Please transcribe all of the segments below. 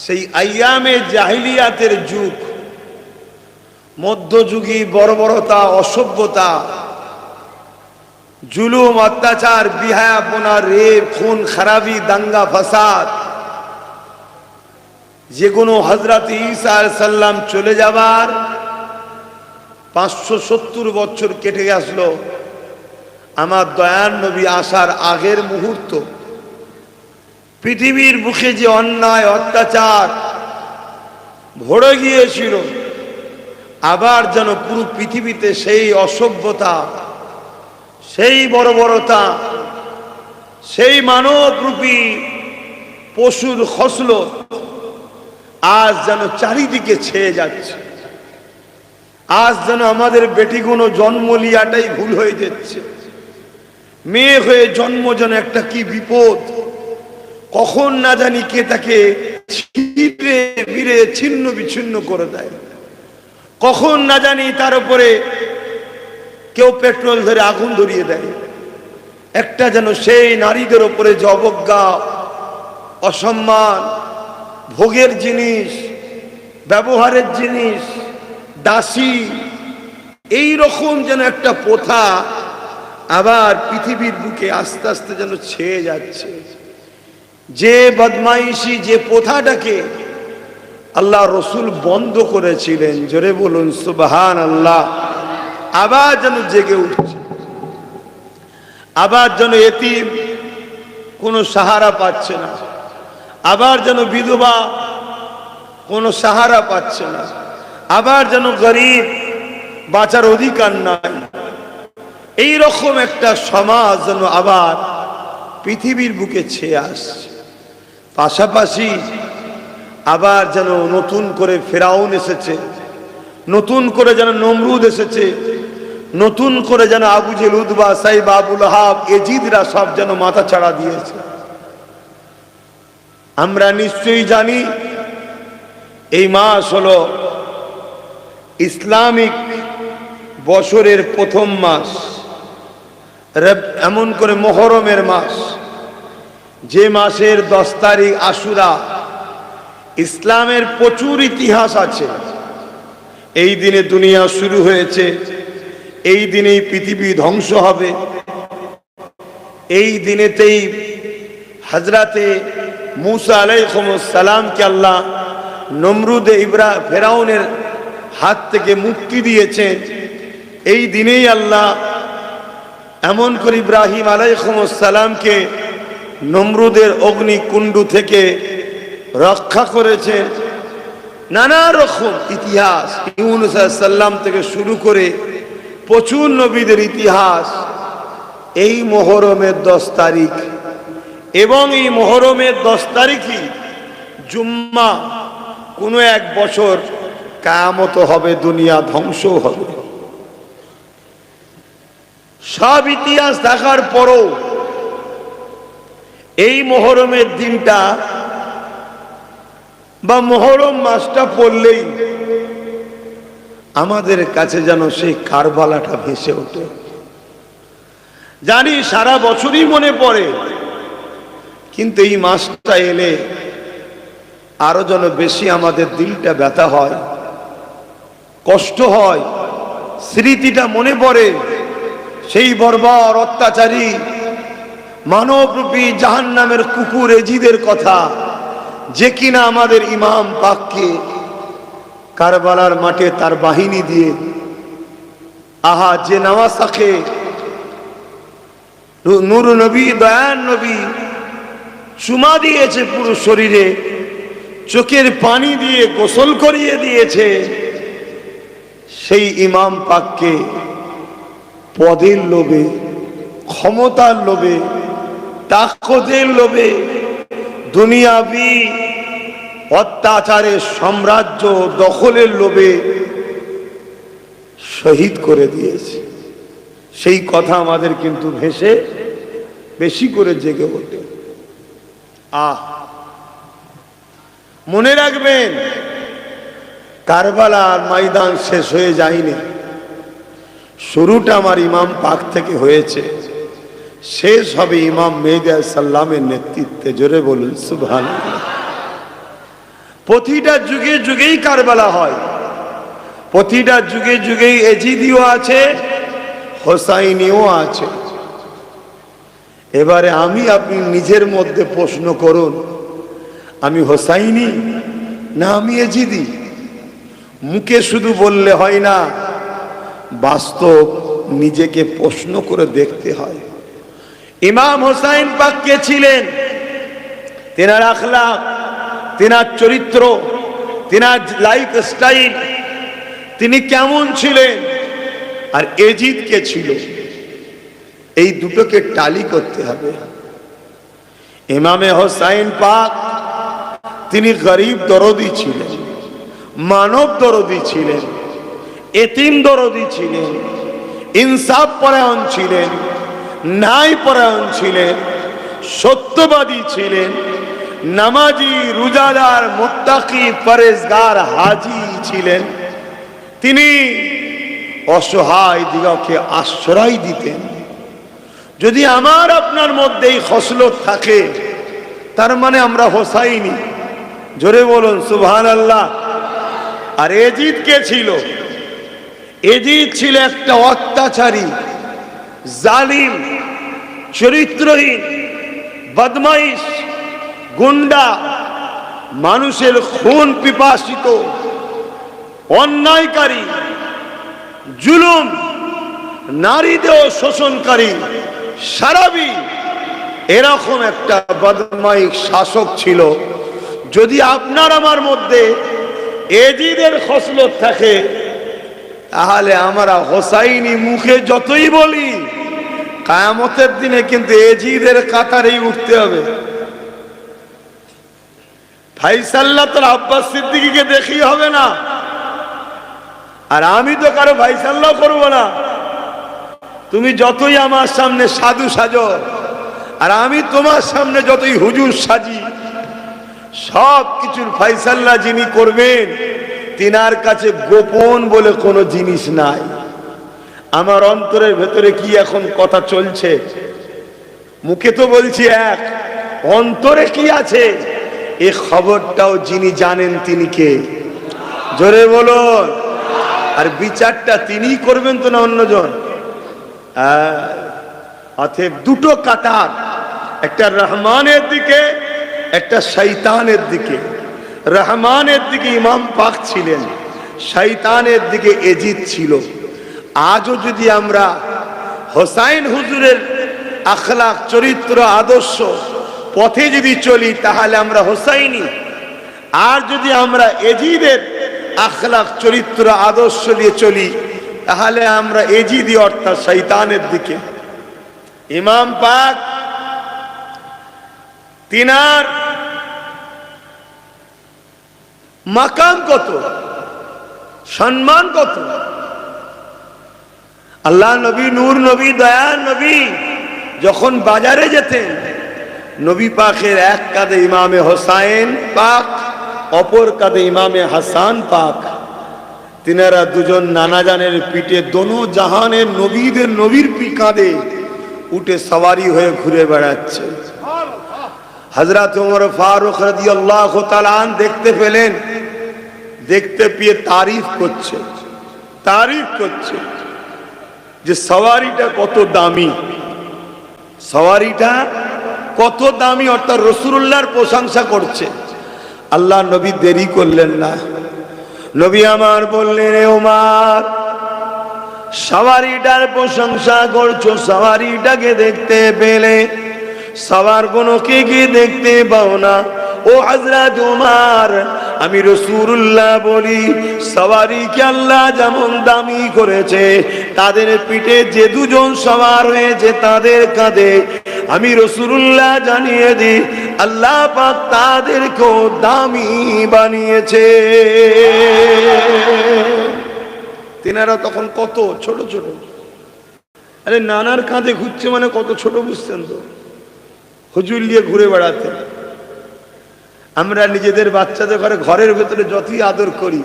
সেই আইয়ামে জাহিলিয়াতের যুগ, মধ্যযুগী বর্বরতা, অসভ্যতা, জুলুম, অত্যাচার, বিহায়াপনা, রেপ, খুন খারাবি, দাঙ্গা ফাসাদ, যে কোনো হযরত ঈসা আলাইহিস সালাম চলে যাবার 570 বছর কেটে আসলো। আমার দয়ার নবী আসার আগের মুহূর্ত পৃথিবীর বুকে যে অন্যায় অত্যাচার ভরে গিয়েছিল, আবার যেন পুরো পৃথিবীতে সেই অসভ্যতা, সেই বর্বরতা, সেই মানবরূপী পশুর খসলত আজ যেন চারিদিকে ছেয়ে যাচ্ছে। আজ যেন আমাদের বেটিগুলো জন্ম লিয়াটাই ভুল হয়ে যাচ্ছে। মেয়ে হয়ে জন্ম যেন একটা কি বিপদ, কখন না জানি কে তাকে ছিঁড়ে বিড়ে ছিন্ন বিচ্ছিন্ন করে দেয়, কখন না জানি তার উপরে কেউ পেট্রোল ধরে আগুন ধরিয়ে দেয়। একটা যেন সেই নারীদের উপরে যে অবজ্ঞা, অসম্মান, ভোগের জিনিস, ব্যবহারের জিনিস, দাসী, এই রকম যেন একটা প্রথা আবার পৃথিবীর বুকে আস্তে আস্তে যেন ছেয়ে যাচ্ছে। যে বদমাইশি, যে প্রথাটাকে আল্লাহ রসুল বন্ধ করেছিলেন, জোরে বলুন সুবহানাল্লাহ, আবার যেন জেগে উঠছে। আবার যেন এতিম কোনো সাহারা পাচ্ছে না, আবার যেন বিধবা কোনো সাহারা পাচ্ছে না, আবার যেন গরিব বাঁচার অধিকার নাই। এই রকম একটা সমাজ যেন আবার পৃথিবীর বুকে ছেয়ে আসছে। পাশাপাশি আবার যেন নতুন করে ফেরাউন এসেছে, নতুন করে যেন নমরুদ এসেছে, নতুন করে যেন আবু জেহেল, উতবা, সাইবা, আবু লাহাব, এজিদরা সব যেন মাথা ছাড়া দিয়েছে। আমরা নিশ্চয়ই জানি এই মাস হলো ইসলামিক বছরের প্রথম মাস, এমন করে মুহররমের মাস, যে মাসের 10 তারিখ আশুরা। ইসলামের প্রচুর ইতিহাস আছে। এই দিনে দুনিয়া শুরু হয়েছে, এই দিনেই পৃথিবী ধ্বংস হবে, এই দিনেতেই হযরতে মুসা আলাইহিস সালামকে আল্লাহ নমরুদে ফেরাউনের হাত থেকে মুক্তি দিয়েছেন। এই দিনেই আল্লাহ এমন করে ইব্রাহিম আলাইহিস সালামকে নমরুদের অগ্নিকুণ্ড থেকে রক্ষা করেছেন। নানা রকম ইতিহাস, ইউনূস আলাইহিস সালাম থেকে শুরু করে প্রচুর নবীদের ইতিহাস এই মুহররমের 10 তারিখ। এবং এই মুহররমের 10 তারিখই জুম্মা। কোনো এক বছর কিয়ামত হবে, দুনিয়া ধ্বংস হবে। সব ইতিহাস দেখার পরও এই মুহররমের দিনটা বা মুহররম মাসটা পড়লেই আমাদের কাছে যেন সেই কারবালাটা ভেসে ওঠে। জানি সারা বছরই মনে পড়ে, কিন্তু এই মাসটা এলে আরো যেন বেশি আমাদের দিলটা ব্যথা হয়, কষ্ট হয়, স্মৃতিটা মনে পড়ে সেই বর্বর অত্যাচারী মানবরূপী জাহান্নামের কুকুর এজিদের কথা, যে কিনা আমাদের ইমাম পাককে কারবালার মাঠে তার বাহিনী দিয়ে যে নওয়াসাকে নূর নবী, দয়ার নবী চুমা দিয়েছে পুরো শরীরে, চোখের পানি দিয়ে গোসল করিয়ে দিয়েছে, সেই ইমাম পাককে পদের লোভে, ক্ষমতার লোভে, তাকতের লোভে, দুনিয়াবি অত্যাচারের সাম্রাজ্য দখলের লোভে শহীদ করে দিয়েছে। সেই কথা আমাদের কিন্তু ভেসে বেশি করে জেগে ওঠে। মনে রাখবেন, কারবালার ময়দান শেষ হয়ে যায়নি। শুরুটা আমার ইমাম পাক থেকে হয়েছে, শেষ হবে ইমাম মেহদী আলাইহিস সালামের নেতৃত্বে। জোরে বলুন সুবহানাল্লাহ। প্রতিটা যুগে যুগেই কারবালা হয়, প্রতিটা যুগে যুগেই এজিদিও আছে, হোসাইনিও আছে। এবারে আমি আপনি নিজের মধ্যে প্রশ্ন করুন, আমি হোসাইনি না আমি এজিদি? মুখে শুধু বললে হয় না, বাস্তব নিজেকে প্রশ্ন করে দেখতে হয়। ইমাম হোসাইন পাক কে ছিলেন? তেনার আখলাক, তেনার চরিত্র, তেনার লাইফ স্টাইল, তিনি কেমন ছিলেন, আর এজিদ কে ছিল, এই দুটোকে টালি করতে হবে। ইমামে হোসাইন পাক তিনি গরিব দরদি ছিলেন, মানব দরদি ছিলেন, এতিম দরদি ছিলেন, ইনসাফ পরায়ণ ছিলেন, ন্যায় পরায়ণ ছিলেন, সত্যবাদী ছিলেন, নামাজি, রোজাদার, মুত্তাকি, পরেজগার, হাজি ছিলেন। তিনি অসহায় দিগকে আশ্রয় দিতেন। যদি আমার আপনার মধ্যে এই খসলত থাকে, তার মানে আমরা হোসাইনি। জোরে বলুন সুবহানাল্লাহ। আর এজিদ কে ছিল? এজিদ ছিল একটা অত্যাচারী, জালিম, চরিত্রহীন, বদমাইশ, গুন্ডা, মানুষের খুন পিপাসিত, অন্যায়কারী, জুলুম, নারীদেহ শোষণকারী, সারাবি, এরকম একটা বদমাইশ শাসক ছিল। যদি আপনার আমার মধ্যে এজিদের খসলত থাকে, তাহলে আমরা হোসাইনি মুখে যতই বলি, কিয়ামতের দিনে কিন্তু এজিদের কাতারেই উঠতে হবে। ফাইসাল্লাহ তোর আব্বাস সিদ্দিকীকে দেখি হবে না, আর আমি তো কারো ফাইসাল্লাহ করবো না। তুমি যতই আমার সামনে সাধু সাজো, আর আমি তোমার সামনে যতই হুজুর সাজি, সব কিছুর ফাইসাল্লাহ যিনি করবেন, তিনার কাছে গোপন বলে কোনো জিনিস নাই। আমার অন্তরের ভেতরে কি এখন কথা চলছে, মুখে তো বলছি এক, অন্তরে কি আছে এই খবরটাও যিনি জানেন তিনি কে? জোরে বলুন। আর বিচারটা তিনিই করবেন তো না অন্যজন? অতএব দুটো কাতার, একটা রহমানের দিকে, একটা শয়তানের দিকে। রহমানের দিকে ইমাম পাক ছিলেন, শয়তানের দিকে এজিদ ছিল। আজও যদি আমরা হোসাইন হুজুরের আখলাক, চরিত্র, আদর্শ পথে যদি চলি, তাহলে আমরা হোসাইনি। আর যদি আমরা এজিদের আখলাক, চরিত্র, আদর্শ নিয়ে চলি, তাহলে আমরা এজিদি, অর্থাৎ শয়তানের দিকে। ইমাম পাক তিনার মাকাম কত, সম্মান কত। আল্লাহ নবী, নূর নবী, দয়ার নবী যখন বাজারে যেতেন, নবী পাকের এক কাঁধে ইমামে হোসাইন পাক, অপর কাঁধে ইমামে হাসান পাক। তিনারা দুজন নানাজানের পিঠে, দোনো জাহানের নবীদের নবীর কাঁধে উঠে সওয়ারি হয়ে ঘুরে বেড়াচ্ছে। হযরত ওমর ফারুক রাদিয়াল্লাহু তাআলা দেখতে পেলেন, দেখতে পেয়ে তারিফ করছে যে সওয়ারিটা কত দামি, সওয়ারিটা কত দামি, অর্থাৎ রাসূলুল্লাহর প্রশংসা করছে। আল্লাহ নবী দেরি করলেন না, নবী আমার বললেন, রে ওমর, সওয়ারিটার প্রশংসা করছো, সওয়ারিটাকে দেখতে পেলে সওয়ার গুলোকে কি দেখতে পাও না? ও হযরত ওমর, আমি রাসূলুল্লাহ বলি, সওয়ারিকে আল্লাহ যেমন দামি করেছে, তাদের পিঠে যে দুজন সওয়ার হয়েছে তাদের কাঁধে আমি রাসূলুল্লাহ জানিয়ে দিই, আল্লাহ পাক তাদেরকেও দামি বানিয়েছে। তিনারা তখন কত ছোট ছোট, আরে নানার কাঁধে ঘুরছে মানে কত ছোট, বুঝছেন তো? হুজুর নিয়ে ঘুরে বেড়াতেন। আমরা নিজেদের বাচ্চাদের ঘরের ভেতরে যতই আদর করি,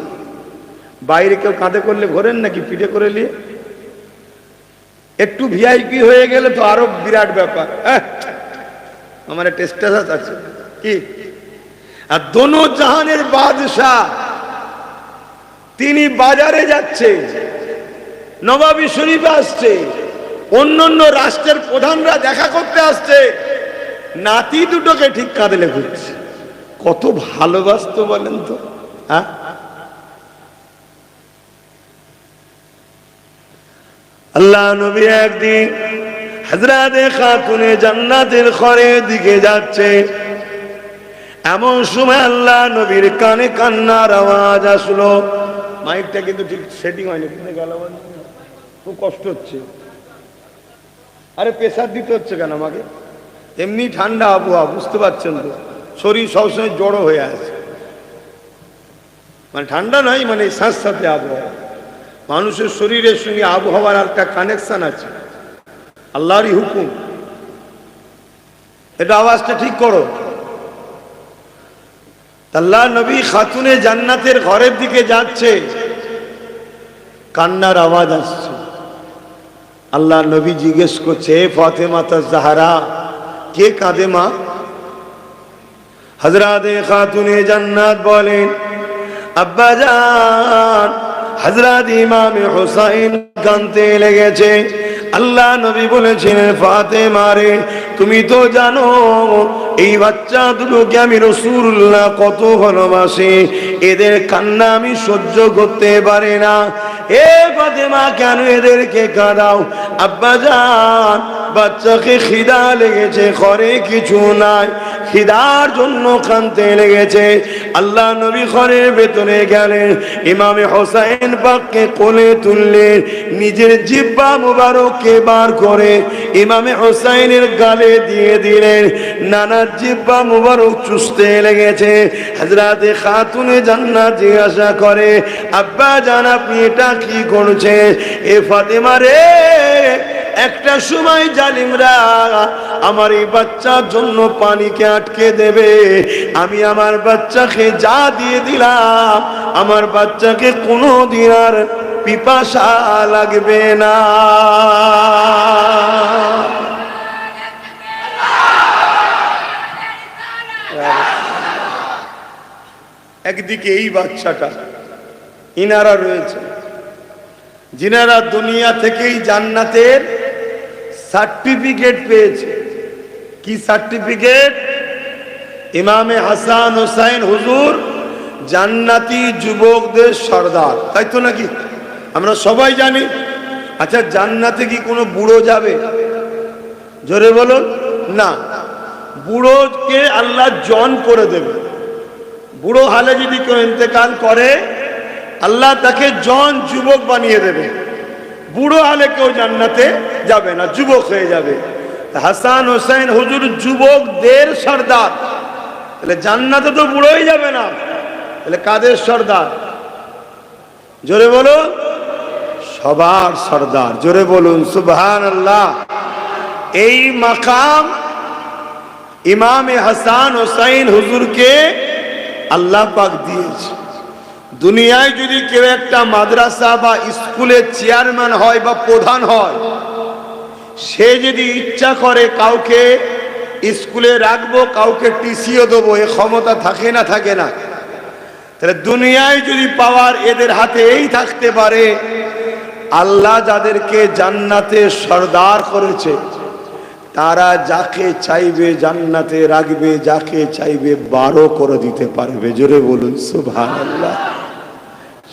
বাইরে কেউ কাঁধে করলে ঘোরেন নাকি পিঠে করে নিয়ে? একটু ভিআইপি হয়ে গেলে তো আরো বিরাট ব্যাপার, আমার টেস্টাস আছে কি। আর দোনো জাহানের বাদশাহ তিনি বাজারে যাচ্ছে, নবাবী শরীফে আসছে, অন্যান্য রাষ্ট্রের প্রধানরা দেখা করতে আসছে, নাতি দুটোকে ঠিক কাঁধে ঘুরছে। কত ভালোবাসতো বলেন তো। হ্যাঁ, আল্লাহ নবী একদিন হযরতে খাতুনে জান্নাতের ঘরের দিকে যাচ্ছে, এমন সময় আল্লাহ নবীর কানে কান্নার আওয়াজ আসলো। মাইকটা কিন্তু ঠিক সেটিং হয়নি, খুব কষ্ট হচ্ছে। আরে প্রেসার দিতে হচ্ছে কেন আমাকে? এমনি ঠান্ডা আবহাওয়া, বুঝতে পারছেন তো, শরীর সবসময় জড়ো হয়ে আছে। মানে ঠান্ডা নয়, মানে সাথে আবহাওয়া, মানুষের শরীরের সঙ্গে আবহাওয়ার একটা কানেকশন আছে, আল্লাহরই হুকুম। এটা আওয়াজটা ঠিক করো। আল্লাহ নবী খাতুনে জান্নাতের ঘরের দিকে যাচ্ছে, কান্নার আওয়াজ আসছে। আল্লাহ নবী জিজ্ঞেস করছে, হে ফাতেমা জাহরা, কে কাঁদে মা? হযরতে খাতুনে জান্নাত বলেন, আব্বা জান, হযরত ইমাম হুসাইন কাঁদতে লেগেছে। আল্লাহ নবী বলেছেন, ফাতেমা রে, তুমি তো জানো এই বাচ্চা দুটোকে আমি রাসূলুল্লাহ কত ভালোবাসি, এদের কান্না আমি সহ্য করতে পারি না। এ ফাতেমা, কেন এদেরকে কাঁদাও? আব্বা জান, বাচ্চাকে খিদা লেগেছে, ঘরে কিছু নাই, খিদার জন্য কাঁদতে লেগেছে। আল্লাহ নবী ঘরের ভেতরে গেলেন, ইমামে হোসেন পাককে কোলে তুললেন, নিজের জিহ্বা মুবারককে বার করে ইমামে হোসেনের গালে দিয়ে দিলেন। নানা জিহ্বা মুবারক চুষতে লেগেছে। হযরতে খাতুনে জান্নাত জিজ্ঞাসা করে, আব্বা জান, আপনি এটা কি করছেন? এ ফাতেমা রে, একটা সময় জালিমরা আমার এই বাচ্চার জন্য পানিকে আটকে দেবে, আমি আমার বাচ্চাকে যা দিয়ে দিলাম, আমার বাচ্চাকে কোনোদিন আর পিপাসা লাগবে না। একদিকে এই বাচ্চাটা, ইনারা রয়েছে যিনারা দুনিয়া থেকেই জান্নাতের সার্টিফিকেট পেয়েছে। কি সার্টিফিকেট? ইমামে হাসান হোসেন হুজুর জান্নাতি যুবকদের সর্দার, তাই তো নাকি? আমরা সবাই জানি। আচ্ছা, জান্নাতে কি কোনো বুড়ো যাবে? জোরে বলুন না। বুড়োকে আল্লাহ জন করে দেবে। বুড়ো হালে যদি কেউ ইন্তেকাল করে, আল্লাহ তাকে জন যুবক বানিয়ে দেবে। বুড়ো হালে কেউ জান্নাতে যাবে না, যুবক হয়ে যাবে। হাসান হোসেন হুজুর যুবকদের সর্দার, তাহলে জান্নাতে তো বুড়োই যাবে না, তাহলে কাদের সর্দার? জোরে বলুন, সবার সর্দার। জোরে বলুন সুবহানাল্লাহ। এই মাকাম ইমামে হাসান হোসেন হুজুরকে আল্লাহ পাক দিয়েছে। দুনিয়ায় যদি কেউ একটা মাদ্রাসা বা স্কুলের চেয়ারম্যান হয় বা প্রধান হয়, সে যদি ইচ্ছা করে কাউকে স্কুলে রাখবো, কাউকে টিসিও দেবো, এ ক্ষমতা থাকে না? থাকে না? তাহলে দুনিয়ায় যদি পাওয়ার এদের হাতে এই থাকতে পারে, আল্লাহ যাদেরকে জান্নাতে সর্দার করেছে, তারা যাকে চাইবে জান্নাতে রাখবে, যাকে চাইবে বারো করে দিতে পারবে। জোরে বলুন সুবহানাল্লাহ।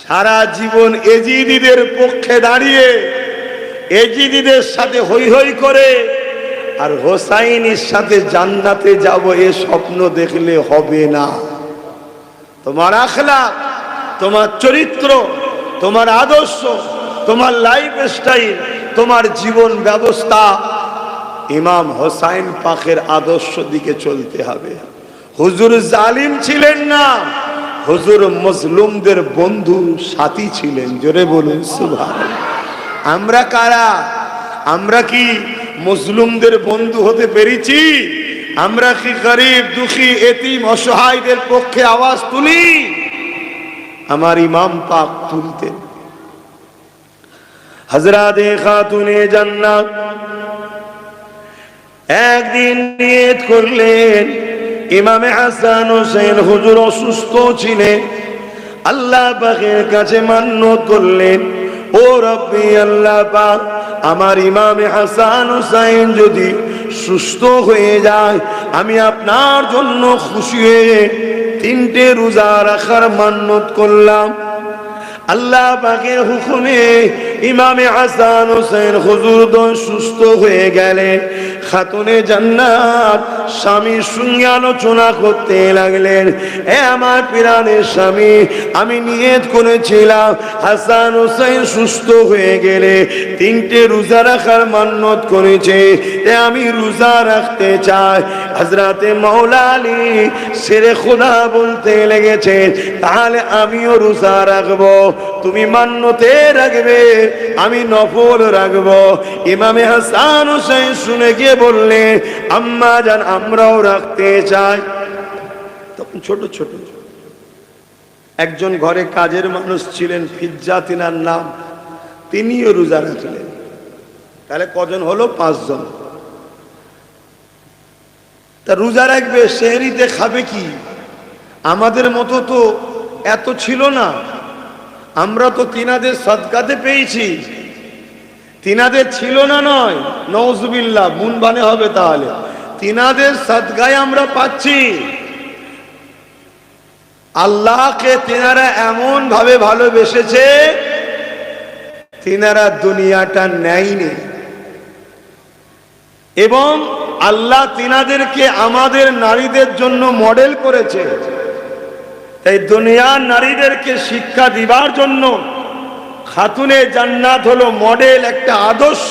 সারা জীবন এজিদিদের পক্ষে দাঁড়িয়ে এজিদিদের সাথে হই হই করে আর হোসাইনের সাথে জান্নাতে যাব, এ স্বপ্ন দেখলে হবে না। তোমার আখলাক, তোমার চরিত্র, তোমার আদর্শ, তোমার লাইফ স্টাইল, তোমার জীবন ব্যবস্থা ইমাম হোসাইন পাকের আদর্শ দিকে চলতে হবে। হুজুর জালিম ছিলেন না, হুজুর মজলুমদের বন্ধু সাথী ছিলেন। জোরে বলুন সুবহানাল্লাহ। আমরা কারা? আমরা কি মজলুমদের বন্ধু হতে পেরেছি? আমরা কি গরিব, দুঃখী, এতিম, অসহায়দের পক্ষে আওয়াজ তুলি? আমার ইমাম পাক তুলতেন। হযরতে খাতুনে জান্নাত একদিন নিয়ত করলেন, ইমামে হাসান হোসেন হুজুর অসুস্থ ছিলেন, আল্লাহ পাকের কাছে মান্যত করলেন, ও রব্বি আল্লাহ পাক, আমার ইমামে হাসান হোসেন যদি সুস্থ হয়ে যায় আমি আপনার জন্য খুশি হয়ে 3টে রোজা রাখার মান্যত করলাম। আল্লাহ পাকের হুকুমে ইমামে হাসান হোসেন হুজুর সুস্থ হয়ে গেলে খাতুনে জান্নাত স্বামীর সঙ্গে আলোচনা করতে লাগলেন, এ আমার প্রাণের স্বামী, আমি নিয়ত করেছিলাম হাসান হোসেন সুস্থ হয়ে গেলে 3টে রোজা রাখার মান্যত করেছে, আমি রোজা রাখতে চাই। হযরতে মাওলা আলী শেরে খোদা বলতে লেগেছেন, তাহলে আমিও রোজা রাখবো, তুমি মান্যতে রাখবে, আমি নফল রাখবো। ইমামে হাসান হোসেন শুনে গিয়ে বললে, আম্মা জান আমরাও রাখতে চাই। তখন ছোট ছোট একজন ঘরে কাজের মানুষ ছিলেন, ফিজ্জা তিনার নাম, তিনিও রোজা রাখলেন। তাহলে কজন হলো? 5 জন। তা রোজা রাখবে, সেহরিতে খাবে কি? আমাদের মতো তো এত ছিল না, আমরা তো তিনাদের সাদকাতে পেয়েছি, তিনাদের ছিল না নয়, নওজুবিল্লাহ মুন বানে হবে, তাহলে তিনাদের সাদকায় আমরা পাচ্ছি। আল্লাহকে তিনারা এমন ভাবে ভালোবেসেছে, তিনারা দুনিয়াটা নেয়নি, এবং আল্লাহ তিনাদেরকে আমাদের নারীদের জন্য মডেল করেছে। তাই দুনিয়ার নারীদেরকে শিক্ষা দিবার জন্য খাতুনে জান্নাত হলো মডেল, একটা আদর্শ।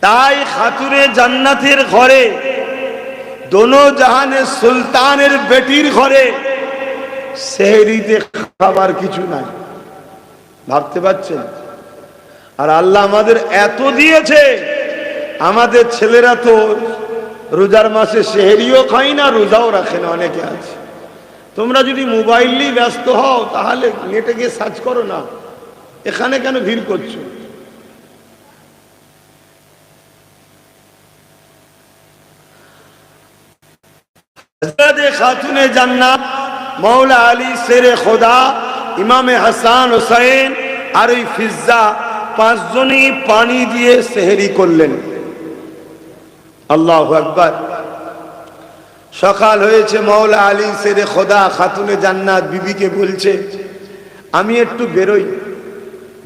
তাই খাতুনে জান্নাতের ঘরে, দোনো জাহানের সুলতানের বেটির ঘরে সেহরিতে খাবার কিছু নাই। ভাবতে পারছেন? আর আল্লাহ আমাদের এত দিয়েছে, আমাদের ছেলেরা তো রোজার মাসে সেহরিও খায় না, রোজাও রাখে না, অনেকে আছে। তোমরা যদি মোবাইল নিয়ে ব্যস্ত হও তাহলে নেটে গিয়ে সার্চ করো না, এখানে কেন ভিড় করছো? খাতুনে জান্নাত মাওলা আলী শেরে খোদা, ইমামে হাসান হোসেন আর ওই ফিজ্জা 5 জনই পানি দিয়ে সেহরি করলেন। আল্লাহু আকবার। সকাল হয়েছে, মাওলা আলী শেরে খোদা খাতুনে জান্নাত বিবিকে বলছে, আমি একটু বেরোই,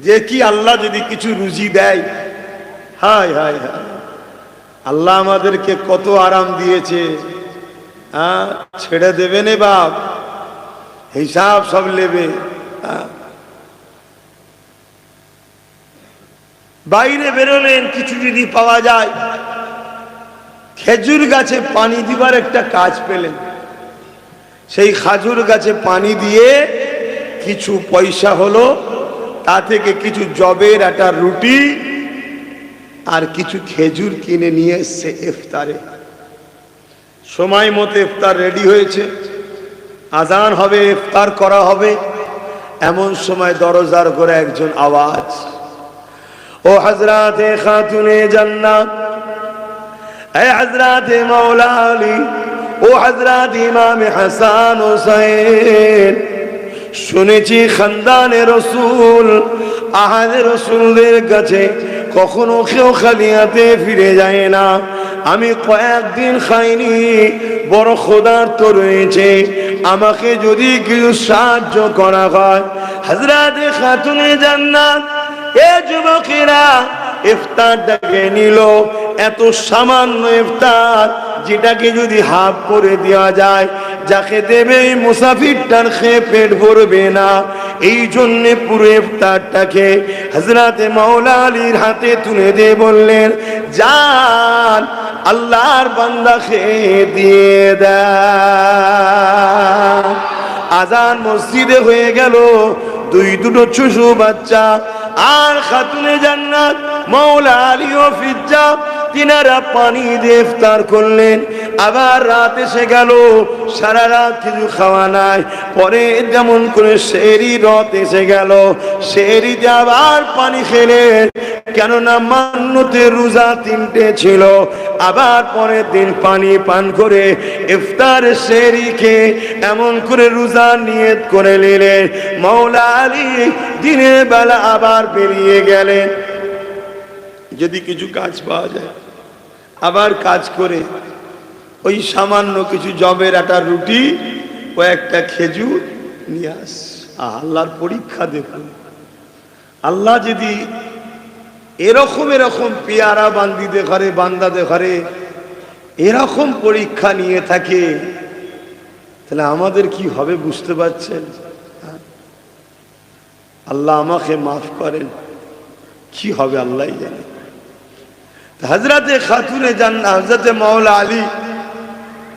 যে কি আল্লাহ যদি কিছু রুজি দেয়। হায় হায় হায়, আল্লাহ আমাদেরকে কত আরাম দিয়েছে, ছেড়ে দেবে নে বাপ, হিসাব সব নেবে। বাইরে বেরোলেন, কিছু যদি পাওয়া যায়। খেজুর গাছে পানি দিবার একটা কাজ পেলেন, সেই খাজুর গাছে পানি দিয়ে কিছু পয়সা হলো, তা থেকে কিছু জবের একটা রুটি আর কিছু খেজুর কিনে নিয়ে এসছে ইফতারে। সময় মতো ইফতার রেডি হয়েছে, আজান হবে, ইফতার করা হবে। এমন সময় দরজার করে একজন আওয়াজ, ও হযরতে খাতুনে জান্নাত, এ হযরতে মাওলা আলী, ও হযরত ইমাম হাসান হোসেন, শুনেছি খানদানে রসুল, আহাদে রসুলদের কাছে কখনো কেউ খালি হাতে ফিরে যায় না। আমি কয়েকদিন খাইনি, বড় ক্ষুধার্ত রয়েছে, আমাকে যদি কিছু সাহায্য করা হয়। হযরতে খাতুনে জান্নাত, এ যুবকেরা ইফতারটাকে নিল, এত সামান্য ইফতার, যেটাকে যদি হাফ করে দেওয়া যায়, যাকে দেবে এই মুসাফিরটার খেয়ে পেট ভরবে না। এই জন্যে পুরো ইফতারটাকে হযরতে মাওলা আলীর হাতে তুলে দিয়ে বললেন, যান আল্লাহর বান্দা খেয়ে দিয়ে দেন। আজান মসজিদে হয়ে গেল, দুটো শিশু বাচ্চা আর খাতুনে জান্নাত মাওলা আলী ও ফিজ্জা তিনারা পানি দিয়ে ইফতার করলেন। আবার রাত এসে গেল, সারা রাত কিছু খাওয়া নাই। পরে যেমন করে সেহরি রাত এসে গেল, সেহরিতে আবার পানি খেলেন, কেননা মান্যতে রোজা 3টে ছিল। আবার পরের দিন পানি পান করে ইফতার সেহরি খেয়ে এমন করে রোজা নিয়ত করে নিলেন। মাওলা আলী দিনের বেলা আবার বেরিয়ে গেলেন, যদি কিছু কাজ পাওয়া যায়। আবার কাজ করে ওই সামান্য কিছু জবের একটা রুটি ও একটা খেজুর নিয়ে আস। আল্লাহর পরীক্ষা দেখুন। আল্লাহ যদি এরকম পেয়ারা বান্দিদের ঘরে, বান্দাদের ঘরে এরকম পরীক্ষা নিয়ে থাকে, তাহলে আমাদের কি হবে বুঝতে পারছেন? আল্লাহ আমাকে মাফ করেন, কি হবে আল্লাহ জানে। হযরতে খাতুনে জান্নাত হযরতে মাওলা আলী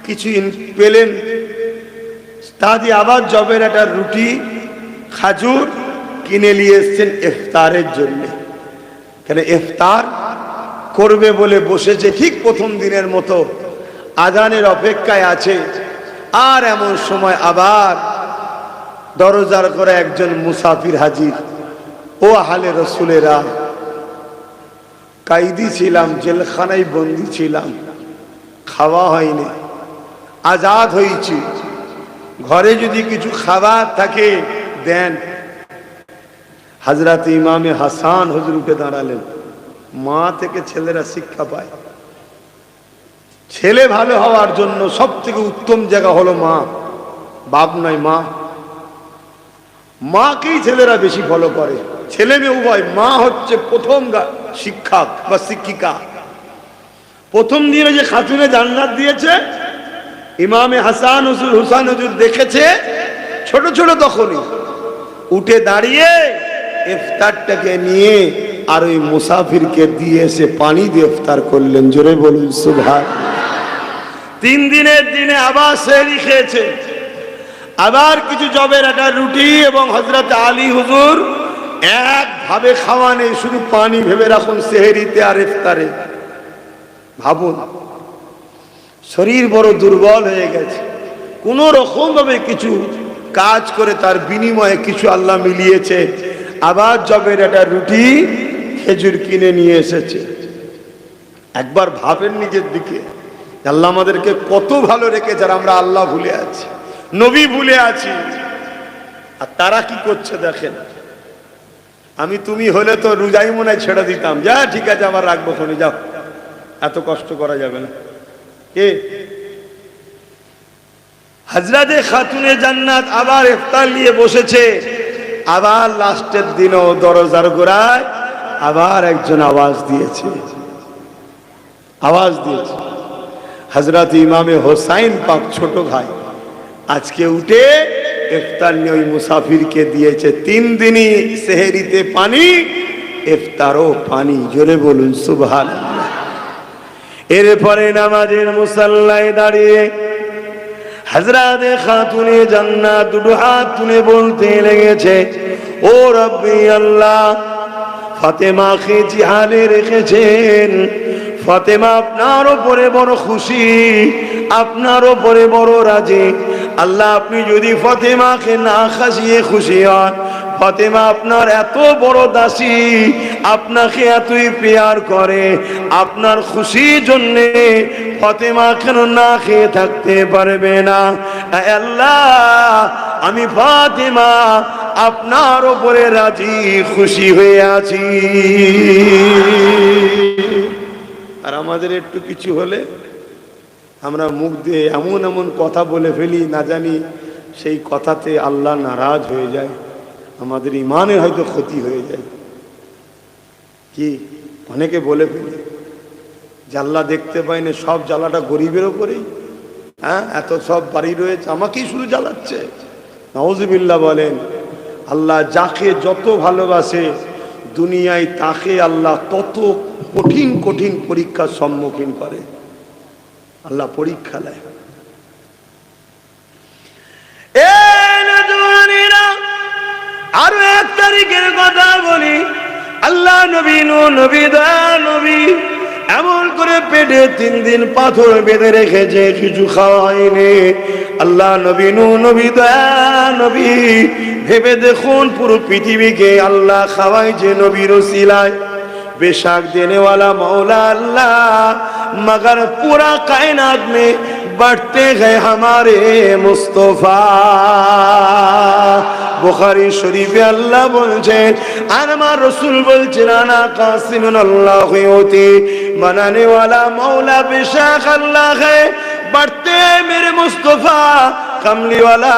কিছু পেলেন, তা দিয়ে আবার জবের একটা রুটি খাজুর কিনে নিয়ে এসছেন ইফতারের জন্য। কেন ইফতার করবে বলে বসেছে, ঠিক প্রথম দিনের মতো আজানের অপেক্ষায় আছে। আর এমন সময় আবার দরজার করে একজন মুসাফির হাজির। ও আহলে রসুলেরা, কায়দি ছিলাম, জেলখানায় বন্দি ছিলাম, খাওয়া হয়নি, আজাদ হয়েছি, ঘরে যদি কিছু খাবার থাকে দেন। হযরত ইমামে হাসান হুজুর উঠে দাঁড়ালেন। মা থেকে ছেলেরা শিক্ষা পায়। ছেলে ভালো হওয়ার জন্য সব থেকে উত্তম জায়গা হলো মা, বাপ নয়, মা। মাকেই ছেলেরা বেশি ফলো করে, ছেলে মেয়ে উভয়। মা হচ্ছে প্রথম শিক্ষক বা শিক্ষিকা। প্রথম দিনে যে খাতুনে জান্নাত দিয়েছে, ইমামে হাসান হুসাইন হুজুর দেখেছে ছোট ছোট, তখনই উঠে দাঁড়িয়ে ইফতারটাকে নিয়ে আর ওই মুসাফিরকে দিয়ে এসে পানি দিয়ে ইফতার করলেন। জোরে বলুন সুবহানাল্লাহ। 3 দিনের দিনে আবার সেহরি খেয়েছে, আবার কিছু জবের একটা রুটি এবং হযরত আলী হুজুর একভাবে খাওয়া নেই, শুধু পানি। ভেবে রাখুন সেহরিতে আর ইফতারে। ভাবুন, শরীর বড় দুর্বল হয়ে গেছে, কোন রকম ভাবে কিছু কাজ করে তার বিনিময়ে কিছু আল্লাহ মিলিয়েছে। আবার জবের একটা রুটি খেজুর কিনে নিয়ে এসেছে। একবার ভাবেন নিজের দিকে, আল্লাহ আমাদেরকে কত ভালো রেখেছে, আর আমরা আল্লাহ ভুলে আছি, নবী ভুলে আছি। আর তারা কি করছে দেখেন। আমি তুমি হলে তো রোজাই মনে হয় ছেড়ে দিতাম, যা ঠিক আছে আবার রাখবো ফোনে, যাও, এত কষ্ট করা যাবে না। কে? হযরতে খাতুনে জান্নাত আবার ইফতার নিয়ে বসেছে। আবার লাস্টের দিনও দরজার গোড়ায় আবার একজন আওয়াজ দিয়েছে, হযরত ইমামে হোসাইন পাক ছোট ভাই আজকে উঠে ইফতার নিয়ে ওই মুসাফিরকে দিয়েছে। 3 দিনই সেহরিতে পানি, ইফতারও পানি। জোরে বলুন সুবহানাল্লাহ। এরপরে নামাজের মুসাল্লায় দাঁড়িয়ে হযরতে খাতুনে জান্নাত দুটো হাত তুলে বলতে লেগেছে, ও রব্বি আল্লাহ, ফাতেমাকে জিহাদে রেখেছেন। ফাতেমা আপনার উপরে বড় খুশি, আপনার উপরে বড় রাজি। আল্লাহ, আপনি যদি ফাতেমাকে না খাসিয়ে খুশি হন, ফাতেমা আপনার এত বড় দাসী, আপনাকে এতই প্যার করে, আপনার খুশির জন্যে ফাতেমা কেন না খেয়ে থাকতে পারবে না? আল্লাহ, আমি ফাতেমা আপনার উপরে রাজি, খুশি হয়ে আছি। আর আমাদের একটু কিছু হলে আমরা মুখ দিয়ে এমন এমন কথা বলে ফেলি, না জানি সেই কথাতে আল্লাহ নারাজ হয়ে যায়, আমাদের ইমানে হয়তো ক্ষতি হয়ে যায়। কি অনেকে বলে ফেলে যে আল্লাহ দেখতে পায় না, সব জ্বালাটা গরিবের ওপরেই। হ্যাঁ, এত সব বাড়ি রয়েছে, আমাকেই শুধু জ্বালাচ্ছে। নাউজুবিল্লাহ বলেন। আল্লাহ যাকে যত ভালোবাসে দুনিয়ায়, তাকে আল্লাহ তত কঠিন কঠিন পরীক্ষার সম্মুখীন করে। আল্লাহ পরীক্ষা নেয়। আরো 1 তারিখের কথা বলি। আল্লাহ নবী, নবী দয়া নবী এমন করে পেটে 3 দিন পাথর বেঁধে রেখেছে, কিছু খাওয়ায়নি। আল্লাহ নবী নবী দয়া নবী, ভেবে দেখুন পুরো পৃথিবীকে আল্লাহ খাওয়াইছে নবীর ওসিলায়। बेशक देने वाला मौला अल्लाह, मगर पूरा कायनात में बढ़ते गए हमारे मुस्तफा। बुखारी शरीफ अल्लाह बोलছেন আর আমার রাসূল বলছেন আনা কাসিমুন আল্লাহু ইউতি बनाने वाला मौला बेशक अल्लाह है, बढ़ते मेरे मुस्तफा কামলিওয়ালা।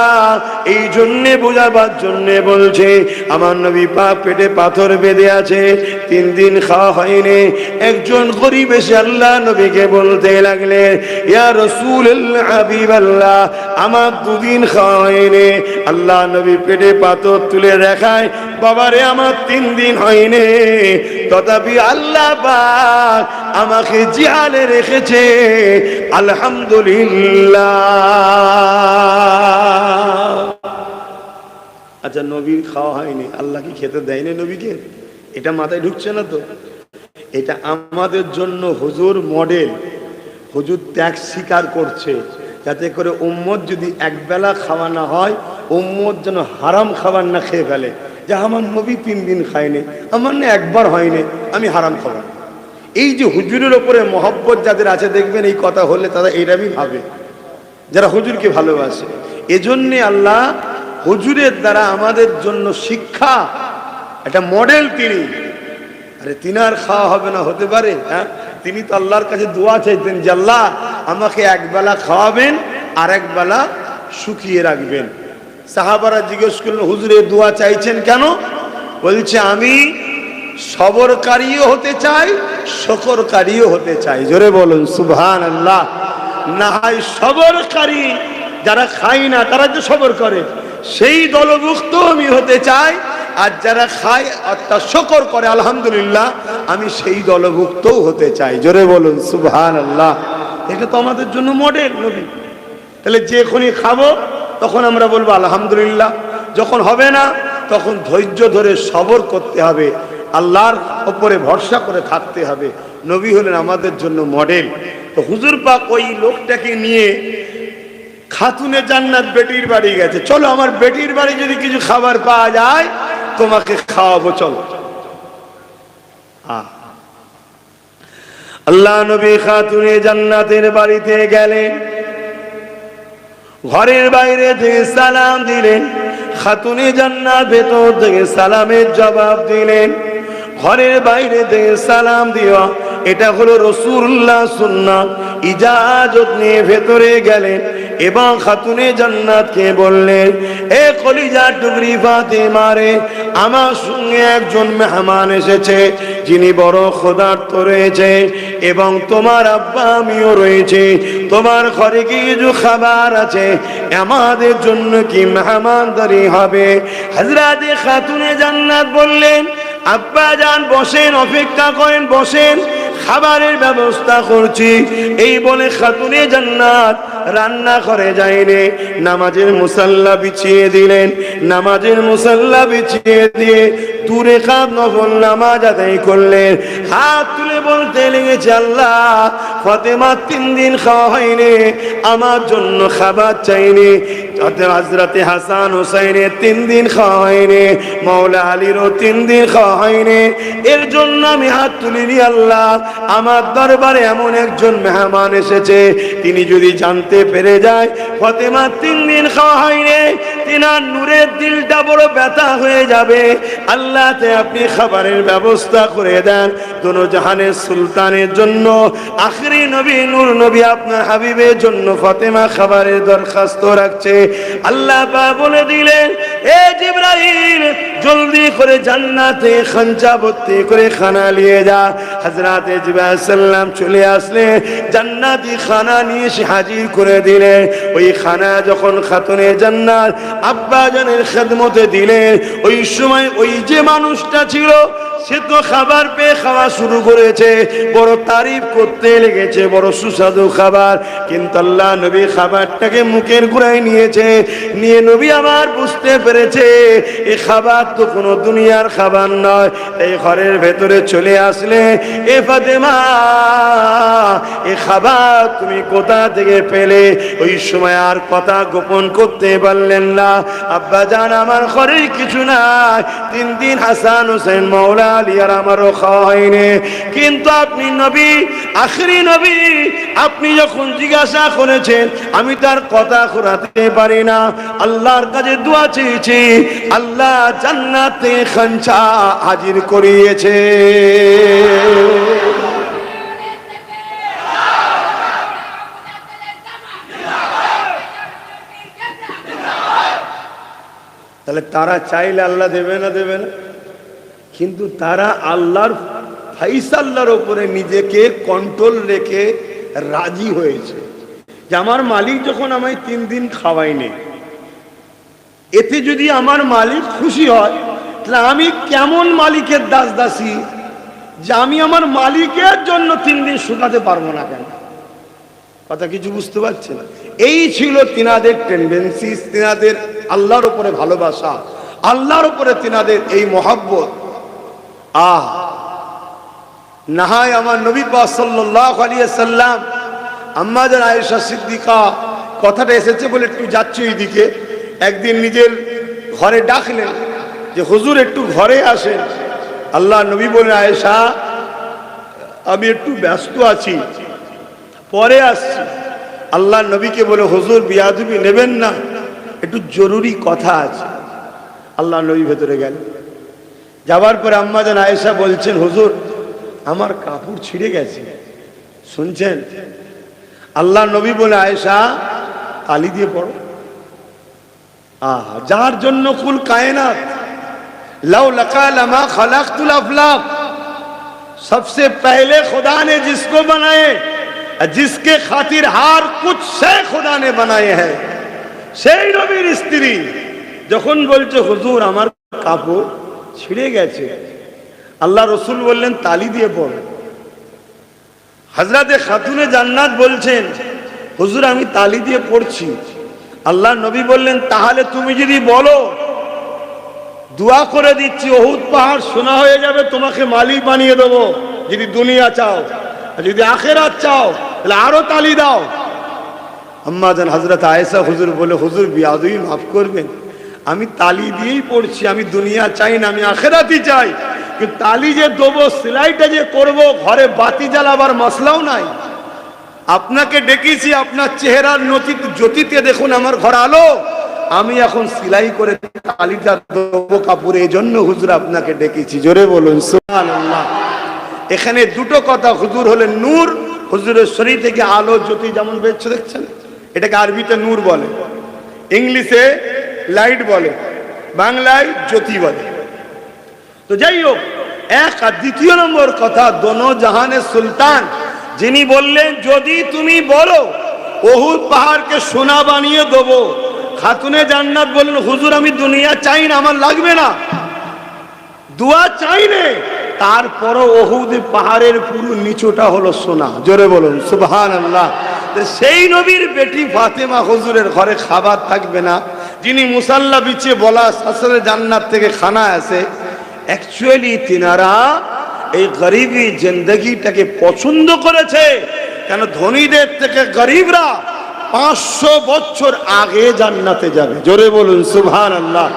এই জন্য বোঝাবার জন্য বলছে আমার নবী পাক পেটে পাথর বেঁধে আছে, 3 দিন খাওয়া হয়নি। একজন গরীব এসে আল্লাহ নবীকে বলতে লাগলেন ইয়া রাসূলুল্লাহ হাবিবাল্লাহ, আমার 2 দিন খাওয়া হয়নি। আল্লাহ নবী পেটে পাথর তুলে দেখায় বাবারে আমার 3 দিন হয়নি, তথাপি আল্লাহ পাক আমাকে জিহালে রেখেছে, আলহামদুলিল্লাহ। আচ্ছা নবীর খাওয়া হয়নি, আল্লাহ কি খেতে দেয়নি নবীকে? এটা মাথায় ঢুকছে না তো। এটা আমাদের জন্য হুজুর মডেল। হুজুর ত্যাগ স্বীকার করছে যাতে করে উম্মত যদি একবেলা খাওয়া না হয়, উম্মত যেন হারাম খাবার না খেয়ে ফেলে, যে আমার নবী 3 দিন খায়নি, আমার না একবার হয়নি, আমি হারাম খাবার। এই যে হুজুরের ওপরে মহব্বত যাদের আছে দেখবেন এই কথা হলে তারা এইরকমই ভাবে, যারা হুজুরকে ভালোবাসে। এজন্যে আল্লাহ হুজুরের দ্বারা আমাদের জন্য শিক্ষা, একটা মডেল তিনি। আরে তিনার খাওয়া হবে না হতে পারে? হ্যাঁ, তিনি তো আল্লাহর কাছে দোয়া চাইতেন যে আল্লাহ আমাকে একবেলা খাওয়াবেন আর একবেলা শুকিয়ে রাখবেন। সাহাবারা জিজ্ঞেস করলেন হুজুরের দোয়া চাইছেন কেন? বলছে আমি সবরকারীও হতে চাই, শুকরকারীও হতে চাই। জোরে বলুন সুবহানাল্লাহ। না হয় সবরকারী যারা খায় না তারা যে সবর করে সেই দলভুক্ত আমি হতে চাই, আর যারা খায় অর্থাৎ শুকর করে আলহামদুলিল্লাহ আমি সেই দলভুক্তও হতে চাই। জোরে বলুন সুবহানাল্লাহ। এটা তো আমাদের জন্য মডেল নবী। তাহলে যখনই খাবো তখন আমরা বলবো আলহামদুলিল্লাহ, যখন হবে না তখন ধৈর্য ধরে সবর করতে হবে, আল্লাহর উপরে ভরসা করে থাকতে হবে। নবী হলেন আমাদের জন্য মডেল। তো হুজুর পাক ওই লোকটাকে নিয়ে খাতুনে জান্নাত বেটির বাড়ি গেছে, চলো আমার বেটির বাড়ি যদি কিছু খাবার পাওয়া যায় তোমাকে খাওয়াবো, চলো। আল্লাহ নবী খাতুনে জান্নাতের বাড়িতে গেলেন, ঘরের বাইরে থেকে সালাম দিলেন, খাতুনে জান্নাত ভেতর থেকে সালামের জবাব দিলেন। ঘরের বাইরে থেকে সালাম দেওয়া এটা হলো রাসূলুল্লাহ সুন্নাত। ইজাজত নিয়ে ভেতরে গেলেন এবং খাতুনে জান্নাতকে বললেন এ কলিজার টুকরি ফাতেমা রে, আমার সঙ্গে একজন মেহমান এসেছে যিনি বড় ক্ষুধার্ত রয়েছে এবং তোমার আব্বা আমিও রয়েছে, তোমার ঘরে কি কিছু খাবার আছে? আমাদের জন্য কি মেহমানদারি হবে? হযরতে খাতুনে জান্নাত বললেন আব্বা জান বসেন, অপেক্ষা করেন, বসেন, খাবারের ব্যবস্থা করছি। এই বলে খাতুনে জান্নাত রান্না করে যায়নি, নামাজের মুসাল্লা বিছিয়ে দিলেন। নামাজের মুসাল্লা বিছিয়ে দিয়ে 2 রাকাত নফল নামাজ আদায় করলেন। হাত তুলে বলতে লেগেছে আল্লাহ ফাতেমা 3 দিন খাওয়া হয়নি, আমার জন্য খাবার চাইনি। হযরতে হাসান হুসাইনের 3 দিন খাওয়া হয়নি, মাওলা আলীরও 3 দিন খাওয়া হয়নি। এর জন্য আমি হাত তুলিনি আল্লাহ, আমার দরবারে এমন একজন মেহমান এসেছে, তিনি যদি জানতে পেরে যায় ফাতেমা 3 দিন খাওয়া হয়নি, তিনার নূরের দিলটা বড় ব্যথা হয়ে যাবে। আল্লাহ তে আপনি খাবারের ব্যবস্থা করে দেন। দোনো জাহানের সুলতানের জন্য, আখেরি নবী নূর নবী আপনার হাবিবের জন্য ফাতেমা খাবারের দরখাস্ত রাখছে। আল্লাহ পাক বলে দিলেন এ জিবরাইল জলদি করে জান্নাতে খাঞ্চা ভর্তি করে খানা নিয়ে যা। হযরতে জিবরাইল সাল্লাম চলে আসলে জান্নাতি খানা নিয়ে এসে হাজির করে দিলেন। ওই খানা যখন খাতুনে জান্নাত আব্বা জানের খেদমতে দিলেন, ওই সময় ওই যে মানুষটা ছিল সে তো খাবার পেয়ে খাওয়া শুরু করেছে, বড় তারিফ করতে লেগেছে, বড় সুস্বাদু খাবার। কিন্তু আল্লাহ নবী খাবারটাকে মুখের গোড়ায় নিয়েছে, নিয়ে নবী আবার বুঝতে পেরেছে এই খাবার তো কোনো দুনিয়ার খাবার নয়। এই ঘরের ভেতরে চলে আসলে, এ ফাতেমা এই খাবার তুমি কোথা থেকে পেলে? ওই সময় আর কথা গোপন করতে পারলেন না। আব্বা জান, আমার ঘরে কিছু নাই, 3 দিন হাসান হোসেন মাওলা আলী আর আমারও খাওয়া হয়নি। কিন্তু আপনি নবী, আখেরি নবী, আপনি যখন জিজ্ঞাসা করেছেন আমি তার কথা ঘোরাতে পারি না। আল্লাহর কাছে দোয়া চেয়েছি, আল্লাহ জান্নাতে খানচা হাজির করিয়েছে। তাহলে তারা চাইলে আল্লাহ দেবে না? দেবে না। কিন্তু তারা আল্লাহর ফাইসাল্লার উপরে নিজেকে কন্ট্রোল রেখে রাজি হয়েছে যে আমার মালিক যখন আমায় 3 দিন খাওয়ায়নি, এতে যদি আমার মালিক খুশি হয়, তাহলে আমি কেমন মালিকের দাস দাসী যে আমি আমার মালিকের জন্য 3 দিন শুকাতে পারবো না কেন? কথা কিছু বুঝতে পারছেন? এই ছিল তিনাদের টেন্ডেন্সি, তিনাদের আল্লাহর উপরে ভালোবাসা, আল্লাহর উপরে তিনাদের এই মহব্বত। না হয় আমার নবী পাক সাল্লাল্লাহু আলাইহি সাল্লাম, আম্মা জান আয়েশা সিদ্দিকা, কথাটা এসেছে বলে একটু যাচ্ছে এইদিকে, একদিন নিজের ঘরে ডাকলেন যে হুজুর একটু ঘরে আসেন। আল্লাহ নবী বলেন, আয়েশা আমি একটু ব্যস্ত আছি, পরে আসছি। আল্লাহ নবীকে বলে, হুজুর বিয়াদবি নেবেন না, একটু জরুরি কথা আছে। আল্লাহ নবী ভেতরে গেলেন, যাওয়ার পরে আম্মা জান আয়েশা বলছেন, হুজুর আমার কাপড় ছিঁড়ে গেছে, শুনছেন? আল্লাহ নবী বলে, আয়েশা তালি দিয়ে পড়ো। যার জন্য কুল কায়নাত, লাউ लका लमा खलक़तुल अफ़लाक, सबसे पहले खुदा ने जिसको बनाए, जिसके खातिर हर कुछ से खुदा ने बनाए हैं, সেই নবীর স্ত্রী যখন বলছে হুজুর আমার কাপড় ছিঁড়ে গেছে, আল্লাহ রসুল বললেন তালি দিয়ে পড়ো। হযরতে খাতুনে জান্নাত বলছেন, হুজুর আমি তালি দিয়ে পড়ছি। আল্লাহ নবী বললেন, তাহলে তুমি যদি বলো, দোয়া করে দিচ্ছি উহুদ পাহাড় সোনা হয়ে যাবে, তোমাকে মালিক বানিয়ে দেবো, যদি দুনিয়া চাও, আর যদি আখিরাত চাও তাহলে আরো তালি দাও। আম্মা জান হযরত আয়েশা হুজুর বলে, হুজুর বিয়াদবি মাফ করবেন, আমি তালি দিয়েই পড়ছি, আমি দুনিয়া চাই না, আমি আখিরাতই চাই। কিন্তু তালি যে দেবো, সেলাইটা যে করব, ঘরে বাতি জ্বালাবার মশলাও নাই। আপনাকে ডেকেছি, আপনার চেহারার জ্যোতিতে দেখুন আমার ঘর আলো, আমি এখন সেলাই করে তালিটা দেবো কাপড়ে, এই জন্য হুজুর আপনাকে ডেকেছি। জোরে বলুন সুবহানাল্লাহ। এখানে দুটো কথা, হুজুর হলেন নূর, হুজুরের শরীর থেকে আলো জ্যোতি যেমন বেরোচ্ছে দেখছেন, এটাকে আরবিতে নূর বলে, ইংলিশে লাইট বলে, বাংলায় জ্যোতি বলে। তো যাই হোক, এক। আর দ্বিতীয় নম্বর কথা, দোনো জাহানের সুলতান যিনি বললেন যদি তুমি বলো উহুদ পাহাড়কে সোনা বানিয়ে দেবো, খাতুনে জান্নাত বললেন হুজুর আমি দুনিয়া চাই না, আমার লাগবে না, দোয়া চাই না, তারপরও উহুদ পাহাড়ের পুরো নিচুটা হলো সোনা। জোরে বলুন সুবহানাল্লাহ। সেই নবীর বেটি ফাতেমা হুজুরের ঘরে খাবার থাকবে না, যিনি মুসাল্লা বিছিয়ে বলা শাসরে জান্নাত থেকে খানা আসে, অ্যাকচুয়ালি তিনারা এই গরিবী জিন্দগিটাকে পছন্দ করেছে। কেন ধনীদের থেকে গরিবরা 500 বছর আগে জান্নাতে যাবে। জোরে বলুন সুবহানাল্লাহ।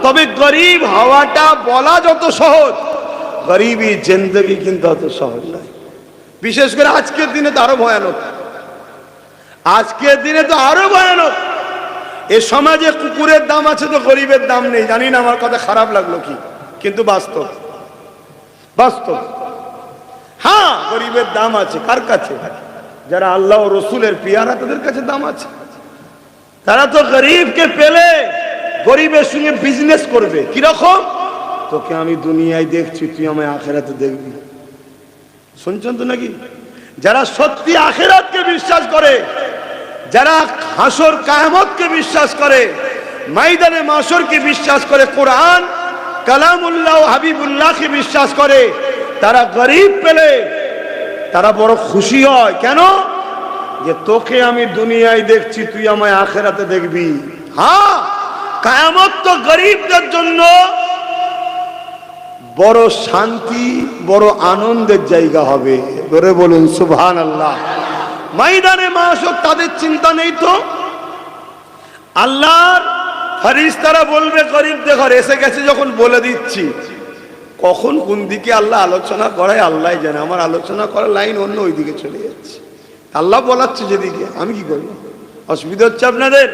তবে গরিব হওয়াটা বলা যত সহজ, গরিবী জিন্দগি কিন্তু অত সহজ নয়। বিশেষ করে আজকের দিনে তো আরো ভয়ানক, আজকের দিনে তো আরো ভয়ানক। এ সমাজে কুকুরের দাম আছে তো গরিবের দাম নেই। জানি না আমার কথা খারাপ লাগলো কি, কিন্তু বাস্তব বাস্তব। হ্যাঁ, গরিবের দাম আছে। কার কাছে? যারা আল্লাহ ও রসুলের পিয়ারা, তাদের কাছে দাম আছে। তারা তো গরিবকে পেলে গরিবের সঙ্গে বিজনেস করবে। কিরকম? তোকে আমি দুনিয়ায় দেখছি, তুই আমায় আখেরাতে দেখবি। শুনছেন তো নাকি? যারা সত্যি আখেরাতকে বিশ্বাস করে, যারা হাসর কিয়ামতকে বিশ্বাস করে, ময়দানে মাশরকে বিশ্বাস করে, কোরআন কালামুল্লাহ হাবিবুল্লাহকে বিশ্বাস করে, তারা গরিব পেলে তারা বড় খুশি হয়। কেন? যে তোকে আমি দুনিয়ায় দেখছি, তুই আমায় আখিরাতে দেখবি। হ্যাঁ, কিয়ামত তো গরিবদের জন্য বড় শান্তি, বড় আনন্দের জায়গা হবে। ধরে বলুন সুবহানাল্লাহ। ময়দানে মাশর তাদের চিন্তা নেই তো। আল্লাহর ফেরেশতারা বলবে গরিবদের ঘরে এসে গেছে যখন বলে দিচ্ছি, কখন কোন দিকে আল্লাহ আলোচনা করায় আল্লাহ জানে। আমার আলোচনা করার লাইন অন্য ওই দিকে চলে যাচ্ছে, আল্লাহ বলাচ্ছে যেদিকে, আমি কি করবো? অসুবিধা হচ্ছে আপনাদের?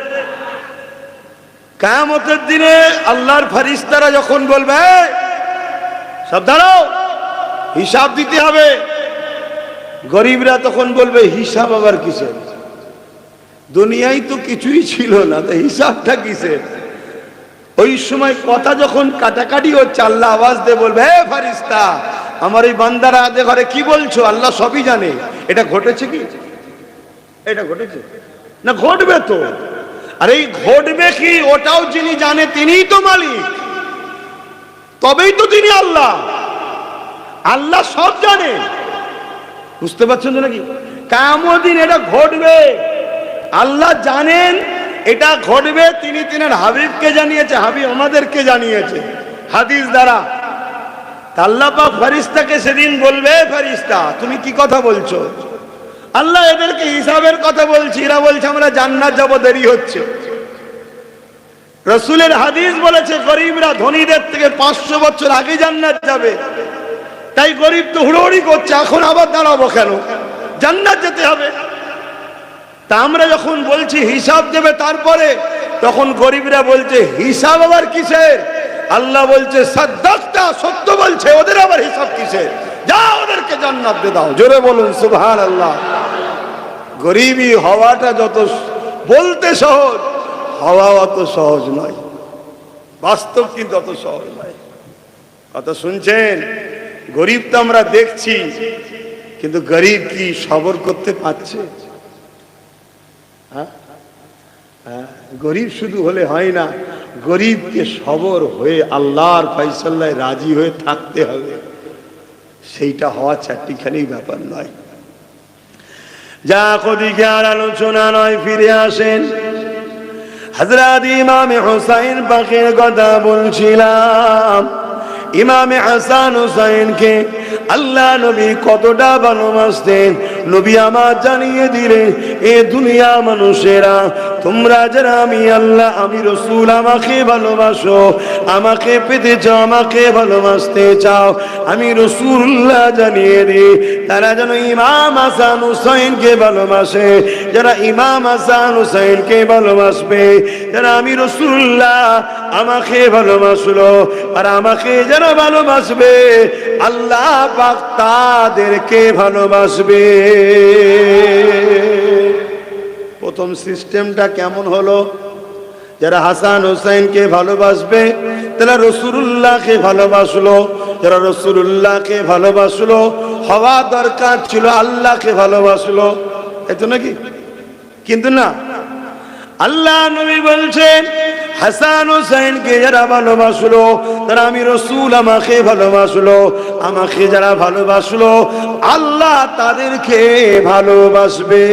কিয়ামতের দিনে আল্লাহর ফেরেশতারা যখন বলবে সব দাঁড়াও, হিসাব দিতে হবে, গরিবরা তখন বলবে হিসাব আবার কিসের? দুনিয়ায় তো কিছুই ছিল না, তো হিসাবটা কিসের? ওই সময় কথা যখন কাটাকাটি হচ্ছে, আল্লাহ আওয়াজ দিয়ে বলবে, হে ফেরেশতা, আমার এই বান্দারা আদে ঘরে কি বলছো? আল্লাহ সবই জানে। এটা ঘটেছে কি? এটা ঘটেছে না? ঘটবে তো। আর এই ঘটবে কি, ওটাও যিনি জানে তিনিই তো মালিক, তবেই তো তিনি আল্লাহ। আল্লাহ সব জানে, বুঝতে পারছেন তো নাকি? কিয়ামতের দিন এটা ঘটবে, আল্লাহ জানেন এটা ঘটবে, তিনি তিনার হাবিবকে জানিয়েছে, হাবিব আমাদেরকে জানিয়েছে হাদিস দ্বারা। আল্লাহ পাক ফেরেশতাকে সেদিন বলবে, ফেরেশতা তুমি কি কথা বলছো? আল্লাহ এদেরকে হিসাবের কথা বলছি, এরা বলছে আমরা জান্নাত যাব, দেরি হচ্ছে। রাসূলের হাদিস বলেছে গরিবরা ধনীদের থেকে 500 বছর আগে জান্নাত যাবে, তাই গরিব তো হুড়োহুড়ি করছে, এখন আবার দাঁড়াবো কেন, জান্নাত যেতে হবে। তা আমরা যখন বলছি হিসাব দেবে তারপরে, তখন গরিবরা বলছে হিসাব আবার কিসের? আল্লাহ বলছে সাদ্দাকতা, সত্য বলছে, ওদের আবার হিসাব কিসের? যাও ওদেরকে জান্নাত দিয়ে দাও। জোরে বলুন সুবহানাল্লাহ। গরিবী হওয়াটা যত বলতে সহজ, হওয়া অত সহজ নয়, বাস্তব কিন্তু অত সহজ নয়। কথা শুনছেন? গরিব তো আমরা দেখছি, কিন্তু গরিব কি সবর করতে পারছে? গরিব শুধু হলে হয় না, গরিবকে সবর হয়ে আল্লাহর ফয়সালায় রাজি হয়ে থাকতে হবে। সেইটা হওয়া চারটিখানি ব্যাপার নয়। যা ওদিকে আর আলোচনা নয়, ফিরে আসেন। হযরত ইমামে হুসাইন পাকের কথা বলছিলাম। ইমামে হাসান হুসাইনকে আল্লাহ নবী কতটা ভালোবাসতেন, নবী আমার জানিয়ে দিলেন, এ দুনিয়া মানুষেরা, তোমরা যারা আমি আল্লাহ আমি রাসূল আমাকে ভালোবাসো, আমাকে পেতে চাও, আমাকে ভালোবাসতে চাও, আমি রাসূলুল্লাহ জানিয়ে দিই তারা যেন ইমাম হাসান হুসাইনকে ভালোবাসে। যারা ইমাম হাসান হুসাইনকে ভালোবাসবে, যারা আমি রাসূলুল্লাহ আমাকে ভালোবাসলো আর আমাকে যারা ভালোবাসবে, আল্লাহ পাক তাদেরকে ভালোবাসবে। প্রথম সিস্টেমটা কেমন হলো? যারা হাসান হুসাইনকে ভালোবাসবে তারা রাসূলুল্লাহকে ভালোবাসলো, যারা রাসূলুল্লাহকে ভালোবাসলো হওয়া দরকার ছিল আল্লাহকে ভালোবাসলো, এই তো নাকি? কিন্তু না, আল্লাহ নবী বলছেন হাসান হুসাইনকে যারা ভালোবাসলো তারা আমি রাসূল আমাকে ভালোবাসলো, আমাকে যারা ভালোবাসলো আল্লাহ তাদেরকে ভালোবাসবে।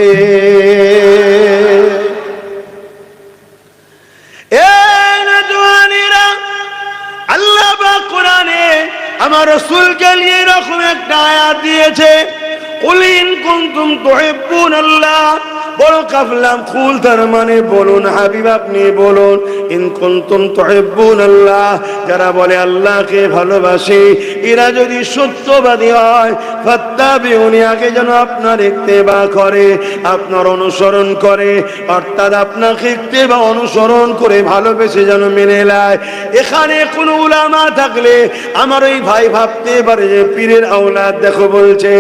আল্লাহ পাক কোরআনে আমার রাসূলকে নিয়ে এরকম একটা আয়াত দিয়েছে, কুল ইন কুনতুম তুহিব্বুনাল্লাহ, বড় কাফলাম কুল, তার মানে বলুন হাবিব আপনি বলুন, ইন কুনতুম তুহিব্বুনাল্লাহ, যারা বলে আল্লাহকে ভালোবাসে এরা যদি সত্যবাদী হয়, ফাত্তাবিউনি, আগে যেন আপনার ইত্তেবা করে, আপনার অনুসরণ করে, অর্থাৎ আপনাকে ইত্তেবা অনুসরণ করে ভালোবেসে যেন মেনে নেয়। এখানে কোন উলামা থাকলে আমার ওই ভাই ভাবতে পারে যে পীরের আওলাদ দেখো বলছে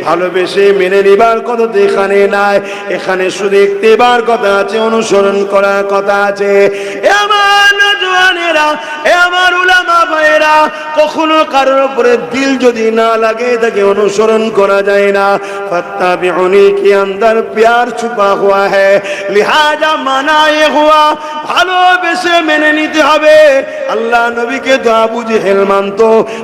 ভালোবেসে মেনে নিবার কথা তো এখানে নাই, এখানে শুধু ইত্তেবার কথা আছে, অনুসরণ করার কথা আছে। এ আমার নওজওয়ানেরা, এ আমার উলামা ভাইয়েরা, কখনো কারোর উপরে দিল যদি না লাগে তাকে অনুসরণ করা যায় না। फत्ताबिउनी के अंदर प्यार छुपा हुआ है, लिहाजा माना ये हुआ ভালোবেসে মেনে নিতে হবে। আল্লাহ নবীকে তো আবু জেহেল মানত,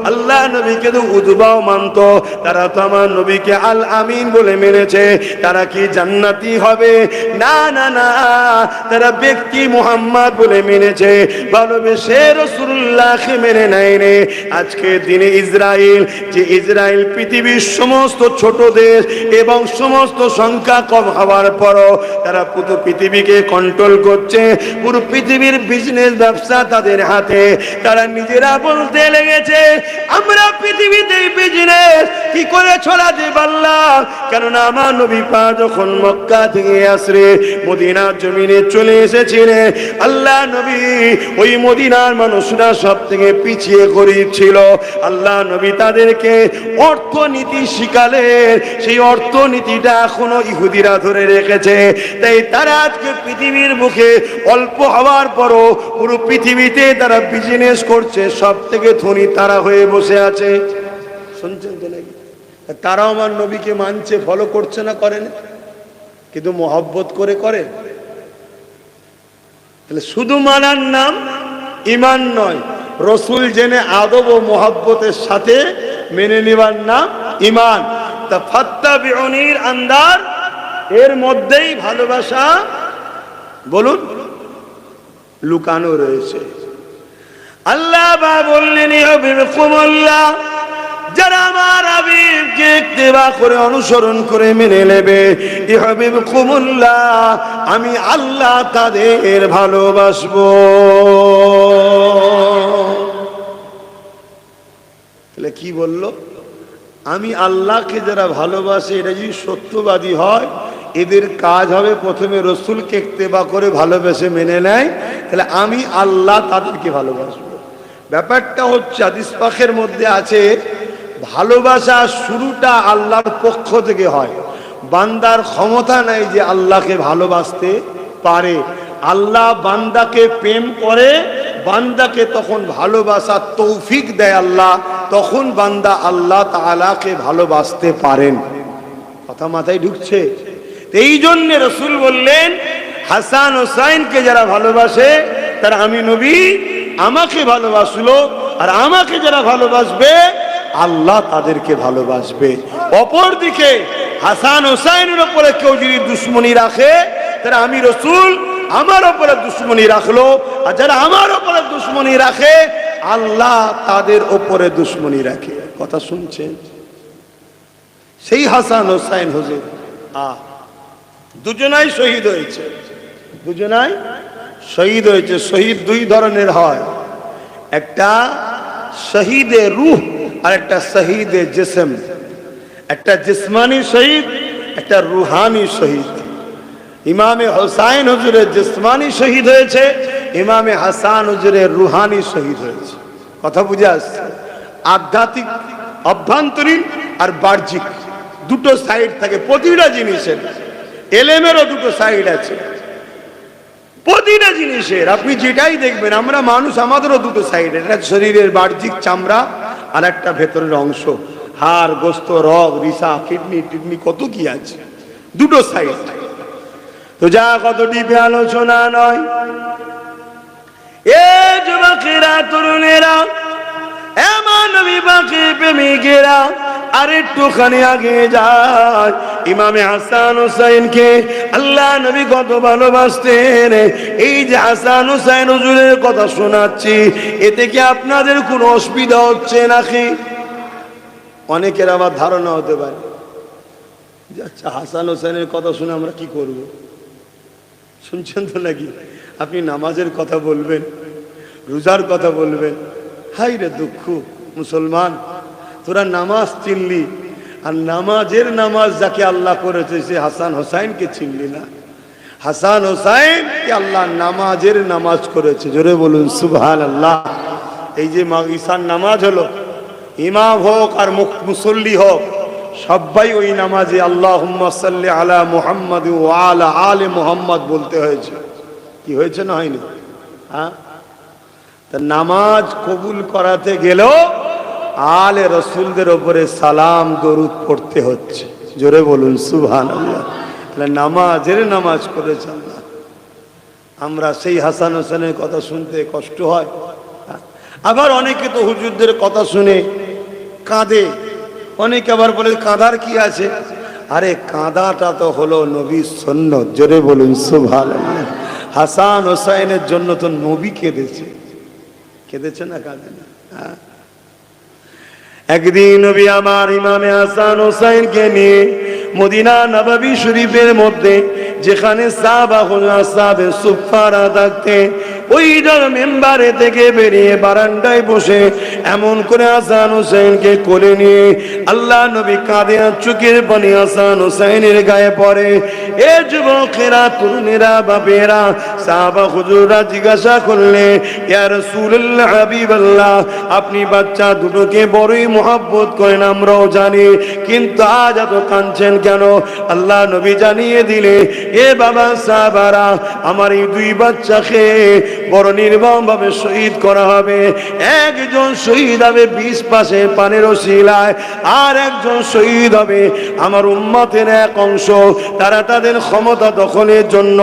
আল্লাহ নবীকে তো উতবাও মানত, তারা তো আমার নবীকে আল আমিন বলে মেনেছে। তারা কি জান্নাতি হবে? না না না, তারা ব্যক্তি মুহাম্মদ বলে মেনেছে, ভালোবেসে রাসূলুল্লাহকে মেনে নেয় রে। আজকে দিনে ইসরায়েল, যে ইসরায়েল পৃথিবীর সমস্ত ছোট দেশ এবং সমস্ত সংখ্যা কম হওয়ার পরও তারা পুরো পৃথিবীকে কন্ট্রোল করছে, পুরো পৃথিবীর বিজনেস ব্যবসা তাদের হাতে। তারা নিজেরা বলতে লেগেছে আমরা পৃথিবীতে বিজনেস কি করে ছড়াতে পারলাম, কেননা আমার নবী পাক যখন মক্কা থেকে আসরে মদিনার জমিনে চলে এসেছিলেন, আল্লাহ নবী ওই মদিনার মানুষরা সব থেকে পিছিয়ে গরিব ছিল। আল্লাহ নবী তাদেরকে অর্থনীতি শিখালেন, সেই অর্থনীতিটা এখনো ইহুদিরা ধরে রেখেছে। তাই তারা আজকে পৃথিবীর মুখে অল্প হওয়ার পরও পুরো পৃথিবীতে তারা বিজনেস করছে, সব থেকে ধনী তারা হয়ে বসে আছে। শুনছেন তো নাকি? তারাও আমার নবীকে মানছে, ফলো করছে না, করে না, কিন্তু মহব্বত করে করে। তাহলে শুধু মানার নাম ঈমান নয়, রসুল জেনে আদব ও মহব্বতের সাথে মেনে নেবার নাম ঈমান। তা ফাত্তাবিউনির আন্দার এর মধ্যেই ভালোবাসা বলুন লুকানো রয়েছে। আল্লাহ বা বললেন ইউহিব্বুকুমুল্লাহ, যারা আমার হাবিবকে ইত্তেবা করে অনুসরণ করে মেনে নেবে, ইউহিব্বুকুমুল্লাহ, আমি আল্লাহ তাদের ভালোবাসবো। তাহলে কি বললো? আমি আল্লাহকে যারা ভালোবাসে, এটা যদি সত্যবাদী হয়, এদের কাজ হবে প্রথমে রসুলকে ইত্তেবা করে ভালোবেসে মেনে নেয়, তাহলে আমি আল্লাহ তাদেরকে ভালোবাসবো। ব্যাপারটা হচ্ছে হাদিস পাকের মধ্যে আছে, ভালোবাসা শুরুটা আল্লাহর পক্ষ থেকে হয়। বান্দার ক্ষমতা নাই যে আল্লাহকে ভালোবাসতে পারে। আল্লাহ বান্দাকে প্রেম করে, বান্দাকে তখন ভালোবাসার তৌফিক দেয় আল্লাহ, তখন বান্দা আল্লাহ তাআলাকে ভালোবাসতে পারেন। কথা মাথায় ঢুকছে? এই জন্য রসুল বললেন হাসান হোসাইনকে যারা ভালোবাসে তারা আমি নবী আমাকে ভালোবাসলো, আর আমাকে যারা ভালোবাসবে আল্লাহ তাদেরকে ভালোবাসবে। অপরদিকে হাসান হোসাইনের উপরে কেউ যদি দুশ্মনী রাখে, তারা আমি রসুল আমার উপরে দুশ্মনী রাখলো, আর যারা আমার উপরে দুশ্মনী রাখে আল্লাহ তাদের উপরে দুশ্মনী রাখে। কথা শুনছেন? সেই হাসান হোসাইন হুজুর দুজনাই শহীদ হয়েছে, দুজনাই শহীদ হয়েছে। শহীদ দুই ধরনের হয়, একটা শহীদে রূহ আর একটা শহীদে জিসম। একটা জিসমানি শহীদ, একটা রুহানি শহীদ। ইমামে হোসাইন হুজুরের জিসমানি শহীদ হয়েছে, ইমামে হাসান হুজুরের রুহানি শহীদ হয়েছে। কথা বুঝে আসছে? আধ্যাত্মিক অভ্যন্তরীণ আর বাহ্যিক দুটো সাইড থাকে প্রতিটা জিনিসের। এলেমেরও দুটো সাইড আছে প্রতিটা জিনিসের। আপনি যেটাই দেখবেন, আমরা মানুষ, আমাদেরও দুটো সাইড। একটা শরীরের বাহ্যিক চামড়া, আর একটা ভেতরের অংশ, হাড়, গোস্ত, রগ, রিসা, কিডনি টিডনি, কত কি আছে, দুটো সাইড। তো যা কত ডিপে আলোচনা নয়। এ যুবকেরা, তরুণেরা, এমন নবী পাকের প্রেমিকেরা, আর একটুখানি আগে যায়। ইমামে হাসান হুসাইনকে আল্লাহ নবী কত ভালোবাসতেন। এই যে হাসান হুসাইন হুজুরের কথা শোনাচ্ছি, এতে কি আপনাদের কোনো অসুবিধা হচ্ছে নাকি? অনেকের আবার ধারণা হতে পারে আচ্ছা হাসান হুসাইনের কথা শুনে আমরা কি করব। শুনছেন তো নাকি? আপনি নামাজের কথা বলবেন, রোজার কথা বলবেন, হাই রে দুঃখ মুসলমান, তোরা নামাজ চিনলি, আর নামাজের নামাজ যাকে আল্লাহ করেছে সে হাসান হোসাইনকে চিনলি না। হাসান হোসাইন কে আল্লাহ নামাজের নামাজ করেছে। জোরে বলুন সুবহানাল্লাহ। এই যে ঈশার নামাজ হলো, ইমাম হোক আর মুসল্লি হোক, সবাই ওই নামাজে আল্লাহুম্মা সাল্লি আলা মুহাম্মাদ ওয়া আলা আলি মুহাম্মাদ বলতে হয়েছে। কি হয়েছে না হয়নি? হ্যাঁ, তা নামাজ কবুল করাতে গেলেও আলে রসুলদের উপরে সালাম দরুদ পড়তে হচ্ছে। জোরে বলুন সুবহানাল্লাহ। নামাজের নামাজ করেছে আল্লাহ। আমরা সেই হাসান হোসেনের কথা শুনতে কষ্ট হয়। আবার অনেকে তো হুজুরদের কথা শুনে কাঁদে, অনেকে আবার বলে কাঁদার কি আছে। আরে কাঁদাটা তো হলো নবীর সুন্নাত, জোরে বলুন সুবহানাল্লাহ। হাসান হোসেনের জন্য তো নবী কেঁদেছে, কেঁদেছে না কাঁদে না? একদিন নবী আমার ইমামে হাসান হোসেনকে নিয়ে মদিনা নববী শরীফের মধ্যে যেখানে সাহাবে সুফারা থাকতেন, ওই মেম্বারে থেকে বেরিয়ে বারান্দায় বসে এমন করে হাসান হোসেনকে কোলে নিয়ে আল্লাহ নবী কাঁদে, আর চোখের পানি হাসান হোসেনের গায়ে পড়ে। এ যুবকেরা, তরুণেরা, বাপেরা, সাহাবা হুজুররা জিজ্ঞাসা করলে, ইয়া রাসূলুল্লাহ, হাবিবাল্লাহ, আপনি বাচ্চা দুটোকে বড়ই মহব্বত করেন, আমরাও জানি, কিন্তু আজ এত কাঁদছেন কেন? আল্লাহ নবী জানিয়ে দিলে, এ বাবা সাহাবারা, আমার এই দুই বাচ্চাকে বড় নির্মম ভাবে শহীদ করা হবে। একজন শহীদ হবে 20 পাশে পানের ওসিলায়, আর একজন শহীদ হবে আমার উম্মতের এক অংশ, তারা তাদের ক্ষমতা দখলের জন্য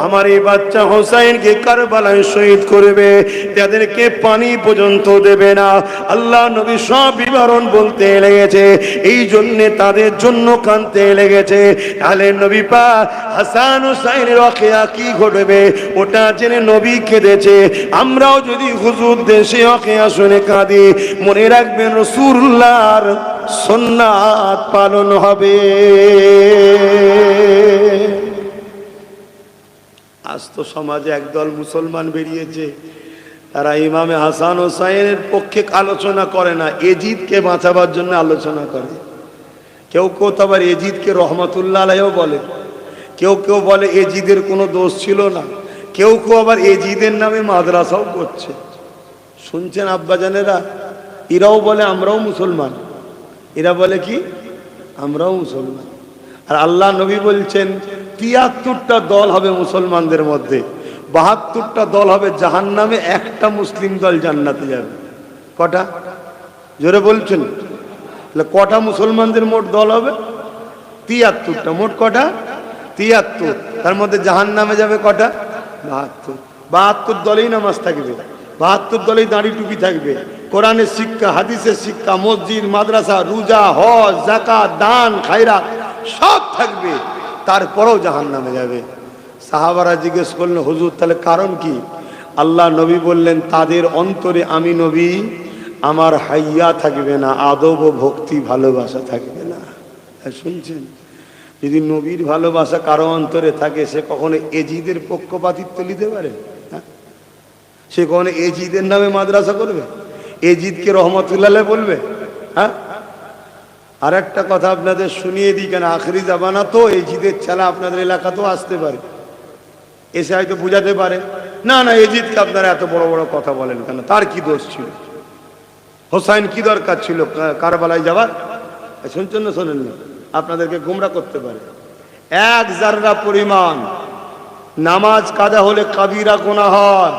আমার এই বাচ্চা হোসাইনকে কারবালায় শহীদ করবে, তাদেরকে পানি পর্যন্ত দেবে না। আল্লাহ নবী সব বিবরণ বলতে লেগেছে, এই জন্যে তাদের জন্য কাঁদতে লেগেছে। তাহলে নবী পাক হাসান হোসাইনের ওয়াকিয়া কি ঘটবে ওটা জেনে নবী কেঁদেছে। আমরাও যদি হুজুর দেশে ওয়াকিয়া শুনে কাঁদি, মনে রাখবেন রাসূলুল্লাহর সুন্নাত পালন হবে। আজ তো সমাজে একদল মুসলমান বেরিয়েছে, তারা ইমামে হাসান হোসাইনের পক্ষে আলোচনা করে না, এজিদকে বাঁচাবার জন্য আলোচনা করে। কেউ কেউ তো আবার এজিদকে রহমতুল্লাহ আলাইহিও বলে, কেউ কেউ বলে এজিদের কোনো দোষ ছিল না, কেউ কেউ আবার এজিদের নামে মাদ্রাসাও করছে। শুনছেন আব্বাজানেরা? এরাও বলে আমরাও মুসলমান, এরা বলে কি আমরাও মুসলমান। আর আল্লাহ নবী বলছেন ৭৩টা দল হবে মুসলমানদের মধ্যে, ৭২টা দল হবে জাহান্নামে, একটা মুসলিম দল জান্নাতে যাবে। কটা? জোরে বলছেন? কটা মুসলমানদের মোট দল হবে? ৭৩টা। মোট কটা? ৭৩। তার মধ্যে জাহান্নামে যাবে কটা? ৭২। ৭২ দলেই নামাজ থাকবে, ৭২ দলেই দাড়ি টুপি থাকবে, কোরআনের শিক্ষা, হাদিসের শিক্ষা, মসজিদ, মাদ্রাসা, রোজা, হজ, যাকাত, দান, খায়রাত সব থাকবে, তারপরেও জাহান্নামে যাবে। সাহাবারা জিজ্ঞেস করলেন, হুজুর তাহলে কারণ কি? আল্লাহ নবী বললেন, তাদের অন্তরে আমি নবী আমার হাইয়া থাকবে না, আদব ও ভক্তি ভালোবাসা থাকবে না। শুনছেন? যদি নবীর ভালোবাসা কারো অন্তরে থাকে, সে কখনো এজিদের পক্ষপাতিত্ব নিতে পারে? সে কখনো এজিদের নামে মাদ্রাসা করবে? এজিদকে রহমতুল্লাহ বলবে? হ্যাঁ। আর একটা কথা আপনাদের শুনিয়ে দিই, কেন আখরি জামানা তো, এজিদের ছেলে আপনাদের এলাকাতেও আসতে পারে, এসে হয়তো বুঝাতে পারে, না না এজিদকে আপনারা এত বড় বড় কথা বলেন কেন, তার কি দোষ ছিল? হোসাইন কি দরকার ছিল কারবালায় যাবার? শুনছেন না শোনেন না? আপনাদেরকে গুমরা করতে পারে। এক জাররা পরিমাণ নামাজ কাজা হলে কাবিরা গুনাহ হয়,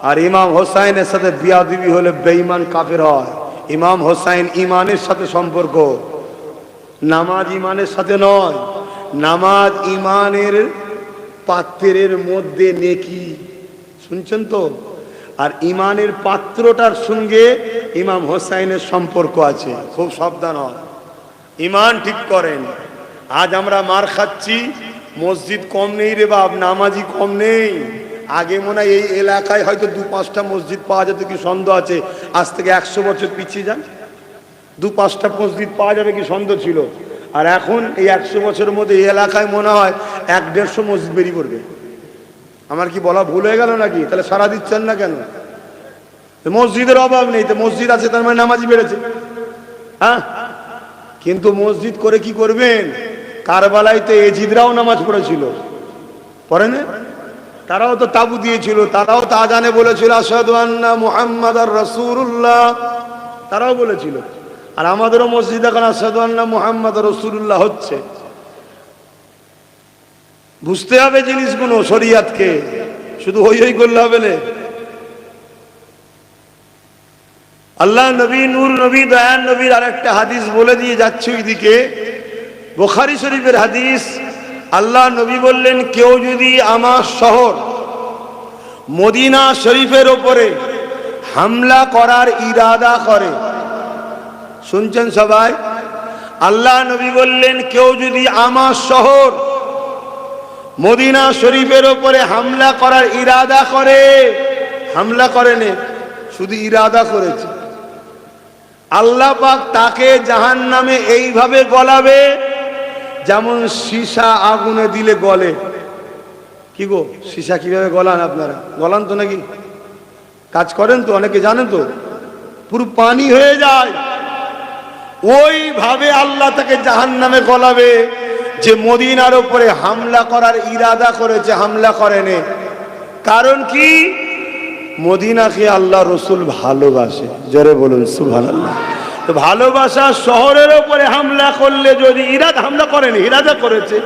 আর ইমাম হোসাইনের সাথে বিয়াদবি হলে বেঈমান কাফের হয়। ইমাম হোসাইন ইমানের সাথে সম্পর্ক, নামাজ ইমানের সাথে নয়। নামাজ ইমানের পাত্রের মধ্যে নেকি, শুনছেন তো? আর ইমানের পাত্রটার সঙ্গে ইমাম হোসাইনের সম্পর্ক আছে, খুব সাবধান হয়, ইমান ঠিক করেন। আজ আমরা মার খাচ্ছি, মসজিদ কম নেই রে বাপ, নামাজি কম নেই। আগে মনে হয় এই এলাকায় হয়তো ২-৫টা মসজিদ পাওয়া যেত, কি সন্দেহ আছে? আজ থেকে ১০০ বছর পিছিয়ে যান, ২-৫টা মসজিদ পাওয়া যাবে কি সন্দেহ ছিল? আর এখন এই ১০০ বছরের মধ্যে এই এলাকায় মনে হয় ১-১৫০ মসজিদ বেরিয়ে পড়বে। আমার কি বলা ভুল হয়ে গেল নাকি? তাহলে সারা দিচ্ছেন না কেন? মসজিদের অভাব নেই, তো মসজিদ আছে তার মানে নামাজি বেড়েছে। হ্যাঁ, কিন্তু মসজিদ করে কি করবেন? কারবালায় তো এজিদরাও নামাজ পড়েছিল, পড়ে না? তারাও তো তাবু দিয়েছিল, তারাও তো আজানে বলেছিল আশহাদু আন্না মুহাম্মাদার রাসূলুল্লাহ, তারাও বলেছিল। আর আমাদেরও মসজিদ এখন আশহাদু আন্না মুহাম্মাদার রাসূলুল্লাহ হচ্ছে। বুঝতে হবে জিনিসগুলো, শরিয়াতকে, শুধু হই হই করলে হবে না। আল্লাহ নবী, নূর নবী, দয়ান নবীর আরেকটা হাদিস বলে দিয়ে যাচ্ছে ওইদিকে, বুখারী শরীফের হাদিস। আল্লাহ নবী বললেন, কেউ যদি আমার শহর মদিনা শরীফের ওপরে হামলা করার ইরাদা করে। শুনছেন সবাই? আল্লাহ নবী বললেন, কেউ যদি আমার শহর মদিনা শরীফের ওপরে হামলা করার ইরাদা করে, হামলা করেনি, শুধু ইরাদা করেছে, আল্লাহ পাক তাকে জাহান্নামে এইভাবে গলাবে যেমন সীসা আগুনে দিলে গলে। কি গো, সীসা কিভাবে গলান আপনারা? গলান তো নাকি? কাজ করেন তো, অনেকে জানেন তো, পুরো পানি হয়ে যায়। ওইভাবে আল্লাহ তাকে জাহান্নামে গলাবে যে মদিনার উপরে হামলা করার ইরাদা করেছে, হামলা করেনি। কারণ কি? মদিনাকে আল্লাহ রসুল ভালোবাসে। জোরে বলুন সুবহানাল্লাহ। তো ভালোবাসা শহরের উপরে হামলা করলে, যদি ইরাদা, হামলা করেনি, ইরাদা করেছে,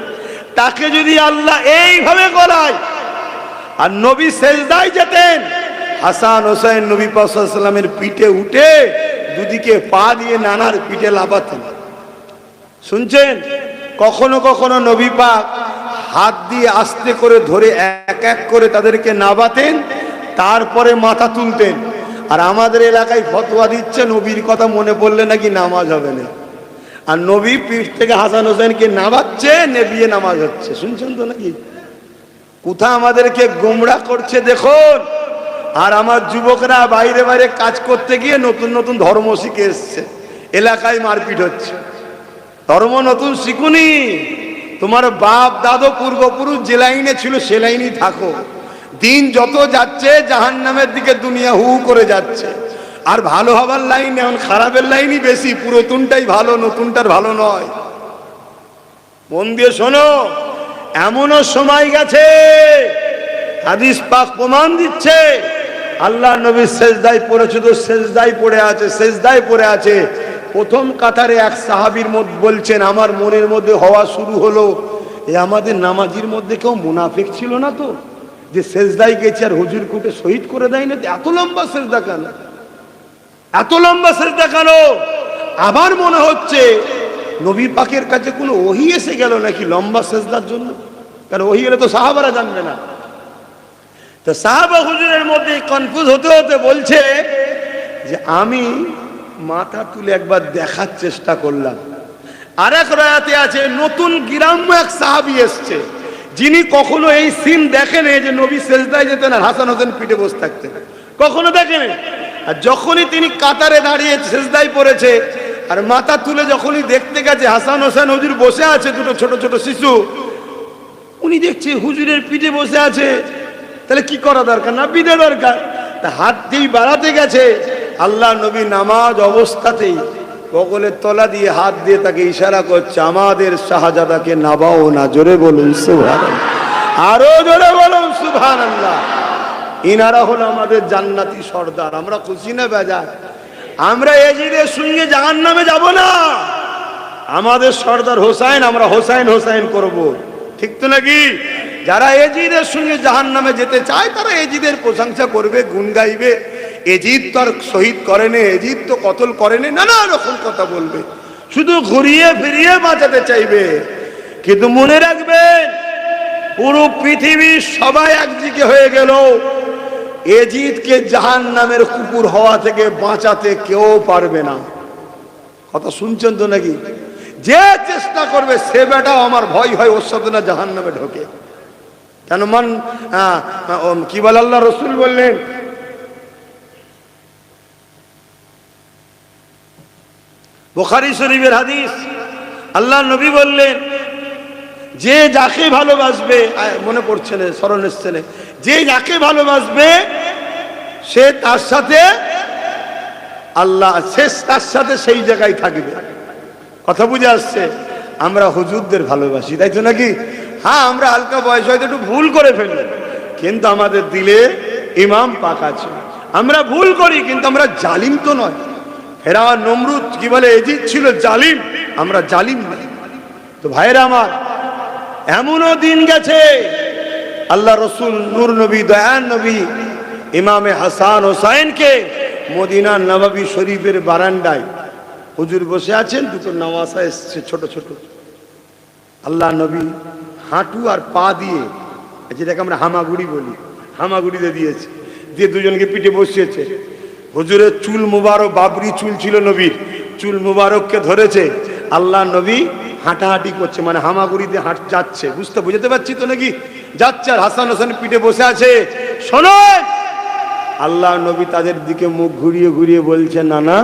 তাকে যদি আল্লাহ এইভাবে গলায়। আর নবী সেজদায় যেতেন, হাসান হোসেন নবী পাক সাল্লাল্লাহু আলাইহি ওয়াসাল্লামের পিঠে উঠে দুদিকে পা দিয়ে নানার পিঠে লাফাতেন। শুনছেন? কখনো কখনো নবী পাক হাত দিয়ে আস্তে করে ধরে এক এক করে তাদেরকে নাবাতেন, তারপরে মাথা তুলতেন। আর আমাদের এলাকায় ফতোয়া দিচ্ছে নবীর কথা মনে পড়লে নাকি নামাজ হবে না, আর নবী পিঠ থেকে হাসান হোসেনকে নামাচ্ছে, নেবিয়ে নামাজ হচ্ছে। শুনছেন তো নাকি? কোথা আমাদেরকে গোমরা করছে দেখুন। আর আমার যুবকরা বাইরে বাইরে কাজ করতে গিয়ে নতুন নতুন ধর্ম শিখে এসছে, এলাকায় মারপিট হচ্ছে। ধর্ম নতুন শিখুনি, তোমার বাপ দাদু পূর্বপুরুষ যে লাইনে ছিল সে লাইনেই থাকো। দিন যত যাচ্ছে জাহান্নামের দিকে দুনিয়া হু করে যাচ্ছে। আর ভালো হবার লাইন এখন খারাপের লাইনই বেশি, পুরাতনটাই ভালো, নতুনটার ভালো নয়। মন দিয়ে শোনো, এমনও সময় গেছে, হাদিস পাক প্রমাণ দিচ্ছে, আল্লাহ নবী সেজদায় পড়েছে, তো সেজদায় পড়ে আছে, সেজদায় পড়ে আছে। প্রথম কাতারে এক সাহাবীর মধ্যে বলছেন, আমার মনের মধ্যে হওয়া শুরু হলো, এ আমাদের নামাজির মধ্যে কেউ মুনাফিক ছিল না তো, যে সেজদায় গেছে আর হুজুর কুটে শহীদ করে দেয় না? এত লম্বা সেজদা কেন, এত লম্বা সেজদা কেন? আবার মনে হচ্ছে নবী পাকের কাছে কোনো ওহী এসে গেল নাকি লম্বা সেজদার জন্য? কারণ ওহী এলে তো সাহাবারা জানবে না। তো সাহাবা হুজুরের মধ্যে কনফিউজ হতে হতে বলছে যে আমি মাথা তুলে একবার দেখার চেষ্টা করলাম। আরেক রায়াতে আছে, নতুন গ্রাম্য এক সাহাবী এসছে, যিনি কখনো এই সিন দেখেনি যে নবী সেজদায় যেতেন আর হাসান হোসেন পিঠে বসে থাকতেন, কখনো দেখেনি। আর যখনই তিনি কাতারে দাঁড়িয়ে সেজদায় পড়েছে আর মাথা তুলে যখনই দেখতে গেছে হাসান হোসেন হুজুর বসে আছে, দুটো ছোট ছোট শিশু, উনি দেখছে হুজুরের পিঠে বসে আছে, তাহলে কি করা দরকার? না পিঠে দরকার। তা হাত দিয়ে বাড়াতে গেছে, আল্লাহ নবী নামাজ অবস্থাতেই বগলের তলা দিয়ে হাত দিয়ে তাকে ইশারা করছে, আমাদের শাহজাদাকে নাবাও না। জোরে বলুন সুবহানাল্লাহ, আরো জোরে বলুন সুবহানাল্লাহ। ইনারা হলো আমাদের জান্নাতি সর্দার। আমরা খুশি না বেজার? আমরা এজিদের সঙ্গে জাহান্নামে যাব না, আমাদের সর্দার হোসাইন, আমরা হোসাইন হোসাইন করব। ঠিক তো নাকি? যারা এজিদের সঙ্গে জাহান্নামে যেতে চায় তারা এজিদের প্রশংসা করবে, গুণ গাইবে। এজিদ তো আর শহীদ করেনি, এজিদ তো কতল করেনি, নানা রকম কথা বলবে, শুধু ঘুরিয়ে ফিরিয়ে বাঁচাতে চাইবে। কিন্তু মনে রাখবেন, পুরো পৃথিবীর সবাই একদিকে হয়ে গেল, এজিদকে জাহান্নামের কুকুর হওয়া থেকে বাঁচাতে কেউ পারবে না। কথা শুনছেন তো নাকি? যে চেষ্টা করবে সে বেটাও আমার ভয় হয় ওর সাথে না জাহান্নামে ঢোকে। কেন মান কি বলে আল্লাহ রসুল বললেন, বুখারী শরীফের হাদিস, আল্লাহ নবী বললেন, যে যাকে ভালোবাসবে, মনে পড়ছে না, স্মরণ এসছে না, যে যাকে ভালোবাসবে সে তার সাথে আল্লাহ, শেষ তার সাথে সেই জায়গায় থাকবে। কথা বুঝে আসছে? আমরা হুজুরদের ভালোবাসি, তাই তো নাকি? হ্যাঁ, আমরা হালকা বয়স হয়তো একটু ভুল করে ফেললাম, কিন্তু আমাদের দিলে ইমাম পাক আছে। আমরা ভুল করি কিন্তু আমরা জালিম তো নয়। ফেরাউন নমরুদ কি বলে, এজিদ ছিল জালিম, আমরা জালিম না। তো ভাইরা আমার, এমনও দিন গেছে আল্লাহ রসুল নূর নবী, দয়ান নবী ইমামে হাসান হোসাইনকে মদিনার নববী শরীফের বারান্দায় হুজুর বসে আছেন, দুটো নওয়াসা এসছে ছোট ছোট। আল্লাহ নবী হাঁটু আর পা দিয়ে, যেটাকে আমরা হামাগুড়ি বলি, হামাগুড়িতে দিয়েছে, দিয়ে দুজনকে পিঠে বসিয়েছে। হুজুরের চুল মুবারক, বাবরি চুল ছিল নবীর, চুল মুবারককে ধরেছে। আল্লাহ নবী হাঁটাহাঁটি করছে, মানে হামাগুড়িতে যাচ্ছে, বুঝতে পারছি তো নাকি যাচ্ছে, আর হাসান হোসেন পিঠে বসে আছে। শোনেন, আল্লাহ নবী তাদের দিকে মুখ ঘুরিয়ে ঘুরিয়ে বলছে, নানা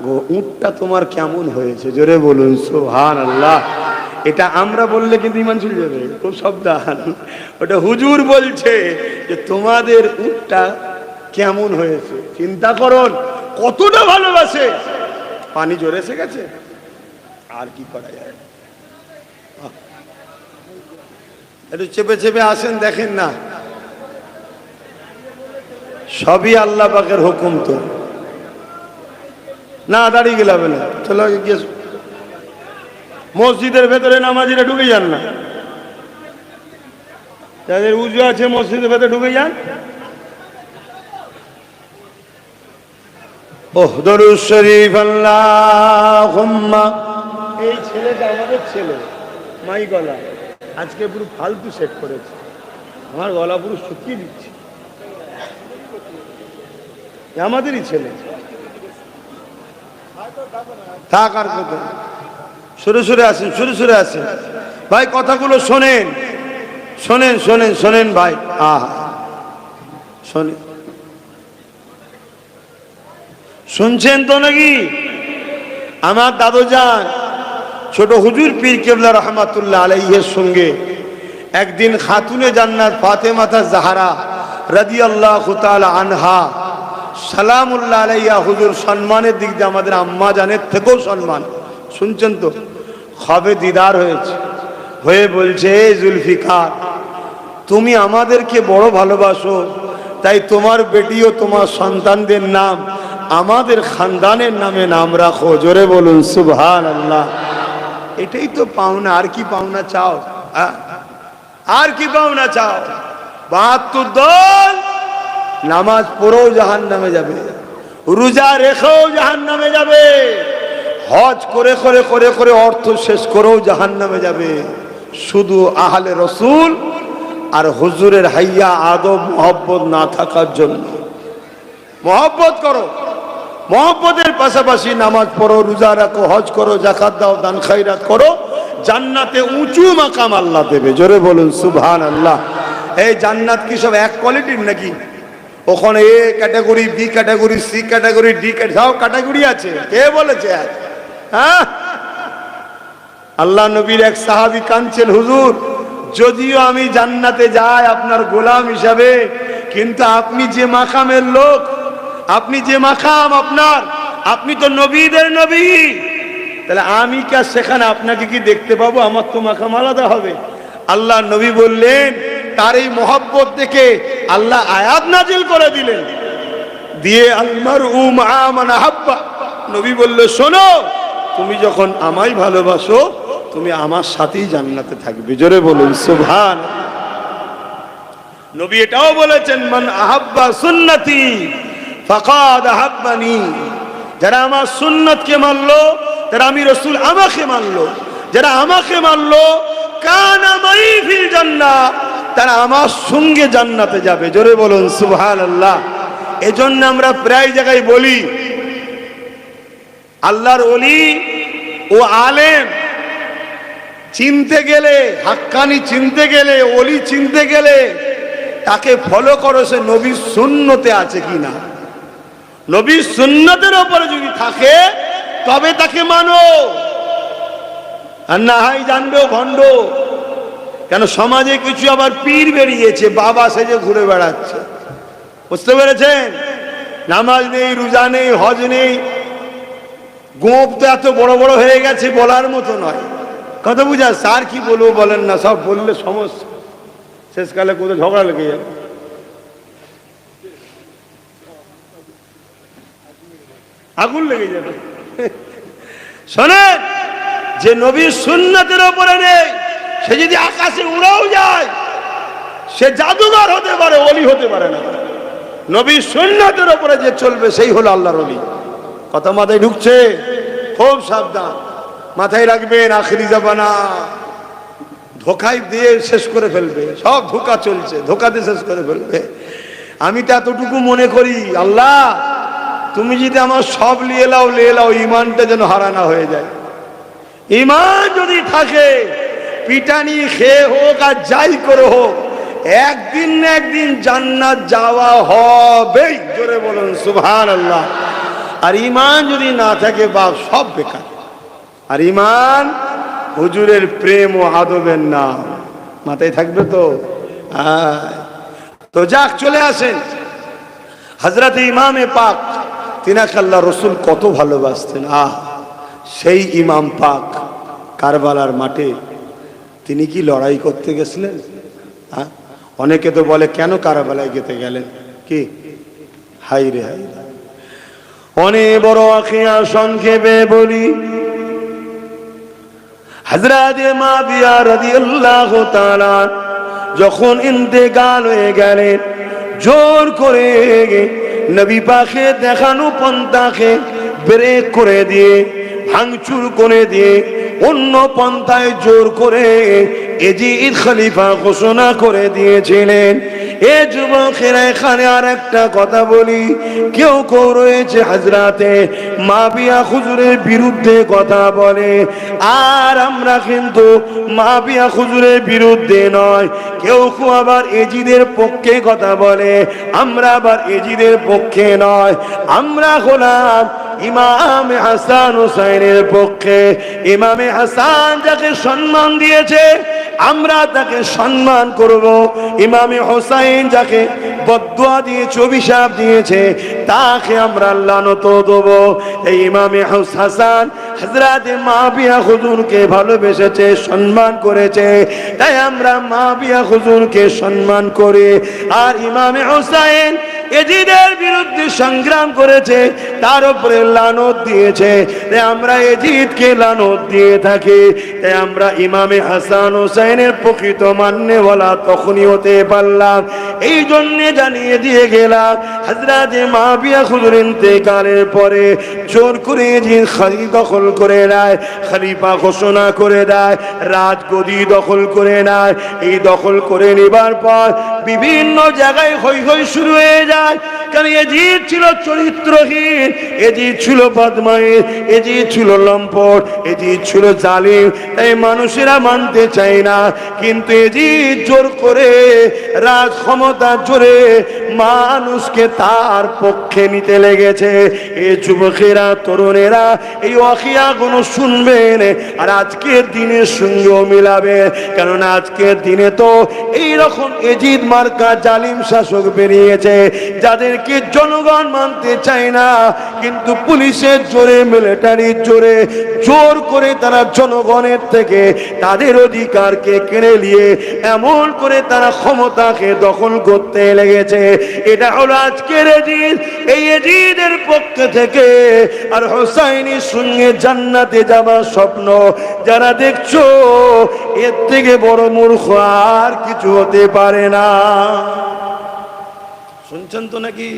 গো, উটটা তোমার কেমন হয়েছে, জোরে বলুন সুবহানাল্লাহ। এটা আমরা বললে কিন্তু ইমান চলে যাবে, খুব সাবধান। ওটা হুজুর বলছে যে তোমাদের উটটা কেমন হয়েছে, চিন্তা করুন কতটা ভালোবাসে। পানি জোরে এসে গেছে, আর কি করা যায়। একটু চেপে চেপে আসেন, দেখেন না, সবই আল্লাহ পাকের হুকুম। তো না দাঁড়িয়ে গেলে হবে না, চলো গিয়ে মসজিদের ভেতরে নামাজিরা ঢুকে যান না, যাদের উজু আছে মসজিদের ভেতরে ঢুকে যান। ওহ দরুদ শরীফ আল্লাহুম্মা। এই ছেলেটা আমাদের ছেলে, মাই গলা আজকে পুরো ফালতু সেট করেছে, আমার গলা পুরো শুকিয়ে দিচ্ছে। আমাদেরই ছেলে, থাক আর কথা। সরে সরে আসেন, সরে সরে আসেন ভাই, কথাগুলো শোনেন, শোনেন শোনেন শোনেন ভাই, আহা শোনেন, শুনছেন তো নাকি? আমার দাদু যান ছোট হুজুর পীর কেবলা রহমাতুল্লাহ আলাইহির সঙ্গে একদিন খাতুনে জান্নাত ফাতেমাতা জাহরা রাদিয়াল্লাহু তাআলা আনহা সালামুল্লাহ আলাইহা, হুজুর সম্মানের দিক দিয়ে আমাদের আম্মা জানের থেকেও সম্মান, শুনছেন তো, খবে দিদার হয়েছে, হয়ে বলছে, জুলফিকার তুমি আমাদেরকে বড় ভালোবাসো, তাই তোমার বেটি ও তোমার সন্তানদের নাম আমাদের খানদানের নামে নাম রাখো, জোরে বলুন সুবহানাল্লাহ। এটাই তো পাওনা, আর কি পাওনা চাও? আর কি পাওনা চাও? 72 দল নামাজ পড়েও জাহান্নামে যাবে, রোজা রেখেও জাহান্নামে যাবে, হজ করে করে করে করে অর্থ শেষ করেও জাহান্নামে যাবে, শুধু আহলে রসুল আর হুজুরের হাইয়া আদব মহব্বত না থাকার জন্য। মহব্বত করো, মহব্বতের পাশাপাশি নামাজ পড়ো, রোজা রাখো, হজ করো, যাকাত দাও, দান খায়রাত করো, জান্নাতে উঁচু মাকাম আল্লাহ দেবে, জোরে বলুন সুবহানাল্লাহ। এই জান্নাত কি সব এক কোয়ালিটির নাকি? ওখানে A category, B category, C category, D category, সব ক্যাটাগরি আছে, কে বলেছে? হ্যাঁ, আল্লাহ নবীর এক সাহাবী কাঁদছেন, হুজুর যদিও আমি জান্নাতে যাই আপনার গোলাম হিসাবে, কিন্তু আপনি যে মাকামের লোক, আপনি যে মাকাম আপনার, আপনি তো নবীদের নবী, তাহলে আমি কে সেখানে আপনাকে কি দেখতে পাবো? আমার তো মাকাম আলাদা হবে। আল্লাহ নবী বললেন, তার এই মহব্বত দেখে আল্লাহ আয়াত নাজিল করে দিলেন, দিয়ে আলমারউ মা মান আহাব্বা। নবী বলল, শোনো, তুমি যখন আমায় ভালোবাসো তুমি আমার সাথেই জান্নাতে থাকবে, জোরে বলুন সুবহান। নবী এটাও বলেছেন, মান আহাব্বা সুন্নতি ফাকাদ আহাব্বানি, যারা আমার সুন্নতকে মানলো, যারা আমি রাসূল আমাকে মানলো, যারা আমাকে মানলো, কানা মাই ফিল জান্নাহ, তারা আমার সঙ্গে জান্নাতে যাবে, জোরে বলুন সুবহানাল্লাহ। এজন্য আমরা প্রায় জায়গায় বলি, আল্লাহর ওলি ও আলেম চিনতে গেলে, হাক্কানি চিনতে গেলে, ওলি চিনতে গেলে তাকে ফলো করো, সে নবীর সুন্নতে আছে কিনা। নবীর সুন্নতের উপরে যদি থাকে তবে তাকে মানো, আর না হয় জানবে ভণ্ড। কেন সমাজে কিছু আবার পীর বেরিয়েছে, বাবা সেজে ঘুরে বেড়াচ্ছে, বুঝতে পেরেছেন? নামাজ নেই, রোজা নেই, হজ নেই, গোপ তো এত বড় বড় হয়ে গেছে বলার মতো নয়। কথা বুঝা, স্যার কি বলবো বলেন না, সব বললে সমস্যা, শেষকালে কোথাও ঝগড়া লেগে যাবে। আগুন লেগে যাবে। শোনেন, যে নবীর সুন্নতের উপরে নেই, সে যদি আকাশে উড়াও যায়, সে জাদুঘর হতে পারে, ওলি হতে পারে না। নবীর সুন্নতের উপরে যে চলবে সেই হলো আল্লাহর ওলি। কথা মাথায় ঢুকছে? খুব সাবধান, মাথায় রাখবেন, আখিরি জামানা ধোকায় দিয়ে শেষ করে ফেলবে, সব ধোকা চলছে, ধোকা দিয়ে শেষ করে ফেলবে। আমি তো এতটুকু মনে করি, আল্লাহ তুমি যদি আমার সব নিয়ে লাও, ইমানটা যেন হারা না হয়ে যায়। ইমান যদি থাকে, পিটানি খেয়ে হোক আর যাই করে হোক, একদিন না একদিন জান্নাত যাওয়া হবেই। জোরে বলুন সুবহানাল্লাহ। আর ইমান যদি না থাকে বাপ, সব বেকার। আর ইমান হুজুরের প্রেম ও আদবের নাম, মাথায় থাকবে তো? তো যাক, চলে আসেন হযরত ইমামে পাক, তিনাকে আল্লাহ রসুল কত ভালোবাসতেন। সেই ইমাম পাক কারবালার মাঠে তিনি কি লড়াই করতে গেছিলেন? অনেকে তো বলে কেন কারবালায় যেতে গেলেন, কি হাই রে হাই। অনেক বড় আখিয়া সংক্ষেপে বলি, হযরত মাবিয়া রাদিয়াল্লাহু তাআলা যখন ইন্তেকাল হয়ে গেলেন, জোর করে নবী পাকের দেখানো পন্থাকে ব্রেক করে দিয়ে, ভাঙচুর করে দিয়ে অন্য পন্থায় জোর করে এজিদ খলিফা ঘোষণা করে দিয়েছিলেন। এ যুবকেরা, এখানে আর একটা কথা বলি, কেউ কেউ রয়েছে হযরতে মাবিয়া হুজুরের বিরুদ্ধে কথা বলে, আর আমরা কিন্তু মাবিয়া হুজুরের বিরুদ্ধে নয়। কেউ কেউ আবার এজিদের পক্ষে কথা বলে, আমরা আবার এজিদের পক্ষে নয়। আমরা হলাম ইমামে হাসান হুসাইনের পক্ষে। ইমামে হাসান যাকে সম্মান দিয়েছে, আমরা তাকে সম্মান করব। ইমামে হোসাইন যাকে বদদুয়া দিয়েছে, অভিশাপ দিয়েছে, তাকে আমরা লানত দেব। এই ইমামে হাসান হযরত মাবিয়া হুজুরকে ভালোবেসেছে, সম্মান করেছে, তাই আমরা মাবিয়া হুজুরকে সম্মান করি। আর ইমামে হোসাইন এজিদের বিরুদ্ধে সংগ্রাম করেছে, তার উপরে লানত দিয়েছে, তাই আমরা এজিদকে লানত দিয়ে থাকি। তাই আমরা ইমামে হাসান হুসাইনের প্রকৃত মান্যওয়ালা তখনই হতে পারলাম। এই জন্য জানিয়ে দিয়ে গেলাম, হযরত মাবিয়া হুজুর ইন্তেকালের পরে জোর করে এজিদ খলিফা দখল করে নেয়, খলিফা ঘোষণা করে দেয়, রাজগদি দখল করে নেয়। এই দখল করে নেবার পর বিভিন্ন জায়গায় হই হই শুরু হয়ে যায়। কারণ এজিদ ছিল চরিত্রহীন, এজিদ ছিল বদমাইশ, এজিদ ছিল লম্পট, এজিদ ছিল জালিম, তাই মানুষেরা মানতে চায় না। কিন্তু এজিদ জোর করে, রাজ ক্ষমতা জোরে মানুষকে তার পক্ষে নিতে লেগেছে। এই যুবকেরা, তরুণেরা এই ওয়াকিয়াগুলো শুনবেন আর আজকের দিনের সঙ্গেও মিলাবে। কারণ আজকের দিনে তো এইরকম এজিদ মার্কা জালিম শাসক বেরিয়েছে, যাদেরকে জনগণ মানতে চায় না, কিন্তু পুলিশের জোরে, মিলিটারির জোরে জোর করে তারা জনগণের থেকে তাদের অধিকারকে কেড়ে নিয়ে এমন করে তারা ক্ষমতাকে দখল করতে লেগেছে। এটা হলো আজকের এজিদ। এই এজিদের পক্ষ থেকে আর হোসাইনের সঙ্গে জান্নাতে যাবার স্বপ্ন যারা দেখছো, এর থেকে বড় মূর্খ আর কিছু হতে পারে না। শুনছেন তো নাকি?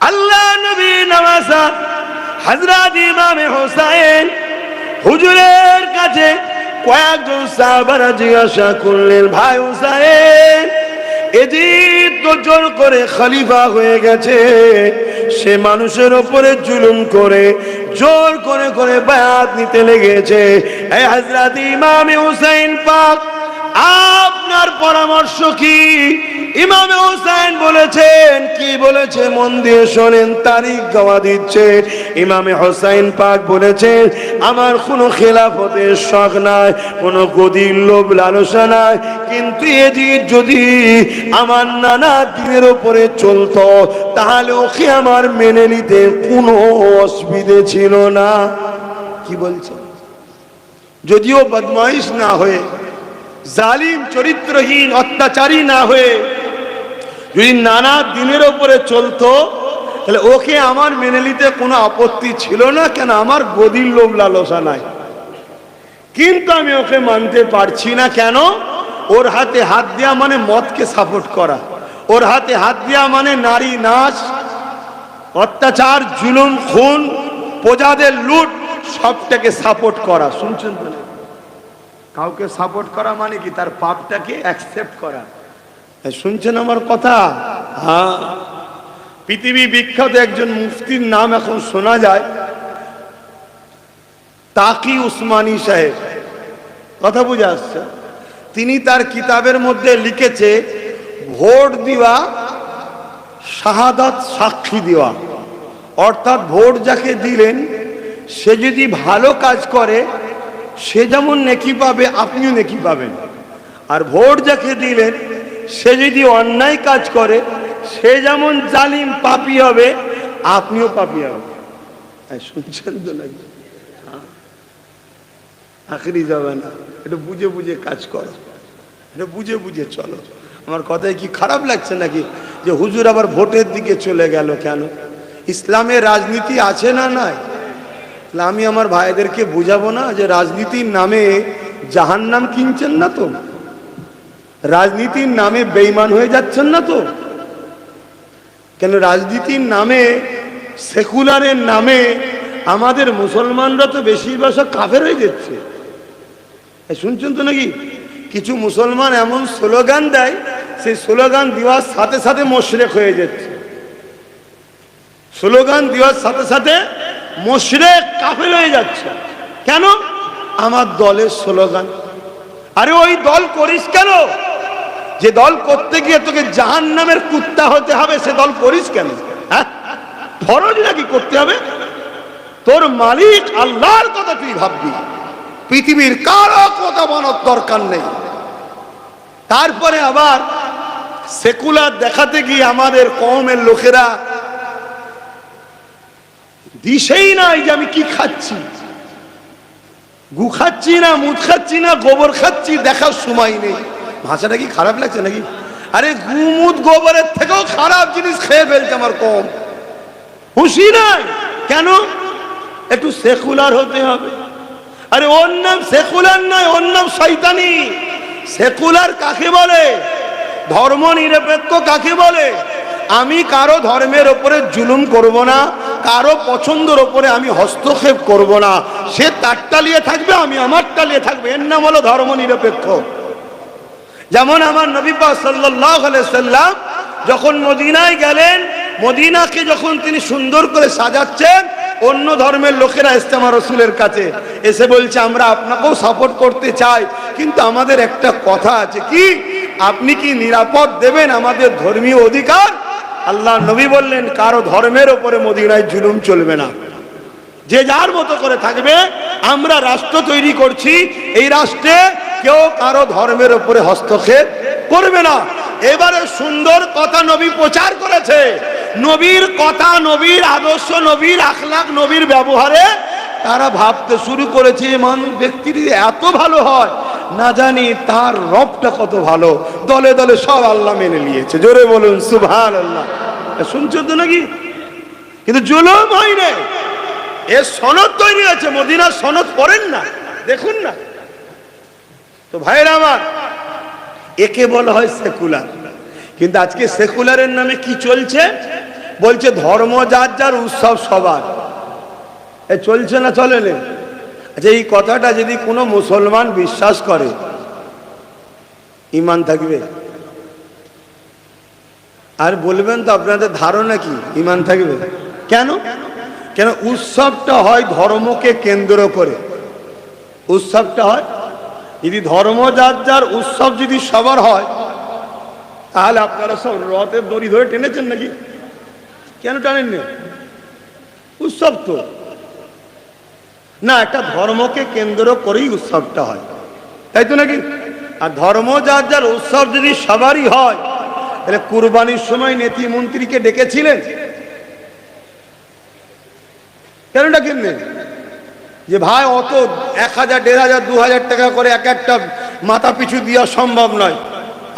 আল্লাহ নবী নওয়াজা হযরত ইমামে হোসাইন হুজুরের কাছে কয়েকজন সাহাবারা জিজ্ঞাসা করলেন, ভাই হোসাইন, এজিদ তো জোর করে খলিফা হয়ে গেছে, সে মানুষের উপরে জুলুম করে জোর করে করে বায়াত নিতে লেগেছে। এই হযরত ইমামে হুসাইন পাক, আপনার পরামর্শ কি? ইমামে হুসাইন বলেছেন, কি বলেছে মন দিয়ে শোনেন, তারিখ গাওয়া দিচ্ছে। ইমামে হুসাইন পাক বলেছেন, আমার কোনো খেলাফতের শখ নাই, কোনো গদির লোভ লালসা নাই, কিন্তু এজিদ যদি আমার নানা দিনের উপরে চলতো, তাহলে ওকে আমার মেনে নিতে কোনো অসুবিধে ছিল না। কি বলছেন? যদিও বদমাইশ না হয়ে, জালিম চরিত্রহীন অত্যাচারী না হয়ে যদি নানা দিনের উপরে চলতো, তাহলে ওকে আমার মেনে নিতে কোনো আপত্তি ছিল না। কেন? আমার গদির লোভ লালসা নাই। কিন্তু আমি ওকে মানতে পারছি না। কেন? ওর হাতে হাত দেওয়া মানে মদকে সাপোর্ট করা, ওর হাতে হাত দেওয়া মানে নারী নাচ, অত্যাচার, জুলুম, খুন, প্রজাদের লুট সবটাকে সাপোর্ট করা। শুনছেন তো? কাউকে সাপোর্ট করা মানে কি? তার পাপটাকে অ্যাকসেপ্ট করা। শুনছেন আমার কথা? হ্যাঁ। পৃথিবী বিখ্যাত একজন মুফতির নাম এখন শোনা যায়, তাকি উসমানী সাহেব। কথা বুঝে আসছে? তিনি তার কিতাবের মধ্যে লিখেছে, ভোট দেওয়া শাহাদাত সাক্ষী দেওয়া। অর্থাৎ ভোট যাকে দিলেন সে যদি ভালো কাজ করে সে যেমন নেকি পাবে, আপনিও নেকি পাবেন। আর ভোট যাকে দিলেন সে যদি অন্যায় কাজ করে সে যেমন জালিম পাপী হবে, আপনিও পাপী হবে। শুনছেন তো নাকি? আখেরি যাবে না। এটা বুঝে বুঝে কাজ করো, এটা বুঝে বুঝে চলো। আমার কথায় কি খারাপ লাগছে নাকি যে হুজুর আবার ভোটের দিকে চলে গেল কেন? ইসলামের রাজনীতি আছে না নাই? আমি আমার ভাইদেরকে বুঝাবো না যে রাজনীতির নামে জাহান্নাম কিনছেন না তো? রাজনীতির নামে বেঈমান হয়ে যাচ্ছেন না তো? কেন রাজনীতির নামে, সেকুলারের নামে আমাদের মুসলমানরা তো বেশিরভাগ কাফের হয়ে যাচ্ছে। শুনছেন তো নাকি? কিছু মুসলমান এমন স্লোগান দেয়, সেই স্লোগান দেওয়ার সাথে সাথে মুশরিক হয়ে যাচ্ছে। স্লোগান দেওয়ার সাথে সাথে মুশরিক, কাফের হয়ে যাচ্ছে। কেন? আমার দলের স্লোগান। আরে ওই দল করিস কেন? যে দল করতে গিয়ে তোকে জাহান্নামের কুত্তা হতে হবে সে দল করিস কেন? হ্যাঁ, ফরজ নাকি করতে হবে? তোর মালিক আল্লাহর কথা তুই ভাববি, পৃথিবীর কারো কথা বলার দরকার নেই। তারপরে আবার সেকুলার দেখাতে গিয়ে আমাদের কওমের লোকেরা দিশেই নাই যে আমি কি খাচ্ছি, গু খাচ্ছি না, মুদ খাচ্ছি না, গোবর খাচ্ছি, দেখার সময় নেই। ভাষাটা কি খারাপ লাগছে নাকি? আরে গু, মুদ, গোবরের থেকেও খারাপ জিনিস খেয়ে ফেলছে আমার কম। খুশি নাই কেন? একটু সেকুলার হতে হবে। আরে ওর নাম সেকুলার নয়, ওর নাম শয়তানি। সেকুলার কাকে বলে? ধর্ম নিরপেক্ষ কাকে বলে? আমি কারো ধর্মের ওপরে জুলুম করব না, কারো পছন্দের ওপরে আমি হস্তক্ষেপ করব না। সে তারটা নিয়ে থাকবে, আমি আমারটা নিয়ে থাকবে। এর নাম হলো ধর্ম নিরপেক্ষ। যেমন আমার নবী পাক সাল্লাল্লাহু আলাইহি সাল্লাম যখন মদিনায় গেলেন, মদিনাকে যখন তিনি সুন্দর করে সাজাচ্ছেন, অন্য ধর্মের লোকেরা এসছে আমার রাসূলের কাছে, এসে বলছে আমরা আপনাকেও সাপোর্ট করতে চাই, কিন্তু আমাদের একটা কথা আছে। কি? আপনি কি নিরাপদ দেবেন আমাদের ধর্মীয় অধিকার? আল্লাহ নবী বললেন, কারো ধর্মের ওপরে মদিনায় জুলুম চলবে না, যে যার মতো করে থাকবে। আমরা রাষ্ট্র তৈরি করছি, এই রাষ্ট্রে কেউ কারো ধর্মের ওপরে হস্তক্ষেপ করবে না। এবারে সুন্দর কথা নবী প্রচার করেছে। নবীর কথা, নবীর আদর্শ, নবীর আখলাক, নবীর ব্যবহারে তারা ভাবতে শুরু করেছে মানুষ ব্যক্তিটি এত ভালো হয়, না জানি তার রবটা কত ভালো। দলে দলে সব আল্লাহ মেনে নিয়েছে। জোরে বলুন সুবহানাল্লাহ। শুনছো তো নাকি? কিন্তু জুলুম হয়নি। এর সনদ তৈরি হয়েছে, মদিনার সনদ পড়েন না, দেখুন না তো ভাইরা আমার। একে বলা হয় সেকুলার। কিন্তু আজকে সেকুলারের নামে কি চলছে? বলছে ধর্ম যার যার, উৎসব সবার। এ চলছে না চলে না? আচ্ছা, এই কথাটা যদি কোনো মুসলমান বিশ্বাস করে, ঈমান থাকবে? আর বলবেন তো আপনাদের ধারণা কি ঈমান থাকবে? কেন? কেন উৎসবটা হয় ধর্মকে কেন্দ্র করে। উৎসবটা হয়, যদি ধর্ম যার যার, উৎসব যদি সবার হয়, তাহলে আপনারা সব রথের দড়ি ধরে টেনেছেন নাকি? কেন টানেন না? উৎসব তো না, একটা ধর্মকে কেন্দ্র করেই উৎসবটা হয়, তাই তো নাকি? আর ধর্ম যার যার, উৎসব যদি সবারই হয়, তাহলে কুরবানির সময় নেত্রী মন্ত্রীকে ডেকেছিলেন? কেন ডাকেননি? যে ভাই অত 1000, 1500, 2000 টাকা করে এক একটা মাথা পিছু দেওয়া সম্ভব নয়,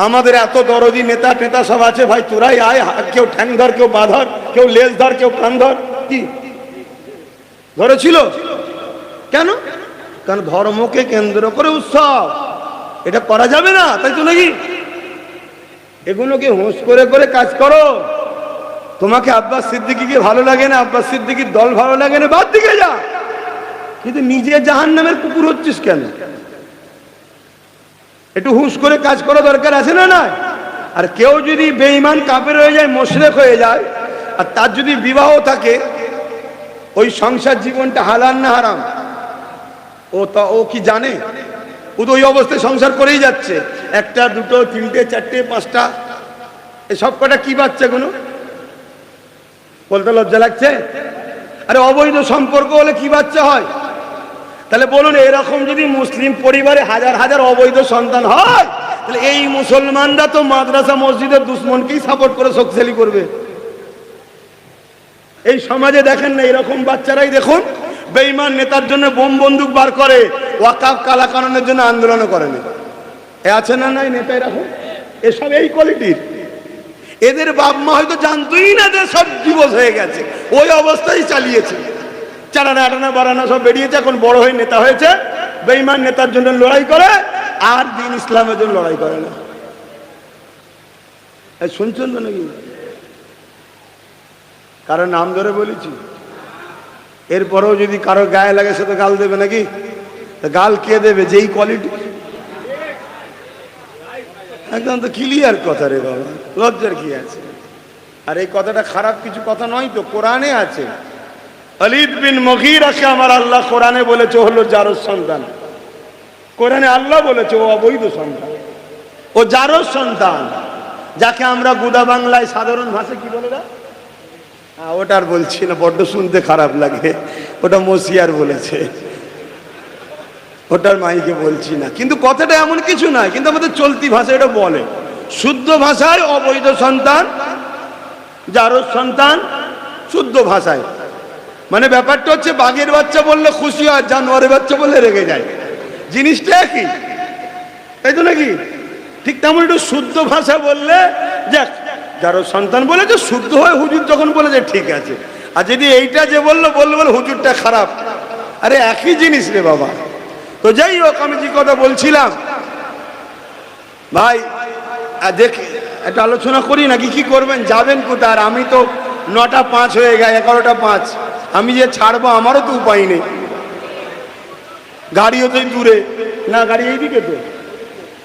আমাদের এত দরদি নেতা টেতা সব আছে, ভাই তোরাই আয়, কেউ ঠ্যাং ধর, কেউ পা ধর, কেউ লেজ ধর, কেউ কান ধর। কি ধরেছিল? কেন? কারণ ধর্মকে কেন্দ্র করে উৎসব, এটা করা যাবে না, তাই তো নাকি? এগুলোকে হোঁশ করে করে কাজ করো। তোমাকে আব্বাস সিদ্দিকীকে ভালো লাগে না, আব্বাস সিদ্দিকীর দল ভালো লাগে না, বাদ দিকে যা, কিন্তু নিজে জাহান্নামের কুকুর হচ্ছিস কেন? একটু হুঁশ করে কাজ করা দরকার আছে না? না। আর কেউ যদি বেঈমান কাফের হয়ে যায়, মুশরিক হয়ে যায়, আর তার যদি বিবাহ থাকে, ওই সংসার জীবনটা হালাল না হারাম ও কি জানে? ও তো ওই অবস্থায় সংসার করেই যাচ্ছে, একটা দুটো তিনটে চারটে পাঁচটা, এসব কটা কি বাচ্চাগুলো বলতে লজ্জা লাগছে? আরে অবৈধ সম্পর্ক হলে কি বাচ্চা হয়? তাহলে বলুন, এরকম যদি মুসলিম পরিবারে হাজার হাজার অবৈধ সন্তান হয়, তাহলে এই মুসলমানরা তো মাদ্রাসা মসজিদের দুশ্মনকেই সাপোর্ট করে শক্তিশালী করবে। এই সমাজে দেখেন না, এরকম বাচ্চারাই দেখুন বেঈমান নেতার জন্য বোম বন্দুক বার করে, ওয়াকাফ কালা কানুনের জন্য আন্দোলন করেনি। এ আছে না নাই নেতা এরকম? এসব এই কোয়ালিটির। এদের বাপ মা হয়তো জানতোই না যে সব দিবস হয়ে গেছে, ওই অবস্থায় চালিয়েছে। চারানা আটানা বারানা সব বেরিয়েছে, এখন বড় হয়ে নেতা হয়েছে, বেঈমান নেতার জন্য লড়াই করে, আর দিন ইসলামের জন্য লড়াই করে না। শুনছেন তো নাকি? কারো নাম ধরে বলেছি? এরপরেও যদি কারো গায়ে লাগে সে তো গাল দেবে নাকি? গাল কে দেবে? যেই কোয়ালিটি। একদম তো ক্লিয়ার কথা রে বাবা, লজ্জার কি আছে? আর এই কথাটা খারাপ কিছু কথা নয় তো, কোরআনে আছে। ওয়ালিদ বিন মুগীরাকে আমার আল্লাহ কোরআনে বলেছে হলো জারজ সন্তান। কোরআনে আল্লাহ বলেছে ও অবৈধ সন্তান, ও জারজ সন্তান, যাকে আমরা গুদা বাংলায় সাধারণ ভাষায় কি বলে না, ওটা আর বলছি না, বড্ড শুনতে খারাপ লাগে। ওটা মসিয়ার বলেছে, ওটার মাইকে বলছি না, কিন্তু কথাটা এমন কিছু নয়, কিন্তু আমাদের চলতি ভাষায় এটা বলে। শুদ্ধ ভাষায় অবৈধ সন্তান, জারজ সন্তান, শুদ্ধ ভাষায়। মানে ব্যাপারটা হচ্ছে বাঘের বাচ্চা বললে খুশি হয়, জানোয়ারের বাচ্চা বললে রেগে যায়, জিনিসটা একই, তাই তো নাকি? ঠিক তেমন একটু শুদ্ধ ভাষা বললে, যাক যারো সন্তান বলেছে শুদ্ধ হয়ে হুজুর যখন বলেছে ঠিক আছে। আর যদি এইটা যে বললো হুজুরটা খারাপ, আরে একই জিনিস রে বাবা। তো যাই হোক, আমি যে কথা বলছিলাম ভাই, দেখ একটা আলোচনা করি নাকি? কি করবেন, যাবেন কোথায়? আর আমি তো 9টা 5 হয়ে গেছে, 11টা 5, আমি যে ছাড়বো আমারও তো উপায় নেই। গাড়িও তো দূরে না, গাড়ি এইদিকে তো,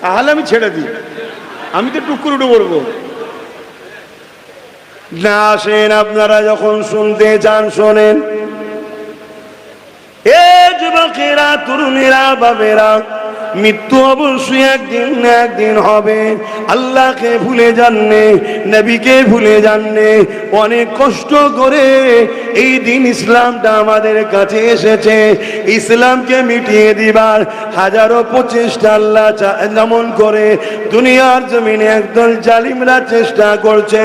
তাহলে আমি ছেড়ে দিই, আমি তো টুকুর উঠে পড়বো না। আসেন, আপনারা যখন শুনতে চান শোনেন। এ যুবকেরা, তরুণেরা, বাবেরা, মৃত্যু অবশ্যই একদিন না একদিন হবে। আল্লাহকে ভুলে যাননি, নবীকে ভুলে যাননি, অনেক কষ্ট করে এই দিন ইসলামটা আমাদের কাছে এসেছে। ইসলামকে মিটিয়ে দিবার হাজারো প্রচেষ্টা আল্লাহ যেমন করে দুনিয়ার জমিনে একদল জালিমরা চেষ্টা করছে,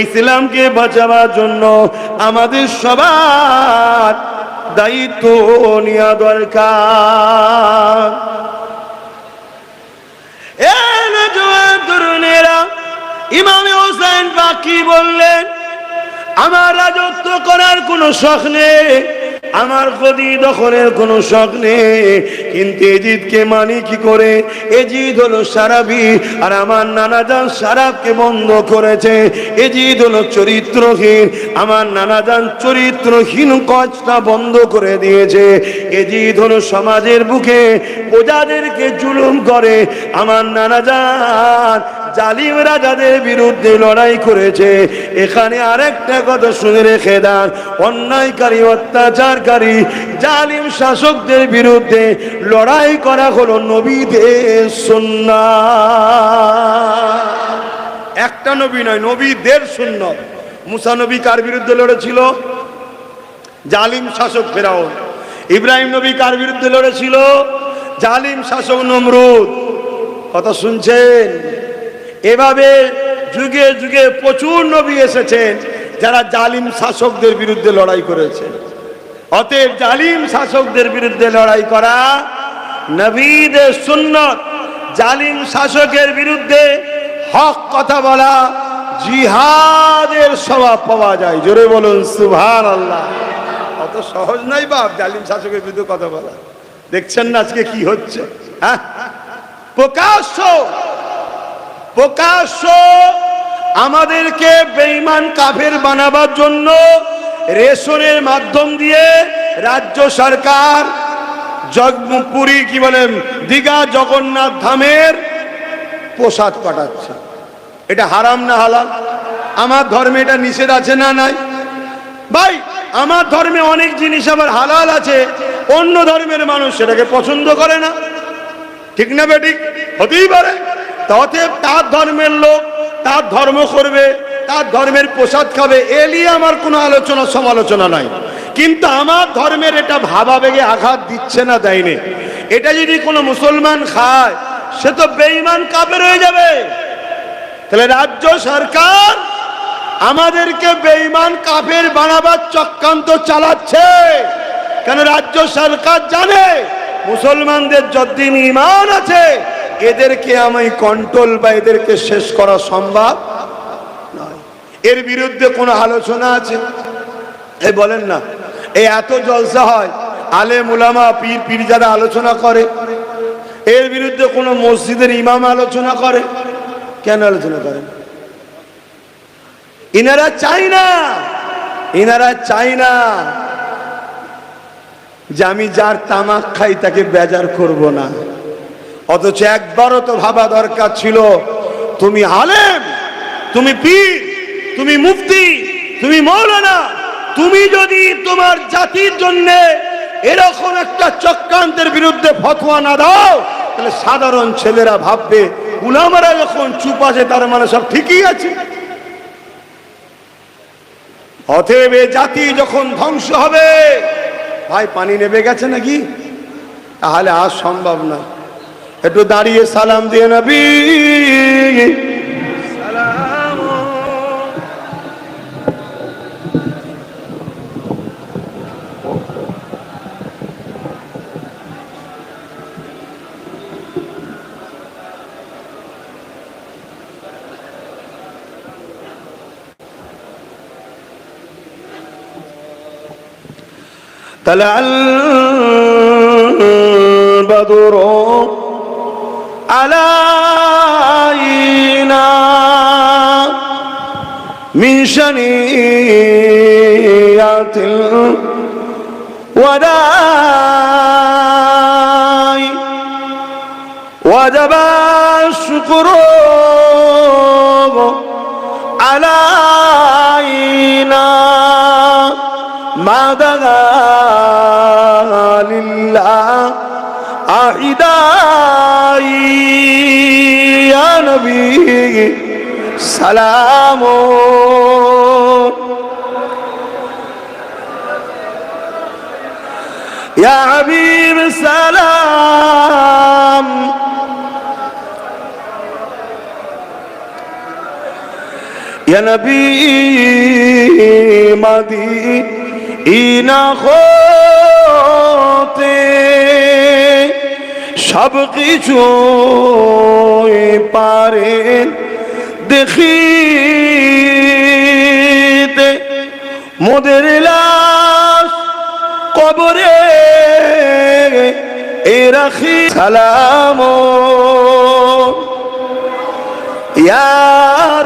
ইসলামকে বাঁচাবার জন্য আমাদের সবার দায়িত্ব নেওয়া দরকার। ইমাম হোসেন বাকি বললেন, আমার রাজত্ব করার কোনো শখ নেই, আমার গদি দখলের কোনো শখ নেই, কিন্তু এজিদকে মানি কি করে? এজিদ হলো সারাবি, আর আমার নানাজান সারাবকে বন্ধ করেছে। এজিদ হলো চরিত্রহীন, আমার নানাজান চরিত্রহীন কাজটা বন্ধ করে দিয়েছে। এজিদ হলো সমাজের বুকে প্রজাদেরকে জুলুম করে, আমার নানাজান জালিম রাজাদের বিরুদ্ধে লড়াই করেছে। এখানে আরেকটা কথা শুনে রেখে দেন, অন্যায়কারী, অত্যাচারকারী, জালিম শাসকদের বিরুদ্ধে লড়াই করা হলো নবীদের সুন্নাত। একটা নবী নয়, নবীদের সুন্নাত। মুসা নবী কার বিরুদ্ধে লড়েছিল? জালিম শাসক ফেরাউন। ইব্রাহিম নবী কার বিরুদ্ধে লড়েছিল? জালিম শাসক নমরুদ। কথা শুনছেন? এভাবে যুগে যুগে প্রচুর নবী এসেছেন যারা জালিম শাসকদের বিরুদ্ধে লড়াই করেছে। অতএব জালিম শাসকদের বিরুদ্ধে লড়াই করা নবীদের সুন্নাত। জালিম শাসকের বিরুদ্ধে হক কথা বলা, জিহাদের স্বভাব পাওয়া যায়। জোরে বলুন সুবহানাল্লাহ। অত সহজ নাই বাপ জালিম শাসকের বিরুদ্ধে কথা বলা। দেখছেন না আজকে কি হচ্ছে? হ্যাঁ, প্রকাশ্য আমাদেরকে বেঈমান কাফের বানাবার জন্য রেশনের মাধ্যম দিয়ে রাজ্য সরকার পুরী কি বলেন দীঘা জগন্নাথ ধামের প্রসাদ পাঠাচ্ছে। এটা হারাম না হালাল? আমার ধর্মে এটা নিষেধ আছে না নাই? ভাই আমার ধর্মে অনেক জিনিস আবার হালাল আছে, অন্য ধর্মের মানুষ সেটাকে পছন্দ করে না, ঠিক না বেঠিক? হতেই পারে। অতএব তার ধর্মের লোক তার ধর্ম করবে, তার ধর্মের প্রসাদ খাবে, এ নিয়ে আমার কোনো আলোচনা সমালোচনা নাই। কিন্তু আমার ধর্মের এটা ভাবাবেগে আঘাত দিচ্ছে না, দেয়নি। এটা যদি কোনো মুসলমান খায় সে তো বেঈমান কাফের হয়ে যাবে। তাহলে রাজ্য সরকার আমাদেরকে বেঈমান কাফের বানাবার চক্রান্ত চালাচ্ছে। কেন? রাজ্য সরকার জানে মুসলমানদের যতদিন ঈমান আছে এদেরকে আমি কন্ট্রোল বা এদেরকে শেষ করা সম্ভব নয়। এর বিরুদ্ধে কোনো আলোচনা আছে? এই বলেন না, এই এত জলসা হয়, আলেম উলামা পীর পীরজাদা আলোচনা করে, এর বিরুদ্ধে কোনো মসজিদের ইমাম আলোচনা করে? কেন আলোচনা করেন? ইনারা চাই না যে আমি যার তামাক খাই তাকে বেজার করব না। অথচ একবারও তো ভাবা দরকার ছিল, তুমি আলেম, তুমি পীর, তুমি মুফতি, তুমি মৌলানা, তুমি যদি তোমার জাতির জন্য এরকম একটা চক্রান্তের বিরুদ্ধে ফতোয়া না দাও, তাহলে সাধারণ ছেলেরা ভাববে উলামারা যখন চুপ আছে তার মানে সব ঠিকই আছে। অতএব এ জাতি যখন ধ্বংস হবে, ভাই পানি নেমে গেছে নাকি? তাহলে আর সম্ভব না। একটু দাঁড়িয়ে সালাম দিয়ে নবী সালাম। طلع البدر علينا من شنيعة الوداع وجب الشكر علينا ما دعا لله أعدائي يا نبي سلام يا حبيب سلام يا نبي مدينة হতে সব কিছু পারেন দেখিতে, মোদের লাশ কবরে এ রাখি সালাম ইয়া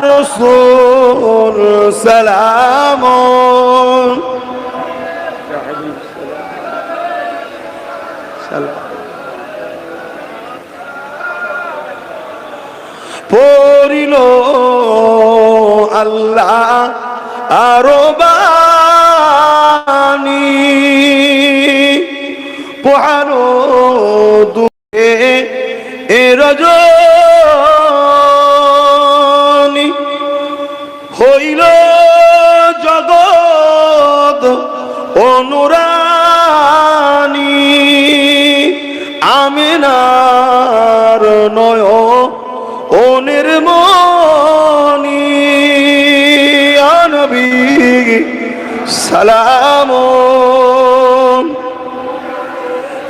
রাসূল সালাম পড়িল আল্লাহ আরো বাণী পোহানো দুঃখে এ রজনী হইল জগৎ অনুরানী আমিনার নয় ও নির্মণি নবী সালাম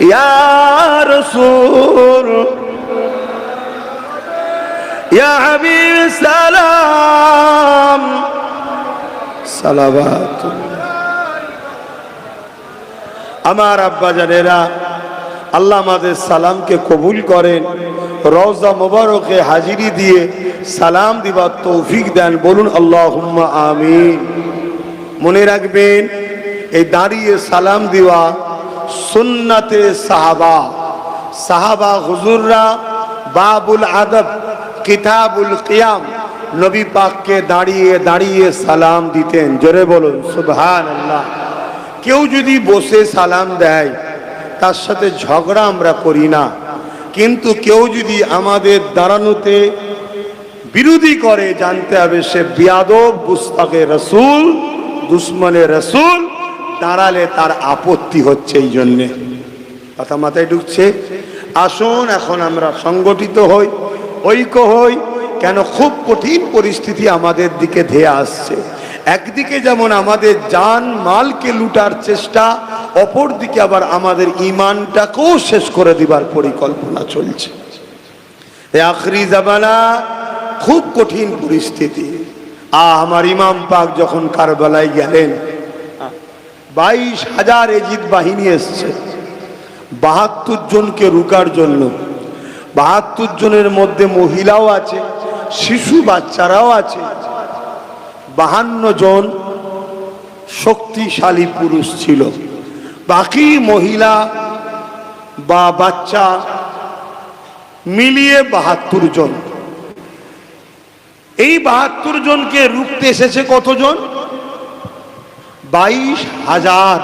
ইয়া রাসূল ইয়া হাবিব সালাম সালাওয়াত। আমার আব্বা জানেরা, আল্লাহ আমাদের সালামকে কবুল করেন, রওজা মোবারকে হাজিরি দিয়ে সালাম দিবার তৌফিক দেন, বলুন আল্লাহুম্মা আমিন। মনে রাখবেন, এই দাঁড়িয়ে সালাম দেওয়া সুন্নাতে সাহাবা। সাহাবা হুজুররা বাবুল আদব কিতাবুল কিয়াম নবী পাককে দাঁড়িয়ে দাঁড়িয়ে সালাম দিতেন। জোরে বলুন সুবহানাল্লাহ। কেউ যদি বসে সালাম দেয় তার সাথে ঝগড়া আমরা করি না, কিন্তু কেউ যদি আমাদের দাঁড়ানোতে বিরোধী করে, জানতে হবে সে বিয়াদব, গুস্তাখে রাসূল, দুশ্মনে রাসূল। দাঁড়ালে তার আপত্তি হচ্ছে। এই জন্যে কথা মাথায় ঢুকছে? আসুন এখন আমরা সংগঠিত হই, ঐক্য হই। কেন? খুব কঠিন পরিস্থিতি আমাদের দিকে ধেয়ে আসছে। একদিকে যেমন আমাদের জান মালকে লুটার চেষ্টা, অপর দিকে আবার আমাদের ঈমানটাকেও শেষ করে দিবার পরিকল্পনা চলছে। এই আখরি জামানা খুব কঠিন পরিস্থিতি। আমার ইমাম পাক যখন কারবালায় গেলেন, 22,000 এজিদ বাহিনী এসছে 72 জনকে রুকার জন্য। 72 জনের মধ্যে মহিলাও আছে, শিশু বাচ্চারাও আছে। 52 জন শক্তিশালী পুরুষ ছিল, বাকি মহিলা বা বাচ্চা মিলিয়ে 72 জন। এই 72 জনকে রুখতে এসেছে কতজন? 22,000।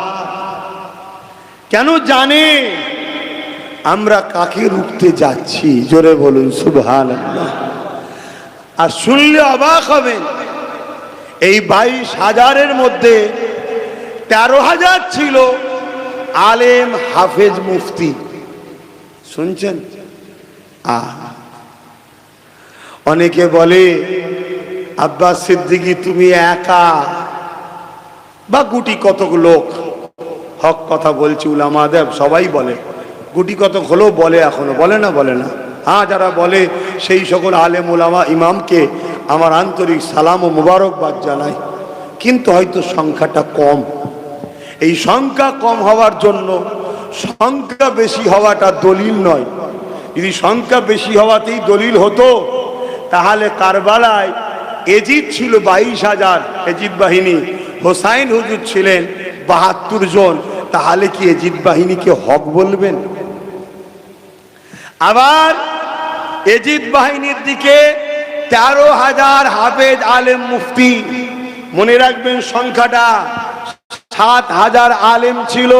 কেন? জানে আমরা কাকে রুখতে যাচ্ছি। জোরে বলুন সুবহানাল্লাহ। আর শুনলে অবাক হবেন, এই 22,000-এর মধ্যে 13,000 ছিল আলেম, হাফেজ, মুফতি। শুনছেন? অনেকে বলে আব্বাস সিদ্দিকী তুমি একা, বা গুটি কতক লোক, হক কথা বলছি, উলামাদের সবাই বলে, গুটি কতক হলেও বলে, এখনো বলে না? বলে না? হ্যাঁ, যারা বলে সেই সকল আলেম উলামা ইমামকে আমার আন্তরিক সালাম ও মুবারকবাদ জানাই, কিন্তু হয়তো সংখ্যাটা কম। এই সংখ্যা কম হওয়ার জন্য সংখ্যা বেশি হওয়াটা দলিল নয়। যদি সংখ্যা বেশি হওয়াতেই দলিল হতো, তাহলে কারবালায় এজিদ ছিল 22,000 এজিদ বাহিনী, হোসাইন হুজুর ছিলেন 72 জন, তাহলে কি এজিদ বাহিনীকে হক বলবেন? আবার এজিদ বাহিনীর দিকে 13,000 হাফেজ, আলেম, মুফতি। মনে রাখবেন সংখ্যাটা, 7,000 আলেম ছিল,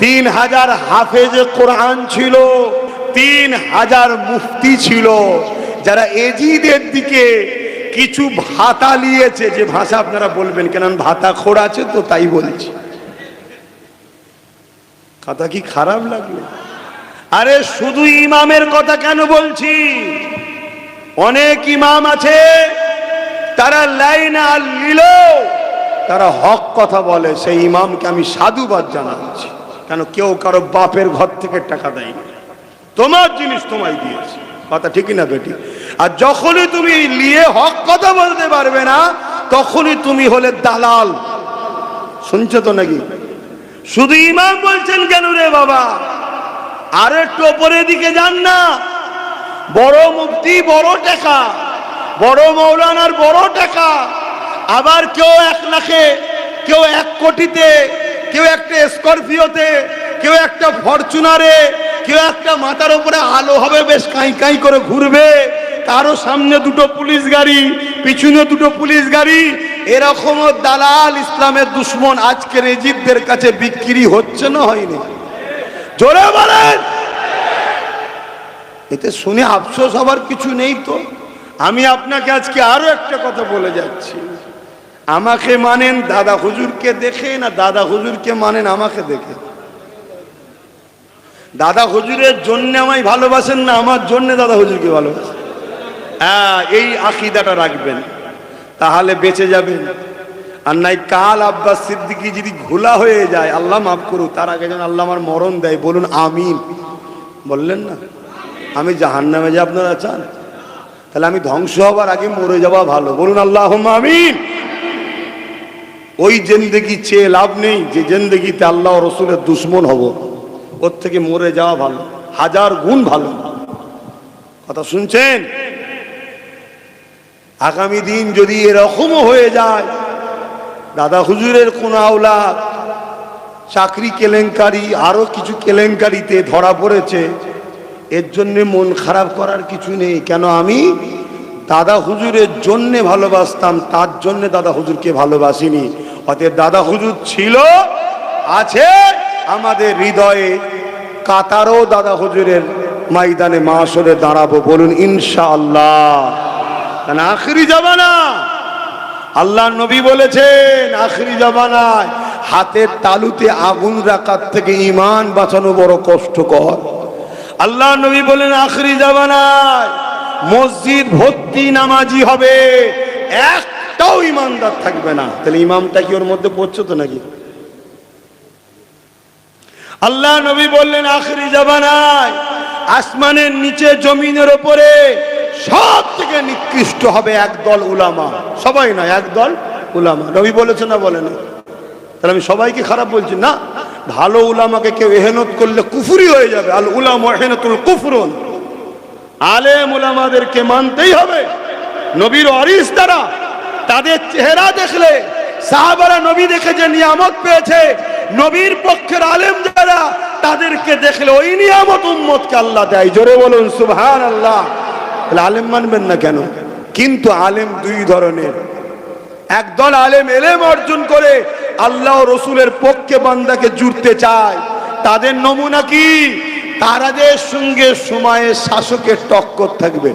3,000 হাফেজ কোরআন ছিল, 3,000 মুফতি ছিল, যারা এজিদের দিকে কিছু ভাতা নিয়েছে। যে ভাষা আপনারা বলবেন, কেন ভাতা খোর আছে তো তাই বলছি। কথা কি খারাপ লাগলো? আরে শুধু ইমামের কথা কেন বলছি? অনেক ইমাম আছে তারা লাইন আর নিল, তারা হক কথা বলে, সেই ইমামকে আমি সাধুবাদ জানাচ্ছি। কেন? কেউ কারো বাপের ঘর থেকে টাকা দেয়নি, তোমার জিনিস তোমায় দিয়েছে। কথা ঠিক না বেটি? আর যখনই তুমি নিয়ে হক কথা বলতে পারবে না, তখনই তুমি হলে দালাল। শুনছো তো নাকি? শুধু ইমাম বলছেন কেন রে বাবা? আর একটু ওপরের দিকে যান না। বড় মুফতি বড় টাকা, বড় মৌলানার বড় টাকা। আবার কেউ 1 লাখে, কেউ 1 কোটিতে, কেউ একটা স্করপিওতে, কেউ একটা ফরচুনারে, কেউ একটা মাথার উপরে আলো হবে বেশ কাই কাই করে ঘুরবে, কারো সামনে 2টো পুলিশ গাড়ি, পিছনে 2টো পুলিশ গাড়ি। এরকমও দালাল, ইসলামের দুশ্মন আজকের এজিদদের কাছে বিক্রি হচ্ছে না হয়নি? জোরে বলেন। এতে শুনে আফসোস হবার কিছু নেই তো। আমি আপনাকে আজকে আরো একটা কথা বলে যাচ্ছি। আমাকে মানেন দাদা হুজুরকে দেখে, না দাদা হুজুরকে মানেন আমাকে দেখে? দাদা হুজুরের জন্য আমায় ভালোবাসেন, না আমার জন্য দাদা হুজুরকে ভালোবাসেন? হ্যাঁ, এই আকীদাটা রাখবেন, তাহলে বেঁচে যাবেন। আর নাই কাল আব্বাস সিদ্দিকী যদি ঘোলা হয়ে যায়, আল্লাহ মাফ করুক, তার আগে যেন আল্লাহ আমার মরণ দেয়। বলুন আমিন। বললেন না? আমি জাহান্নামে যে আপনারা চান, তাহলে আমি ধ্বংস হবার আগে মরে যাওয়া ভালো। বলুন আল্লাহুম্মা আমিন। ওই জিন্দেগি চেয়ে লাভ নেই যে জিন্দেগিতে আল্লাহ ও রসুলের দুশ্মন হব। ওর থেকে মরে যাওয়া ভালো, 1000 গুণ ভালো। কথা শুনছেন? আগামী দিন যদি এরকমও হয়ে যায়, দাদা হুজুরের কোন আওলাদ চাকরি কেলেঙ্কারি আরো কিছু কেলেঙ্কারিতে ধরা পড়েছে, এর জন্য মন খারাপ করার কিছু নেই। কেন? আমি দাদা হুজুরের জন্য ভালোবাসতাম, তার জন্য দাদা হুজুরকে ভালোবাসিনি। অতএব দাদা হুজুর ছিল, আছে আমাদের হৃদয়ে, কাতারও দাদা হুজুরের ময়দানে মাশরে দাঁড়াবো। বলুন ইনশাআল্লাহ। কারণ আখিরি জামানা, আল্লাহ নবী বলেছেন আখিরি জামানায় হাতের তালুতে আগুন রাখার থেকে ঈমান বাঁচানো বড় কষ্টকর। আল্লাহ নবী বলেন আখিরি জামানায় মসজিদ ভর্তি নামাজি হবে, একটাও ইমানদার থাকবে না। তাহলে ইমামটা কি ওর মধ্যে পড়ছে তো নাকি? আল্লাহ নবী বললেন আখিরি জামানায় আসমানের নিচে জমিনের উপরে সব থেকে নিকৃষ্ট হবে একদল উলামা। সবাই না, একদল উলামা। নবী বলেছে না বলে না? তাহলে আমি সবাইকে খারাপ বলছি না। ভালো উলামাকে কেউ এহেনত করলে কুফরি হয়ে যাবে। আল উলামা এহেনতুল কুফরুন। আলেম উলামাদেরকে মানতেই হবে। নবীর ওয়ারিস তারা, তাদের চেহারা দেখলে সাহাবারা নবী দেখে যে নিয়ামত পেয়েছে, নবীর পক্ষের আলেম যারা, তাদেরকে দেখলে ওই নিয়ামত উম্মতকে আল্লাহ দেয়। জোরে বলুন সুবহানাল্লাহ। আলেম মানবেন না কেন? কিন্তু আলেম দুই ধরনের। একদল আলেম এলেম অর্জন করে আল্লাহ ও রসুলের পক্ষে বান্দাকে জুড়তে চায়। তাদের নমুনা কি? তারাদের সঙ্গে সময়ে শাসকের টক্কর থাকবে।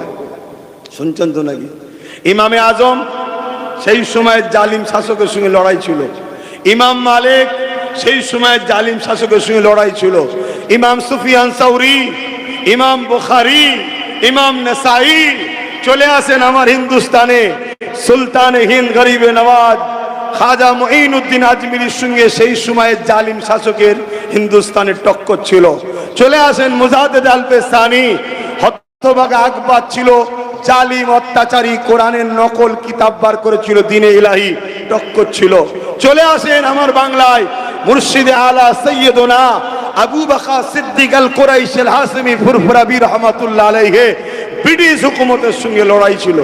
শুনছেন তো নাকি? ইমামে আজম সেই সময় জালিম শাসকের সঙ্গে লড়াই ছিল। ইমাম মালিক সেই সময় জালিম শাসকের সঙ্গে লড়াই ছিল। ইমাম সুফিয়ান সাউরি, ইমাম বুখারী, ইমাম নাসাই চলে আসেন আমার হিন্দুস্তানে। সুলতানে হিন্দ গরিবে নওয়াজ খাজা মুঈনুদ্দিন আজমিরির সঙ্গে সেই সময় জালিম শাসকের হিন্দুস্তানের টক্কর ছিল। চলে আসেন মুজাদ্দেদ আল-পেসানি, হতভাগা আকবর ছিল, জালিম অত্যাচারী, কোরআনের নকল কিতাব বার করেছিল, দ্বীনে ইলাহি টক্কর ছিল। চলে আসেন আমার বাংলায় মুর্শিদে আলা সৈয়দনা আবু বকর সিদ্দিক আল কুরাইশি আল হাসিমি ফুরফুরাবি রহমাতুল্লাহ আলাইহি ব্রিটিশ হুকুমতের সঙ্গে লড়াই ছিল।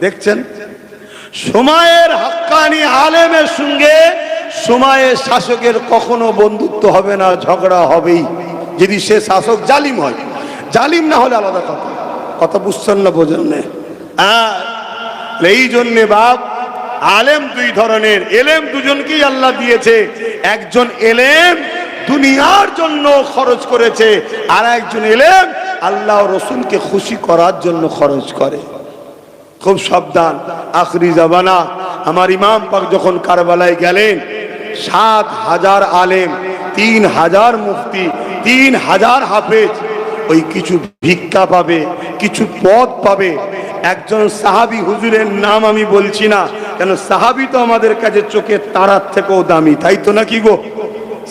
দেখছেন, সময়ের হক্কানি আলেমের সঙ্গে সময়ের শাসকের কখনো বন্ধুত্ব হবে না, ঝগড়া হবেই, যদি সে শাসক জালিম হয়। জালিম না হলে আলাদা কথা। কথা বুঝছেন না? বোঝেন না? এই জন্যে বাপ, আলেম দুই ধরনের। এলেম দুজনকেই আল্লাহ দিয়েছে। একজন এলেম দুনিয়ার জন্য খরচ করেছে, আর একজন এলেম আল্লাহ রসুলকে খুশি করার জন্য খরচ করে। খুব সাবধান। আখরি জামানা আমার ইমাম পাক যখন কারবালায় গেলেন, 7000 আলেম, 3000 মুফতি, 3000 হাফেজ, ওই কিছু ভিক্ষা পাবে, কিছু পদ পাবে। একজন সাহাবী হুজুরের নাম আমি বলছি না, কেন সাহাবী তো আমাদের কাছে চোখের তারার থেকেও দামি, তাই তো নাকি গো?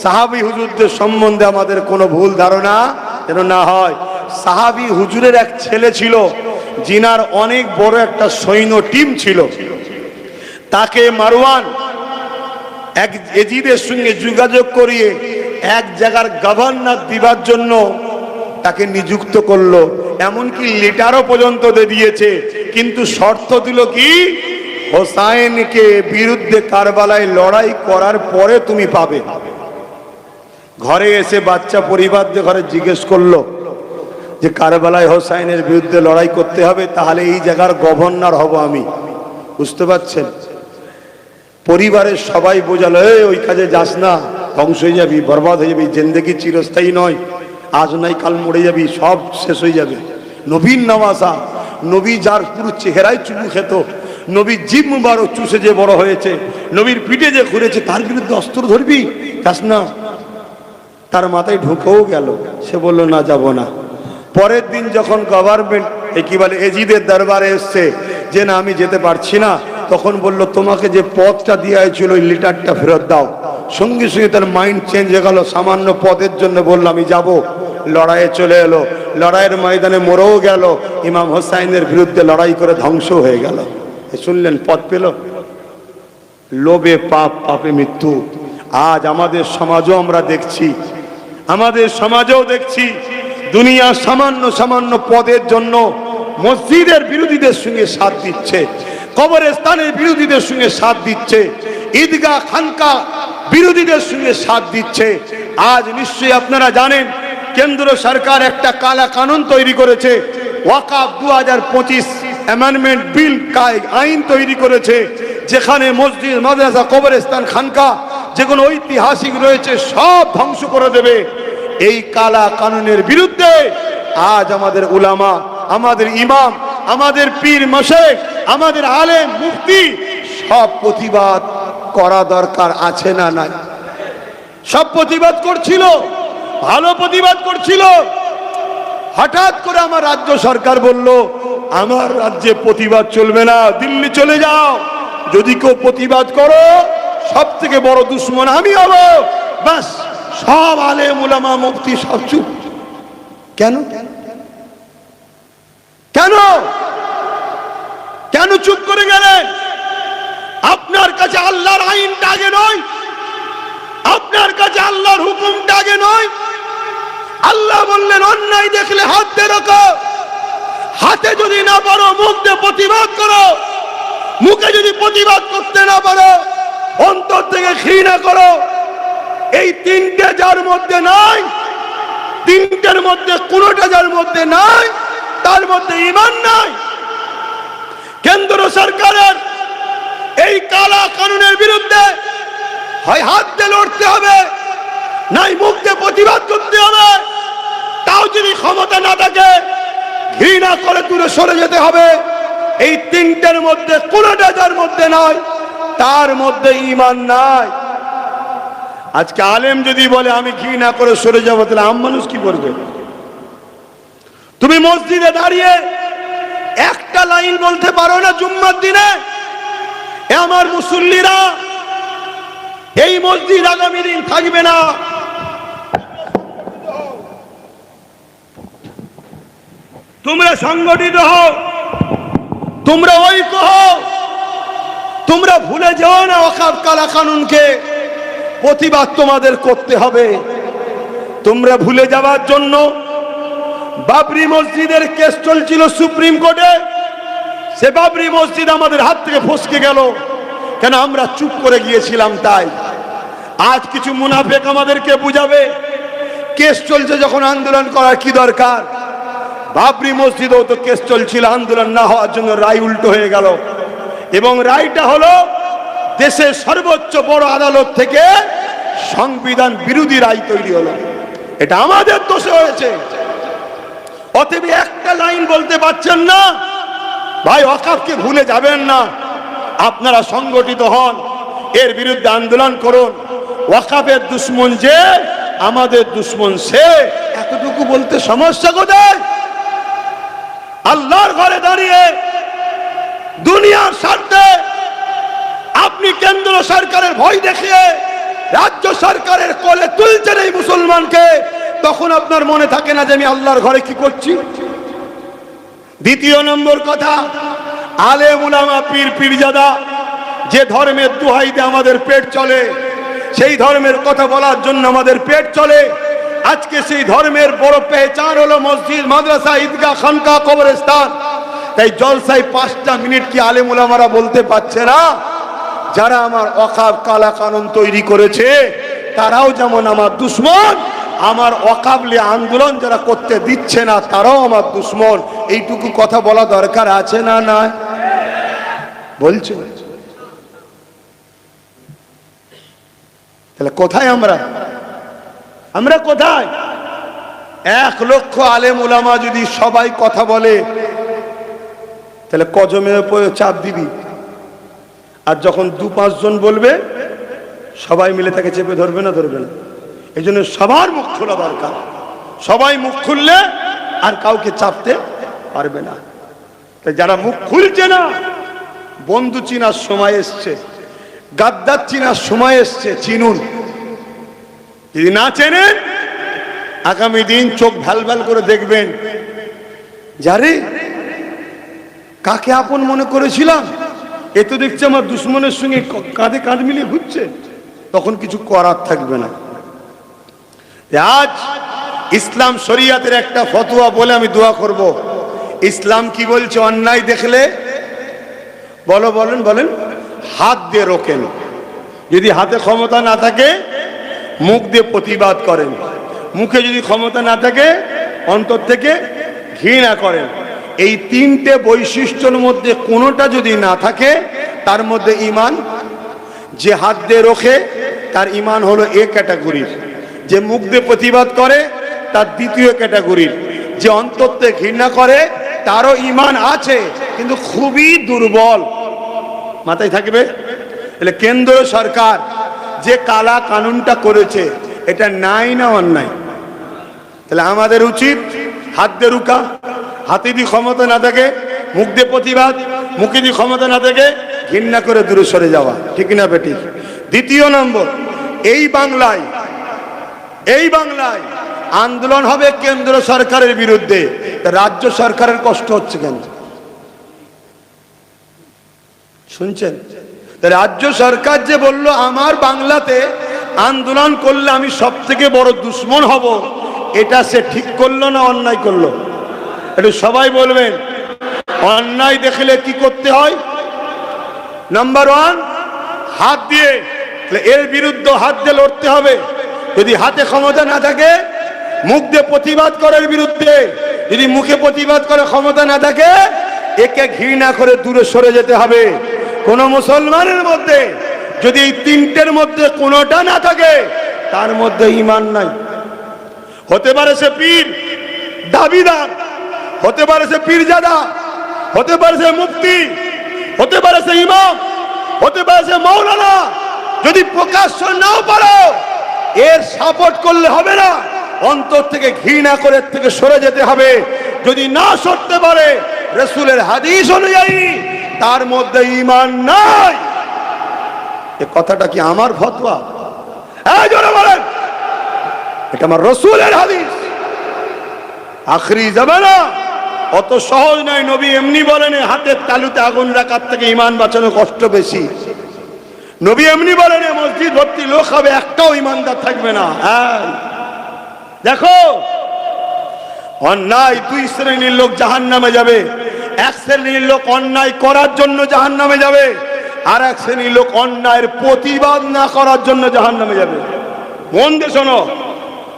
সাহাবী হুজুরদের সম্বন্ধে আমাদের কোনো ভুল ধারণা যেন না হয়। সাহাবী হুজুরের এক ছেলে ছিল, জিনার অনেক বড় একটা সৈন্য টিম ছিল। তাকে মারওয়ান এক এজিদের সঙ্গে যোগাযোগ করিয়ে এক জায়গার গভর্নর দিবার জন্য তাকে নিযুক্ত করলো। এমনকি লেটারও পর্যন্ত দিয়েছে, কিন্তু শর্ত দিল কি, হোসাইনকে বিরুদ্ধে কারবালায় লড়াই করার পরে তুমি পাবে। ঘরে এসে বাচ্চা পরিবারদের ঘরে জিজ্ঞেস করলো যে কারবালায় হোসাইনের বিরুদ্ধে লড়াই করতে হবে, তাহলে এই জায়গার গভর্নর হব আমি। বুঝতে পারছেন? পরিবারের সবাই বোঝালো, ওই কাজে যাস না, ধ্বংস হয়ে যাবি, বরবাদ হয়ে যাবি, জিন্দেগি চিরস্থায়ী নয়, আজ নাই কাল মরে যাবি, সব শেষ হয়ে যাবে। নবীর নওয়াজা, নবী যার পুরো চেহারায় চুমু খেত, নবীর জিভ মুবারক চুষে যে বড় হয়েছে, নবীর পিঠে যে ঘুরেছে, তার বিরুদ্ধে অস্ত্র ধরবি? যাস না। তার মাথায় ঢুকেও গেল, সে বলল না, যাব না। পরের দিন যখন গভর্নমেন্ট কি বলে এজিদের দরবারে এসছে যে না আমি যেতে পারছি না, তখন বলল তোমাকে যে পদটা দেওয়া হয়েছিল ওই লিটারটা ফেরত দাও। সঙ্গে সঙ্গে তার মাইন্ড চেঞ্জ হয়ে গেল, সামান্য পদের জন্য বলল আমি যাব। লড়াইয়ে চলে এলো, লড়াইয়ের ময়দানে মরেও গেল, ইমাম হোসাইনের বিরুদ্ধে লড়াই করে ধ্বংস হয়ে গেল। শুনলেন, পদ পেল। লোভে পাপ, পাপে মৃত্যু। আজ আমাদের সমাজও আমরা দেখছি, আমাদের সমাজেও দেখছি দুনিয়া সামান্য সামান্য পদের জন্য মসজিদের বিরোধীদের সঙ্গে সাথ দিচ্ছে, কবরস্থানের বিরোধীদের সঙ্গে সাথ দিচ্ছে, ঈদগাহ খানকা বিরোধীদের সঙ্গে সাথ দিচ্ছে। আজ নিশ্চয়ই আপনারা জানেন কেন্দ্র সরকার একটা কালা কানুন তৈরি করেছে, ওয়াকফ 2025 অ্যামেন্ডমেন্ট বিল আইন তৈরি করেছে, যেখানে মসজিদ, মাদ্রাসা, কবরস্থান, খানকা যেগুলো ঐতিহাসিক রয়েছে সব ধ্বংস করে দেবে। এই কালা কানুনের বিরুদ্ধে আজ আমাদের উলামা, আমাদের ইমাম, আমাদের পীর মাশায়েখ, আমাদের আলেম, মুফতি সব প্রতিবাদ করা দরকার আছে না নাই? সব প্রতিবাদ করছিল, ভালো প্রতিবাদ করছিল। হঠাৎ করে আমার রাজ্য সরকার বলল আমার রাজ্যে প্রতিবাদ চলবে না, দিল্লি চলে যাও, যদি কেউ প্রতিবাদ করো সব থেকে বড় দুশ্মন আমি হব। বাস, সব আলেম উলামা মুফতি সব চুপ। কেন কেন কেন চুপ করে গেলেন? আপনার কাছে আল্লাহর আইনটা আগে নয়? আপনার কাছে আল্লাহর হুকুমটা আগে নয়? আল্লাহ বললেন অন্যায় দেখলে হাত দিয়ে রাখো, হাতে যদি না পারো মুখ দিয়ে প্রতিবাদ করো, মুখে যদি প্রতিবাদ করতে না পারো অন্তর থেকে ঘৃণা করো। এই তিনটে যার মধ্যে নাই, তিনটের মধ্যে কোনোটা যার মধ্যে নাই তার মধ্যে ঈমান নাই। কেন্দ্র সরকারের এই কালা কানুনের বিরুদ্ধে হয় হাত দিয়ে লড়তে হবে, নাই মুখ দিয়ে প্রতিবাদ করতে হবে। তাও যদি ক্ষমতা না থাকে ঘৃণা করে দূরে সরে যেতে হবে। এই তিনটের মধ্যে কোনোটা যার মধ্যে নাই তার মধ্যে ঈমান নাই। আজকে আলেম যদি বলে আমি ঘৃণা করে সরে যাবো, তাহলে আম মানুষ কি করবে? তুমি মসজিদে দাঁড়িয়ে একটা লাইন বলতে পারো না জুম্মার দিনে, এ আমার মুসল্লিরা এই মসজিদ আগামী দিন থাকবে না। তোমরা সংগঠিত হও, তোমরা ঐক্য হও, তোমরা ভুলে যাও না ওয়াকফ কালা কানুনকে। প্রতিবাদ তোমাদের করতে হবে। তোমরা ভুলে যাওয়ার জন্য বাবরি মসজিদের কেস চলছিল সুপ্রিম কোর্টে, সে বাবরি মসজিদ আমাদের হাত থেকে ফসকে গেল কেন? আমরা চুপ করে গিয়েছিলাম। তাই আজ কিছু মুনাফেক আমাদেরকে বুঝাবে কেস চলছে যখন আন্দোলন করার কি দরকার? বাবরি মসজিদেও তো কেস চলছিল, আন্দোলন না হওয়ার জন্য রায় উল্টো হয়ে গেল, এবং রায়টা হলো দেশের সর্বোচ্চ বড় আদালত থেকে সংবিধান বিরোধী রায় তৈরি হলো। এটা আমাদের দোষে হয়েছে। অতএব একটা লাইন বলতে পারছেন না ভাই, ওয়াকফকে ভুলে যাবেন না। আপনারা সংগঠিত হন, এর বিরুদ্ধে আন্দোলন করুন। ওয়াকফের দুশ্মন যে আমাদের দুশ্মন সে, এতটুকু বলতে সমস্যা কোথায়? আল্লাহর ঘরে দাঁড়িয়ে দুনিয়ার স্বার্থে আপনি কেন্দ্র সরকারের ভয় দেখিয়ে রাজ্য সরকারের কোলে তুলছেন এই মুসলমানকে, তখন আপনার মনে থাকে না যে আমি আল্লাহর ঘরে কি করছি? দ্বিতীয় নম্বর কথা, আলেম উলামা পীর পীরজাদা যে ধর্মের দোহাই দিয়ে আমাদের পেট চলে, সেই ধর্মের কথা বলার জন্য আমাদের পেট চলে। আজকে সেই ধর্মের বড় পেহচান হলো মসজিদ, মাদ্রাসা, ঈদগাহ, খানকা, কবরস্থান। তাই জলসায় 5টা মিনিট কি আলেম উলামারা বলতে পারছে না যারা আমার ওয়াকফ কালা কানুন তৈরি করেছে তারাও যেমন আমার দুশ্মন, আমার ওয়াকফ নিয়ে আন্দোলন যারা করতে দিচ্ছে না তারাও আমার দুশ্মন। এইটুকু কথা বলা দরকার আছে না? না বলছে। তাহলে কোথায় আমরা কোথায়? 1 লক্ষ আলেম উলামা যদি সবাই কথা বলে তাহলে কজমের উপরে চাপ দিবি? আর যখন 2-5 জন বলবে সবাই মিলে তাকে চেপে ধরবে না? ধরবে না। এই জন্য সবার মুখ খোলা দরকার। সবাই মুখ খুললে আর কাউকে চাপতে পারবে না। তাই যারা মুখ খুলছে না, বন্ধু চিনার সময় এসছে, গাদ্দার চিনার সময় এসছে, চিনুন। যদি না চেনেন আগামী দিন চোখ ভাল ভাল করে দেখবেন, যারে কাকে আপন মনে করেছিলাম এ তো দেখছি আমার দুশ্মনের সঙ্গে কাঁধে কাঁধ মিলিয়ে ঘুরছে, তখন কিছু করার থাকবে না। আজ ইসলাম শরিয়াতের একটা ফতোয়া বলে আমি দোয়া করব। ইসলাম কি বলছে? অন্যায় দেখলে বলেন হাত দিয়ে রোকেন, যদি হাতে ক্ষমতা না থাকে মুখ দিয়ে প্রতিবাদ করেন, মুখে যদি ক্ষমতা না থাকে অন্তর থেকে ঘৃণা করেন। এই তিনটে বৈশিষ্ট্যের মধ্যে কোনোটা যদি না থাকে তার মধ্যে ঈমান। যে হাত দিয়ে রোখে তার ঈমান হলো এ ক্যাটাগরির, যে মুখ দিয়ে প্রতিবাদ করে তার দ্বিতীয় ক্যাটাগরির, যে অন্তর থেকে ঘৃণা করে তারও ঈমান আছে কিন্তু খুবই দুর্বল। মাথায় থাকবে। তাহলে কেন্দ্র সরকার যে কালা কানুনটা করেছে এটা নাই না অন্যায়? তাহলে আমাদের উচিত হাত দিয়ে রুকা, হাতে যদি ক্ষমতা না থাকে মুখ দিয়ে প্রতিবাদ, মুখে যদি ক্ষমতা না থাকে ঘৃণা করে দূরে সরে যাওয়া। ঠিক না বেটি? দ্বিতীয় নম্বর, এই বাংলায় আন্দোলন হবে কেন্দ্র সরকারের বিরুদ্ধে, রাজ্য সরকারের কষ্ট হচ্ছে কেন শুনছেন? রাজ্য সরকার যে বলল আমার বাংলাতে আন্দোলন করলে আমি সব থেকে বড় দুশ্মন হব, এটা সে ঠিক করলো না অন্যায় করলো? একটু সবাই বলবেন অন্যায় দেখলে কি করতে হয়? নাম্বার ওয়ান, হাত দিয়ে, এর বিরুদ্ধে হাত দিয়ে লড়তে হবে। যদি হাতে ক্ষমতা না থাকে মুখ দিয়ে প্রতিবাদ করার বিরুদ্ধে, যদি মুখে প্রতিবাদ করার ক্ষমতা না থাকে একে ঘৃণা করে দূরে সরে যেতে হবে। কোন মুসলমানের মধ্যে যদি এই তিনটের মধ্যে কোনোটা না থাকে তার মধ্যে ঈমান নাই। হতে পারে সে পীর দাবিদার, হতে পারে সে পীরজাদা, হতে পারে সে মুফতি, হতে পারে সে ইমাম, হতে পারে সে মাওলানা, যদি প্রকাশ্য নাও পারো এর সাপোর্ট করলে হবে না, অন্তর থেকে ঘৃণা করে থেকে সরে যেতে হবে। যদি না সরতে পারে রাসূলের হাদিস অনুযায়ী তার মধ্যে ঈমান নাই। এ কথাটা কি আমার ফতোয়া? এই জোরে বলেন, এটা আমার রাসূলের হাদিস। আখরি জামানা অত সহজ নয়। নবী এমনি বলেন হাতের তালুতে আগুন রাখার থেকে ঈমান বাঁচানো কষ্ট বেশি। নবী এমনি বলেন মসজিদ ভর্তি লোক হবে একটাও ঈমানদার থাকবে না। দেখো অন্যায় দুই শ্রেণীর লোক জাহান্নামে যাবে। এক শ্রেণীর লোক অন্যায় করার জন্য জাহান্নামে যাবে, আর এক শ্রেণীর লোক অন্যায়ের প্রতিবাদ না করার জন্য জাহান্নামে যাবে। মন দিয়ে শোনো,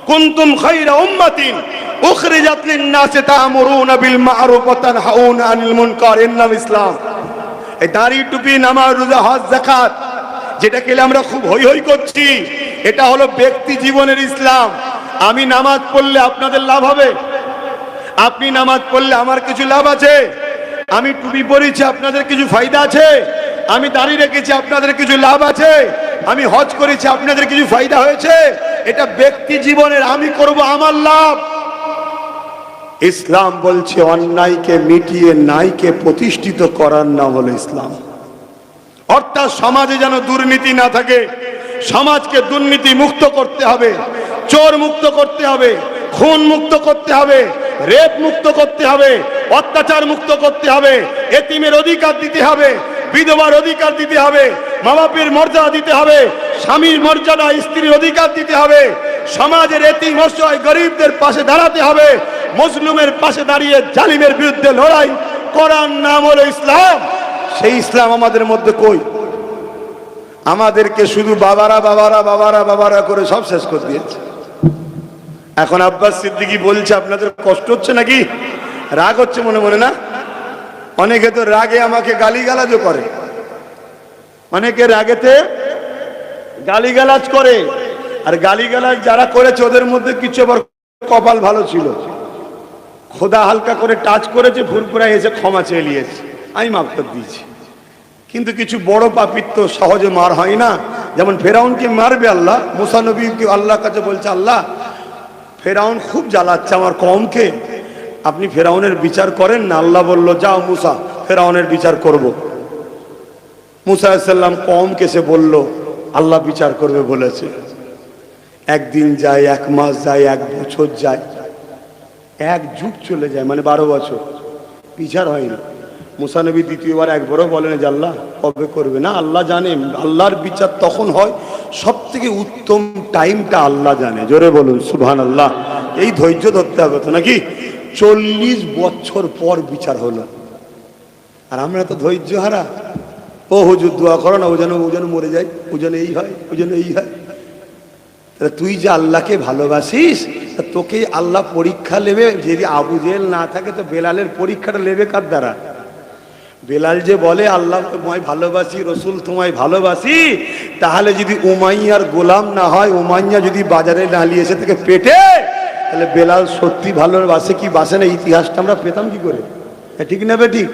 কুনতুম খায়রা উম্মাতিন উখরিজাত লিন-নাসি তা'মুরুনা বিল মা'রুফ ওয়া তানহাউনা আনিল মুনকার। এর নাম ইসলাম। এই দাড়ি, টুপি, নামাজ, রোজা, হজ, যাকাত যেটা খেলে আমরা খুব হই হই করছি, এটা হলো ব্যক্তি জীবনের ইসলাম। আমি নামাজ পড়লে আপনাদের লাভ হবে, আপনি নামাজ পড়লে আমার কিছু লাভ আছে, আমি টুপি পরেছি আপনাদের কিছু ফায়দা আছে, আমি দাড়ি রেখেছি আপনাদের কিছু লাভ আছে, আমি হজ করেছি আপনাদের কিছু ফায়দা হয়েছে। এটা ব্যক্তি জীবনের, আমি করব আমার লাভ। ইসলাম বলছে অন্যায়কে মিটিয়ে ন্যায়কে প্রতিষ্ঠিত করার নাম হলো ইসলাম। অর্থাৎ সমাজে যেন দুর্নীতি না থাকে, সমাজকে দুর্নীতি মুক্ত করতে হবে, চোর মুক্ত করতে হবে, খুন মুক্ত করতে হবে, রেপ মুক্ত করতে হবে, অত্যাচার মুক্ত করতে হবে, এতিমের অধিকার দিতে হবে, বিধবার অধিকার দিতে হবে, মা বাপের মর্যাদা দিতে হবে, স্বামীর মর্যাদা, স্ত্রীর অধিকার দিতে হবে, সমাজের এতিম অসহায় গরিবদের পাশে দাঁড়াতে হবে, মজলুমের পাশে দাঁড়িয়ে জালিমের বিরুদ্ধে লড়াই করার নাম হলো ইসলাম। সেই ইসলাম আমাদের মধ্যে কই? আমাদেরকে শুধু বাবারা বাবারা বাবারা বাবারা করে সব শেষ করে দিয়েছে। এখন আব্বাস সিদ্দিকী বলছে আপনাদের কষ্ট হচ্ছে নাকি? রাগ হচ্ছে মনে মনে না? অনেকে তো রাগে আমাকে গালিগালাজও করে, অনেকে রাগেতে গালিগালাজ করে। আর গালিগালাজ যারা করেছে ওদের মধ্যে কিছু আবার কপাল ভালো ছিল, খোদা হালকা করে টাচ করেছে, ফুরফুরায় এসে ক্ষমা চেয়ে নিয়েছে, আমি মাফ করে দিয়েছি। কিন্তু কিছু বড় পাপীর তো সহজে মার হয় না। যেমন ফেরাউনকে মারবে আল্লাহ, মুসা নবীকে আল্লাহর কাছে বলছে আল্লাহ ফেরাউন খুব জ্বালাচ্ছে আমার কওমকে, আপনি ফেরাউনের বিচার করেন না। আল্লাহ বলল যাও মুসা, ফেরাউনের বিচার করব। মুসা আলাইহিস সালাম কওমকে সে বলল আল্লাহ বিচার করবে বলেছে। একদিন যায়, এক মাস যায়, এক বছর যায়, এক যুগ চলে যায়, মানে 12 বছর বিচার হয়নি। মুসা নবী দ্বিতীয়বার একবারও বলেন যে আল্লাহ কবে করবে না। আল্লাহ জানেন আল্লাহর বিচার তখন হয় সব থেকে উত্তম টাইমটা আল্লাহ জানে। জোরে বলুন সুবহানাল্লাহ। এই ধৈর্য ধরতে হবে তো নাকি? 40 বছর পর বিচার হলো, আর আমরা তো ধৈর্য হারা। ও হুজুর দোয়া করো না, ও যেন মরে যায়, ও যেন এই হয়, ও যেন এই হয়। তুই যে আল্লাহকে ভালোবাসিস, তোকে আল্লাহ পরীক্ষা নেবে। যদি আবু জেহেল না থাকে তো বেলালের পরীক্ষাটা নেবে কার দ্বারা? বেলাল যে বলে আল্লাহ তোমায় ভালোবাসি, রসুল তোমায় ভালোবাসি, তাহলে যদি উমাইয়ার গোলাম না হয়, উমাইয়া যদি বাজারে না নিয়ে এসে থেকে পেটে, তাহলে বেলাল সত্যি ভালোবাসে কি বাসে না, ইতিহাসটা আমরা পেতাম কি করে? ঠিক না ঠিক?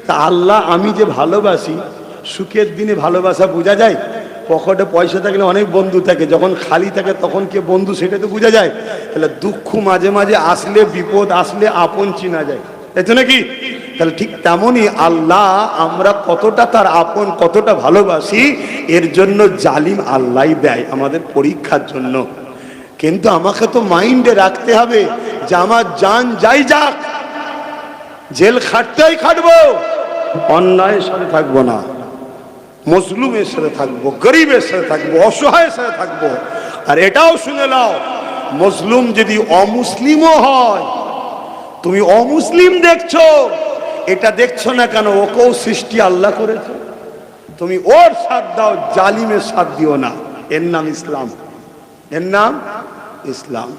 তা আল্লাহ আমি যে ভালোবাসি, সুখের দিনে ভালোবাসা বোঝা যায়। পকেটে পয়সা থাকলে অনেক বন্ধু থাকে, যখন খালি থাকে তখন কে বন্ধু সেটা তো বোঝা যায়। তাহলে দুঃখ মাঝে মাঝে আসলে, বিপদ আসলে আপন চিনা যায়, তাই তো নাকি? তাহলে ঠিক তেমনই আল্লাহ আমরা কতটা তার আপন, কতটা ভালোবাসি, এর জন্য জালিম আল্লাহ দেয় আমাদের পরীক্ষার জন্য। কিন্তু আমাকে তো মাইন্ডে রাখতে হবে যে আমার জান যাই যাক, জেল খাটতেই খাটবো, অন্যায়ের সাথে থাকবো না, মজলুমের সাথে থাকবো, গরিবের সাথে থাকবো, অসহায়ের সাথে থাকবো। আর এটাও শুনে নাও, মজলুম যদি অমুসলিমও হয়, তুমি অমুসলিম দেখছো, এটা দেখছো না কেন? ওকেও সৃষ্টি আল্লাহ করেছে। তুমি ওর সাথ দাও, জালিমের সাথ দিও না। এর নাম ইসলাম, এর নাম ইসলাম।